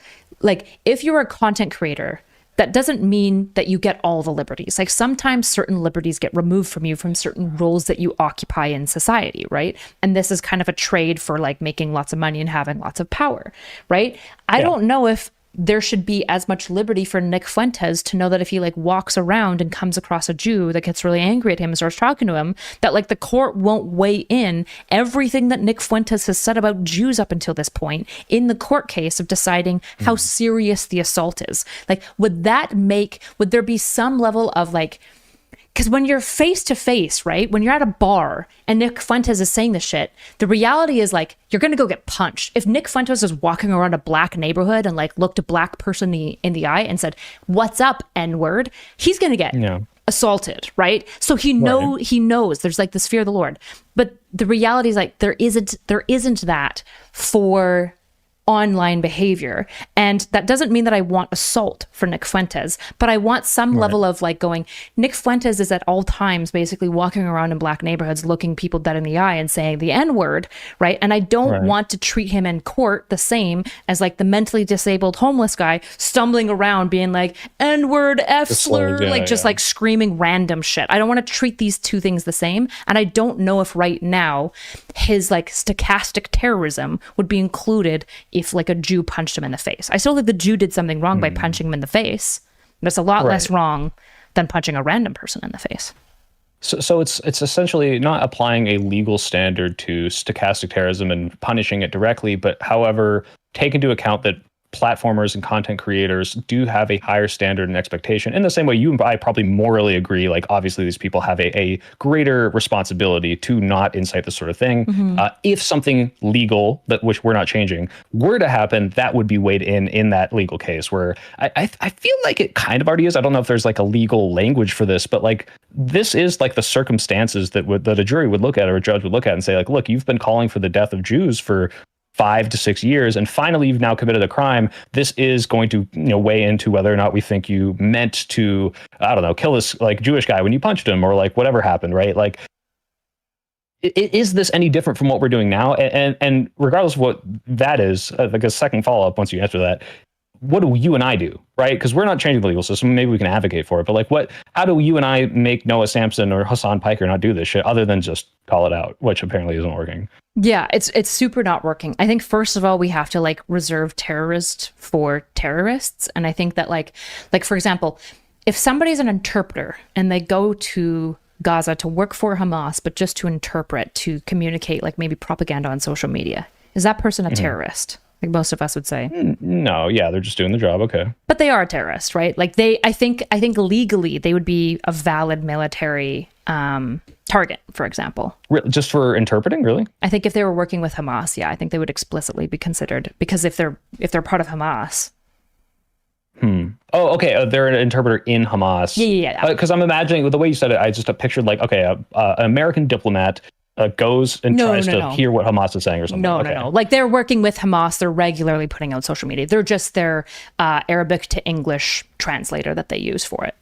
if you're a content creator, that doesn't mean that you get all the liberties. Like sometimes certain liberties get removed from you from certain roles that you occupy in society, right? And this is kind of a trade for like making lots of money and having lots of power, right? I don't know if there should be as much liberty for Nick Fuentes to know that if he like walks around and comes across a Jew that gets really angry at him and starts talking to him, that like the court won't weigh in everything that Nick Fuentes has said about Jews up until this point in the court case of deciding how serious the assault is. Like, would there be some level of like, because when you're face to face, right? When you're at a bar and Nick Fuentes is saying this shit, the reality is like, you're going to go get punched. If Nick Fuentes is walking around a black neighborhood and like looked a black person in the eye and said, "What's up, N-word?" he's going to get assaulted, right? So he knows there's like this fear of the Lord. But the reality is like, there isn't that for online behavior. And that doesn't mean that I want assault for Nick Fuentes, but I want some level of like going, Nick Fuentes is at all times basically walking around in black neighborhoods looking people dead in the eye and saying the N-word, right? And I don't want to treat him in court the same as like the mentally disabled homeless guy stumbling around being like N-word, F-slur, like screaming random shit. I don't want to treat these two things the same. And I don't know if right now his like stochastic terrorism would be included if like a Jew punched him in the face. I still think the Jew did something wrong by punching him in the face. That's a lot less wrong than punching a random person in the face. So it's essentially not applying a legal standard to stochastic terrorism and punishing it directly, but however, take into account that platformers and content creators do have a higher standard and expectation. In the same way, you and I probably morally agree, like obviously these people have a greater responsibility to not incite this sort of thing. If something legal, which we're not changing, were to happen, that would be weighed in that legal case where I feel like it kind of already is. I don't know if there's like a legal language for this, but like this is like the circumstances that a jury would look at or a judge would look at and say like, look, you've been calling for the death of Jews for 5 to 6 years, and finally you've now committed a crime, this is going to, weigh into whether or not we think you meant to, I don't know, kill this like Jewish guy when you punched him, or like whatever happened, right? Like, is this any different from what we're doing now? And regardless of what that is, like a second follow-up once you answer that, what do you and I do, right? Because we're not changing the legal system. Maybe we can advocate for it, but like, how do you and I make Noah Sampson or Hasan Piker not do this shit other than just call it out, which apparently isn't working? Yeah, it's super not working. I think first of all, we have to like reserve terrorist for terrorists. And I think that like for example, if somebody's an interpreter and they go to Gaza to work for Hamas, but just to interpret, to communicate like maybe propaganda on social media, is that person a terrorist? Like most of us would say. No, yeah, they're just doing the job. Okay. But they are a terrorist, right? Like I think legally they would be a valid military target, for example. Just for interpreting, really? I think if they were working with Hamas, yeah, I think they would explicitly be considered, because if they're part of Hamas. Oh, okay. They're an interpreter in Hamas. Yeah. Because I'm imagining the way you said it, I just pictured like, okay, an American diplomat goes and tries to hear what Hamas is saying or something. No. Like they're working with Hamas. They're regularly putting out social media. They're just their Arabic to English translator that they use for it.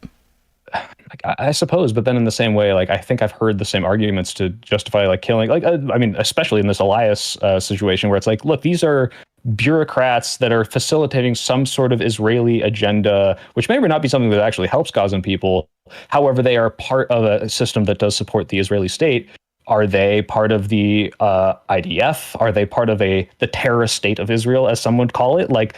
I suppose, but then in the same way, like I think I've heard the same arguments to justify like killing, like I mean, especially in this Elias situation where it's like, look, these are bureaucrats that are facilitating some sort of Israeli agenda, which may or may not be something that actually helps Gazan people. However, they are part of a system that does support the Israeli state. Are they part of the IDF? Are they part of the terrorist state of Israel, as some would call it? Like,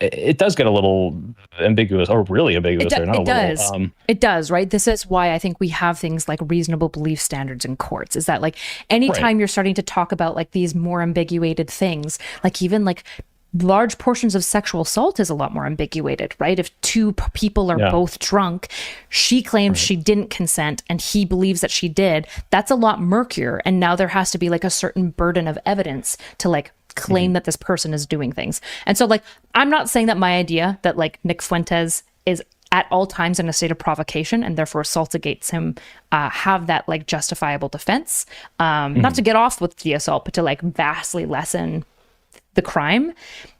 it does get a little ambiguous, or really ambiguous. It does, right? This is why I think we have things like reasonable belief standards in courts, is that like anytime you're starting to talk about like these more ambiguated things, like even like large portions of sexual assault is a lot more ambiguated, right? If two people are both drunk, she claims she didn't consent and he believes that she did, that's a lot murkier. And now there has to be like a certain burden of evidence to like claim that this person is doing things. And so like, I'm not saying that my idea that like Nick Fuentes is at all times in a state of provocation and therefore assault against him have that like justifiable defense, not to get off with the assault, but to like vastly lessen the crime,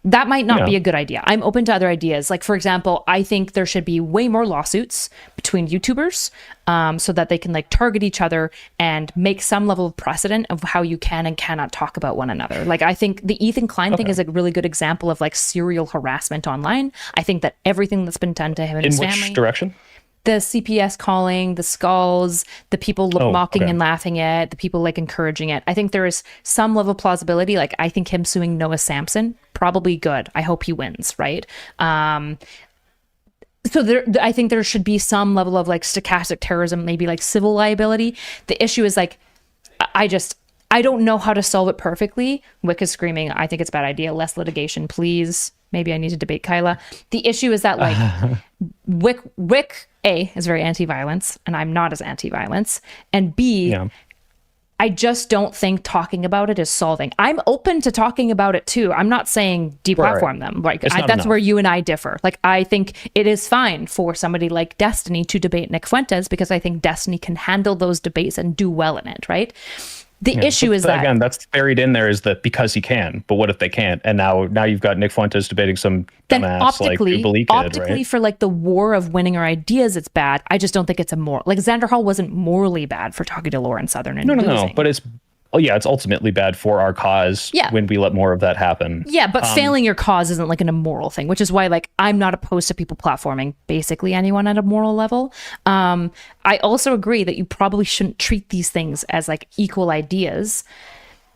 that might not be a good idea. I'm open to other ideas. Like, for example, I think there should be way more lawsuits between YouTubers so that they can like target each other and make some level of precedent of how you can and cannot talk about one another. Like, I think the Ethan Klein thing is a really good example of like serial harassment online. I think that everything that's been done to him and his family. In which direction? The CPS calling, the skulls, the people mocking and laughing at, the people like encouraging it. I think there is some level of plausibility. Like, I think him suing Noah Sampson, probably good. I hope he wins, right? So I think there should be some level of like stochastic terrorism, maybe like civil liability. The issue is like, I don't know how to solve it perfectly. Wick is screaming, I think it's a bad idea. Less litigation, please. Maybe I need to debate Kyla. The issue is that like Wick A is very anti-violence and I'm not as anti-violence. And B, I just don't think talking about it is solving. I'm open to talking about it too. I'm not saying deplatform them. Like that's where you and I differ. Like, I think it is fine for somebody like Destiny to debate Nick Fuentes because I think Destiny can handle those debates and do well in it, right? The issue is that, again, that's buried in there, is that because he can, but what if they can't? And now you've got Nick Fuentes debating some dumbass like Jubilee kid, right? For like the war of winning our ideas, it's bad. I just don't think it's immoral. Like, Xander Hall wasn't morally bad for talking to Lauren Southern and losing. But it's ultimately bad for our cause when we let more of that happen. Yeah, but failing your cause isn't like an immoral thing, which is why like I'm not opposed to people platforming basically anyone at a moral level. I also agree that you probably shouldn't treat these things as like equal ideas.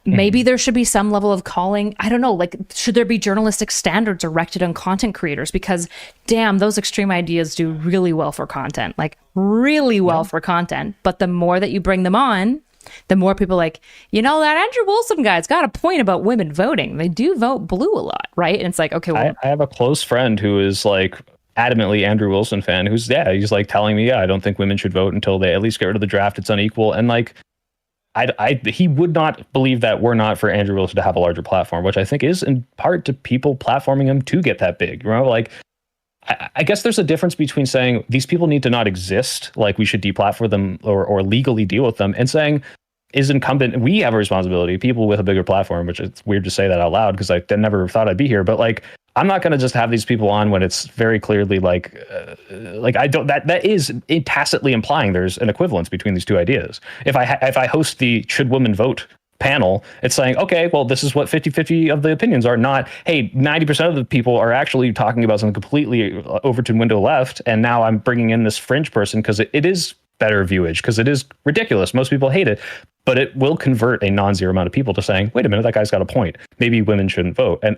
Maybe there should be some level of calling. I don't know, like, should there be journalistic standards erected on content creators? Because damn, those extreme ideas do really well for content, like really well for content. But the more that you bring them on, the more people like, that Andrew Wilson guy's got a point about women voting. They do vote blue a lot, right? And it's like, okay, well, I have a close friend who is like adamantly Andrew Wilson fan who's he's like telling me, I don't think women should vote until they at least get rid of the draft. It's unequal. And like, he would not believe that we're not for Andrew Wilson to have a larger platform, which I think is in part to people platforming him to get that big, like, I guess there's a difference between saying these people need to not exist, like we should deplatform them or legally deal with them, and saying is incumbent. We have a responsibility, people with a bigger platform, which it's weird to say that out loud because I never thought I'd be here. But like, I'm not going to just have these people on when it's very clearly like I don't, that is tacitly implying there's an equivalence between these two ideas. If I host the should women vote panel, it's saying, okay, well, this is what 50-50 of the opinions are, not, hey, 90% of the people are actually talking about something completely Overton window left. And now I'm bringing in this fringe person because it is better viewage, because it is ridiculous. Most people hate it, but it will convert a non-zero amount of people to saying, wait a minute, that guy's got a point. Maybe women shouldn't vote. And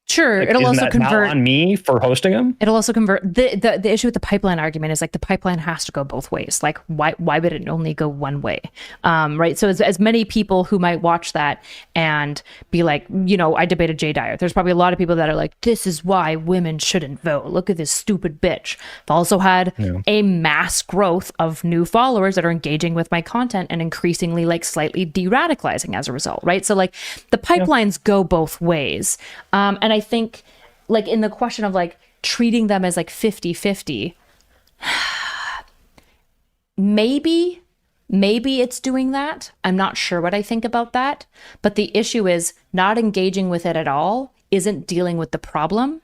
sure, like, it'll isn't also that convert now on me for hosting him. It'll also convert. The issue with the pipeline argument is like the pipeline has to go both ways. Like why would it only go one way? Right. So as many people who might watch that and be like, you know, I debated Jay Dyer. There's probably a lot of people that are like, this is why women shouldn't vote. Look at this stupid bitch. I've also had a mass growth of new followers that are engaging with my content and increasingly like slightly de-radicalizing as a result. Right. So like the pipelines go both ways. And I think, like in the question of like treating them as like 50-50, maybe it's doing that. I'm not sure what I think about that. But the issue is not engaging with it at all isn't dealing with the problem,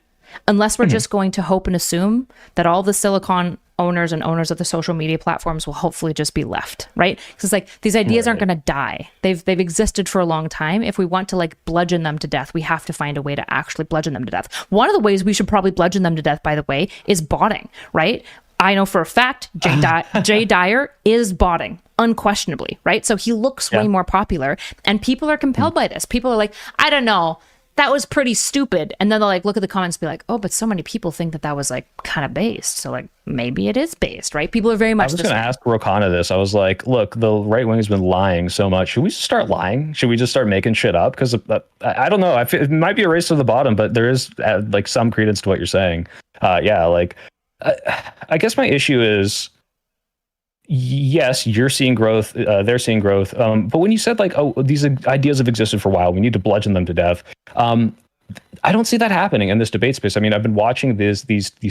unless we're just going to hope and assume that all the Silicon owners and owners of the social media platforms will hopefully just be left, right? Because it's like these ideas aren't going to die. They've existed for a long time. If we want to like bludgeon them to death, we have to find a way to actually bludgeon them to death. One of the ways we should probably bludgeon them to death, by the way, is botting, right? I know for a fact Jay Dyer is botting, unquestionably, right? So he looks way more popular, and people are compelled by this. People are like, I don't know, that was pretty stupid. And then they'll like look at the comments and be like, oh, but so many people think that was like kind of based. So like maybe it is based, right? People are very much. I was going to ask Rokana this. I was like, look, the right wing has been lying so much. Should we just start lying? Should we just start making shit up? Because I don't know. It might be a race to the bottom, but there is like some credence to what you're saying. I guess my issue is, yes, you're seeing growth, they're seeing growth. But when you said like, oh, these ideas have existed for a while, we need to bludgeon them to death. I don't see that happening in this debate space. I mean, I've been watching these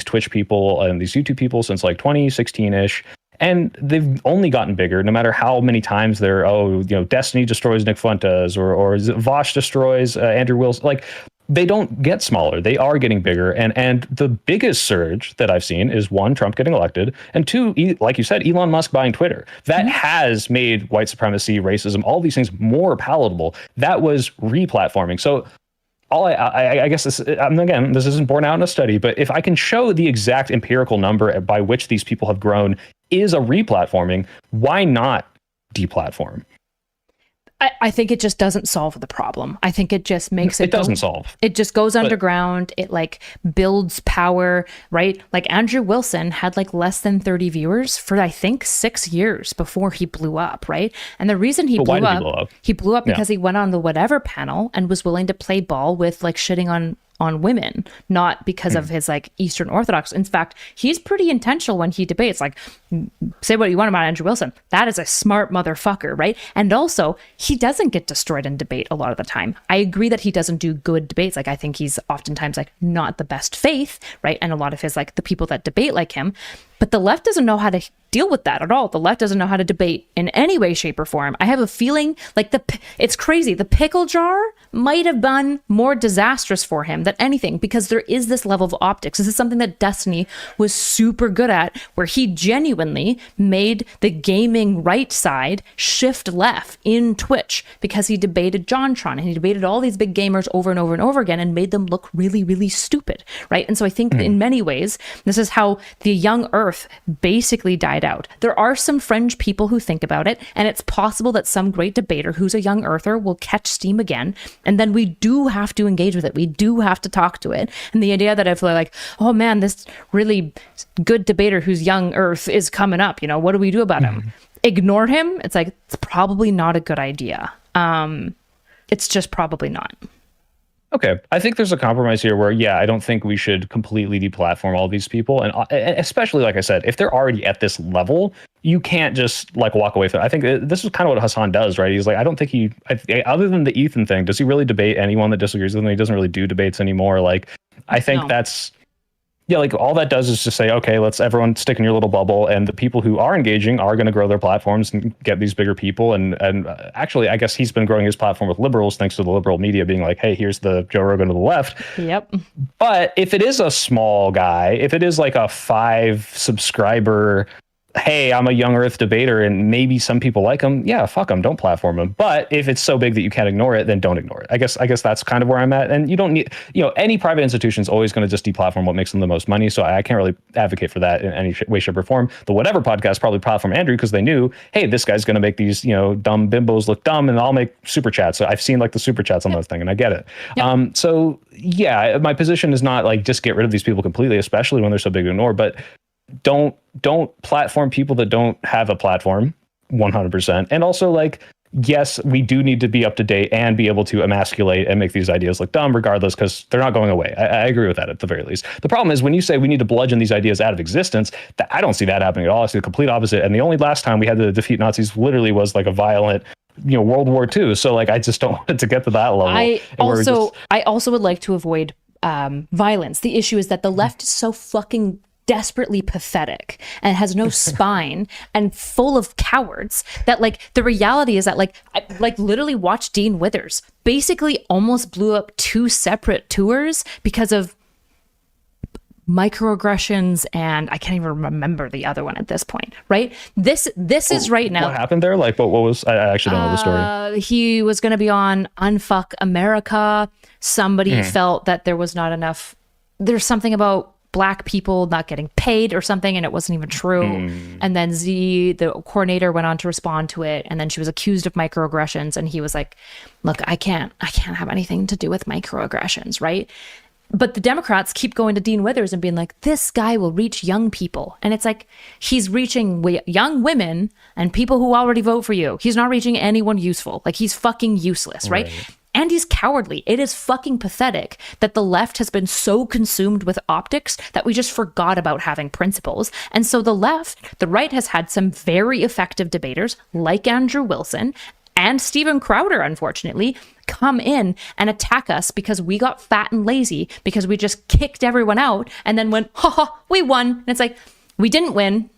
Twitch people and these YouTube people since like 2016-ish, and they've only gotten bigger, no matter how many times they're, Destiny destroys Nick Fuentes or Vaush destroys Andrew Wilson. Like, they don't get smaller. They are getting bigger. And the biggest surge that I've seen is, one, Trump getting elected, and two, like you said, Elon Musk buying Twitter. That has made white supremacy, racism, all these things more palatable. That was replatforming. So all I guess this, again, this isn't borne out in a study, but if I can show the exact empirical number by which these people have grown is a replatforming, why not deplatform? I think it just doesn't solve the problem. I think it just makes it. It doesn't solve. It just goes underground. It like builds power, right? Like Andrew Wilson had like less than 30 viewers for I think 6 years before he blew up, right? And the reason he blew up, he blew up because he went on the whatever panel and was willing to play ball with like shitting on women, not because of his like Eastern Orthodox. In fact, he's pretty intentional when he debates. Like, say what you want about Andrew Wilson, that is a smart motherfucker, right? And also, he doesn't get destroyed in debate a lot of the time. I agree that he doesn't do good debates. Like, I think he's oftentimes like not the best faith, right? And a lot of his like the people that debate like him, but the left doesn't know how to deal with that at all. The left doesn't know how to debate in any way, shape, or form. I have a feeling like it's crazy. The pickle jar might have been more disastrous for him than anything, because there is this level of optics. This is something that Destiny was super good at, where he genuinely made the gaming right side shift left in Twitch because he debated JonTron and he debated all these big gamers over and over and over again and made them look really, really stupid, right? And so I think in many ways, this is how the young earth basically died out. There are some fringe people who think about it, and it's possible that some great debater who's a young earther will catch steam again, and then we do have to engage with it. We do have to talk to it. And the idea that if we're like, oh man, this really good debater who's young earth is coming up, what do we do about him? Ignore him? It's like, it's probably not a good idea. It's just probably not. Okay, I think there's a compromise here where, I don't think we should completely deplatform all these people. And especially, like I said, if they're already at this level, you can't just like walk away from it. I think this is kind of what Hasan does, right? He's like, I don't think other than the Ethan thing, does he really debate anyone that disagrees with him? He doesn't really do debates anymore. Like, I think that's Yeah, like all that does is just say, okay, let's everyone stick in your little bubble, and the people who are engaging are going to grow their platforms and get these bigger people. And actually, I guess he's been growing his platform with liberals thanks to the liberal media being like, hey, here's the Joe Rogan to the left. Yep. But if it is a small guy, if it is like a 5 subscriber, hey, I'm a young Earth debater and maybe some people like him, yeah, fuck him, don't platform him. But if it's so big that you can't ignore it, then don't ignore it. I guess that's kind of where I'm at. And you don't need, any private institution is always going to just deplatform what makes them the most money. So I can't really advocate for that in any way, shape, or form. The Whatever podcast probably platformed Andrew because they knew, hey, this guy's going to make these, dumb bimbos look dumb, and I'll make Superchats. So I've seen like the Superchats on those thing, and I get it. Yep. So yeah, my position is not like just get rid of these people completely, especially when they're so big to ignore, but don't platform people that don't have a platform 100%. And also, like, yes, we do need to be up to date and be able to emasculate and make these ideas look dumb regardless, because they're not going away. I agree with that at the very least. The problem is when you say we need to bludgeon these ideas out of existence, I don't see that happening at all. I see the complete opposite. And the only last time we had to defeat Nazis literally was like a violent World War II. So like I just don't want it to get to that level. I also would like to avoid violence. The issue is that the left is so fucking desperately pathetic and has no spine and full of cowards that like the reality is that I literally watched Dean Withers basically almost blew up 2 separate tours because of microaggressions, and I can't even remember the other one at this point, right? This is right now. What happened there? Like what was, I actually don't know the story. He was going to be on Unfuck America. Somebody felt that there was not enough, there's something about Black people not getting paid or something, and it wasn't even true. And then Z, the coordinator, went on to respond to it, and then she was accused of microaggressions, and he was like, look, I can't have anything to do with microaggressions, right? But the Democrats keep going to Dean Withers and being like, this guy will reach young people. And it's like, he's reaching young women and people who already vote for you. He's not reaching anyone useful. Like, he's fucking useless, right? And he's cowardly. It is fucking pathetic that the left has been so consumed with optics that we just forgot about having principles. And so the right has had some very effective debaters like Andrew Wilson and Steven Crowder, unfortunately, come in and attack us because we got fat and lazy because we just kicked everyone out and then went, we won. And it's like, we didn't win.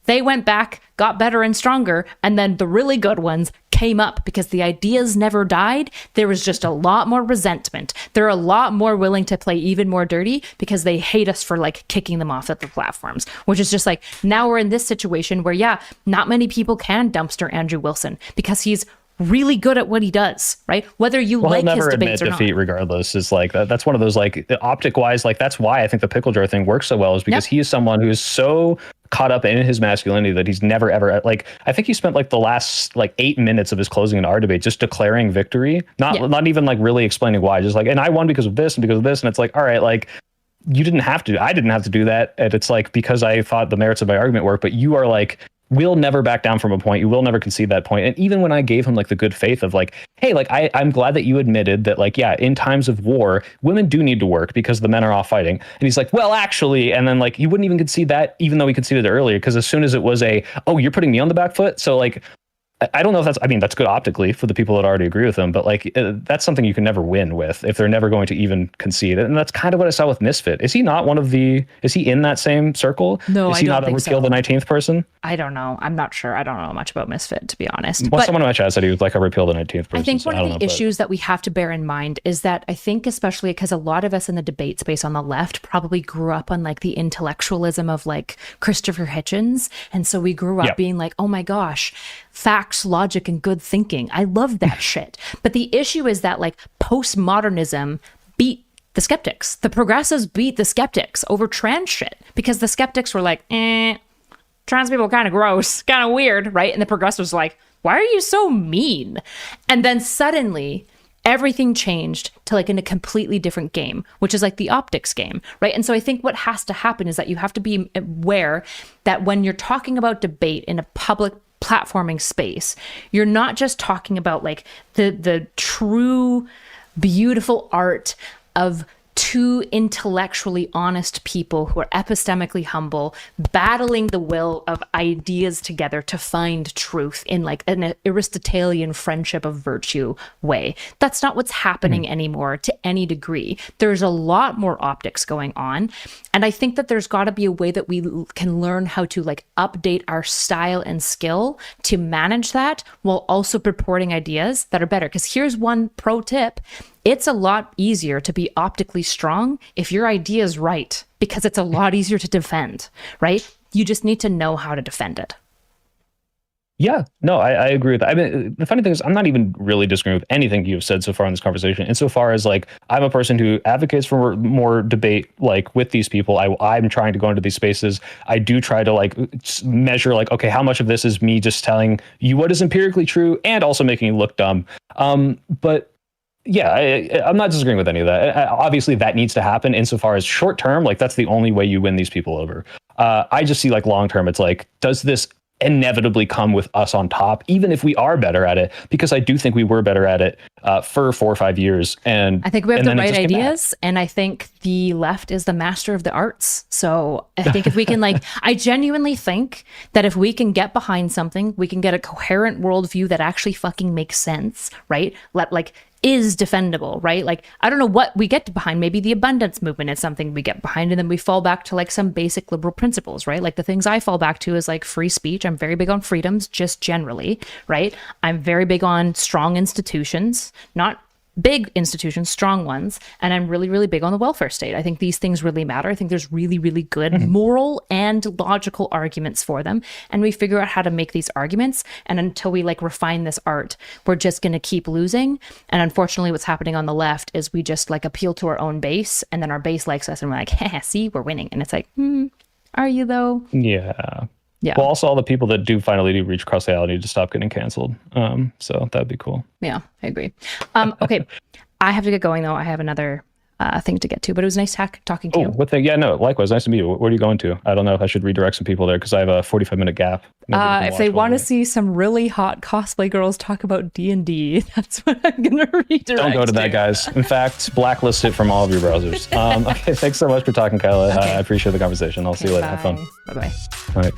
They went back, got better and stronger, and then the really good ones came up because the ideas never died. There was just a lot more resentment. They're a lot more willing to play even more dirty because they hate us for like kicking them off at the platforms, which is just like, now we're in this situation where, not many people can dumpster Andrew Wilson because he's really good at what he does, right? Whether you like his debates or not. Defeat regardless is like that's one of those like optic wise, like that's why I think the pickle jar thing works so well, is because he is someone who is so caught up in his masculinity that he's never ever like, I think he spent like the last like 8 minutes of his closing in our debate just declaring victory, not even like really explaining why, just like, and I won because of this and because of this, and it's like, all right, like you didn't have to, I didn't have to do that, and it's like because I thought the merits of my argument work, but you are like, will never back down from a point. You will never concede that point. And even when I gave him like the good faith of like, hey, like I'm glad that you admitted that like, in times of war, women do need to work because the men are off fighting. And he's like, well, actually, and then like he wouldn't even concede that, even though he conceded it earlier, because as soon as it was you're putting me on the back foot. So like, I don't know if that's good optically for the people that already agree with him, but like that's something you can never win with if they're never going to even concede. And that's kind of what I saw with Misfit. Is he not is he in that same circle? No, is he not a repeal the 19th person? I don't know. I'm not sure. I don't know much about Misfit, to be honest. Well, someone in my chat said he was like a repeal the 19th person. I think one of the issues that we have to bear in mind is that I think especially because a lot of us in the debate space on the left probably grew up on like the intellectualism of like Christopher Hitchens. And so we grew up being like, oh my gosh, facts, logic, and good thinking. I love that shit. But the issue is that like postmodernism beat the skeptics. The progressives beat the skeptics over trans shit because the skeptics were like, trans people are kind of gross, kind of weird, right? And the progressives were like, why are you so mean? And then suddenly everything changed to like in a completely different game, which is like the optics game, right? And so I think what has to happen is that you have to be aware that when you're talking about debate in a public platforming space, you're not just talking about like the true beautiful art of two intellectually honest people who are epistemically humble, battling the will of ideas together to find truth in like an Aristotelian friendship of virtue way. That's not what's happening anymore to any degree. There's a lot more optics going on. And I think that there's got to be a way that we can learn how to like update our style and skill to manage that while also purporting ideas that are better. Because here's one pro tip. It's a lot easier to be optically strong if your idea is right, because it's a lot easier to defend, right? You just need to know how to defend it. Yeah, no, I agree with that. I mean, the funny thing is, I'm not even really disagreeing with anything you've said so far in this conversation. Insofar as like, I'm a person who advocates for more debate, like with these people. I'm trying to go into these spaces. I do try to like measure like, okay, how much of this is me just telling you what is empirically true and also making you look dumb. But yeah, I'm not disagreeing with any of that. Obviously, that needs to happen insofar as short term, like that's the only way you win these people over. I just see like long term, it's like, does this inevitably come with us on top, even if we are better at it? Because I do think we were better at it for 4 or 5 years. And I think we have the right ideas. And I think the left is the master of the arts. So I think if we can like, I genuinely think that if we can get behind something, we can get a coherent worldview that actually fucking makes sense, right? Like is defendable, right? Like, I don't know what we get behind. Maybe the abundance movement is something we get behind, and then we fall back to like some basic liberal principles, right? Like the things I fall back to is like free speech. I'm very big on freedoms, just generally, right? I'm very big on strong institutions, not big institutions, strong ones. And I'm really, really big on the welfare state. I think these things really matter. I think there's really, really good moral and logical arguments for them. And we figure out how to make these arguments. And until we like refine this art, we're just going to keep losing. And unfortunately, what's happening on the left is we just like appeal to our own base, and then our base likes us and we're like, haha, see, we're winning. And it's like, are you though? Yeah. Yeah. Well, also all the people that do finally reach causality need to stop getting canceled. So that'd be cool. Yeah, I agree. Okay, I have to get going though. I have another thing to get to, but it was nice talking to you. What thing? Yeah, no, likewise. Nice to meet you. Where are you going to? I don't know if I should redirect some people there because I have a 45-minute gap. If they want to see some really hot cosplay girls talk about D&D, that's what I'm going to redirect. Don't go to that, guys. In fact, blacklist it from all of your browsers. Okay, thanks so much for talking, Kyla. Okay. I appreciate the conversation. I'll see you later. Have fun. Bye-bye. All right.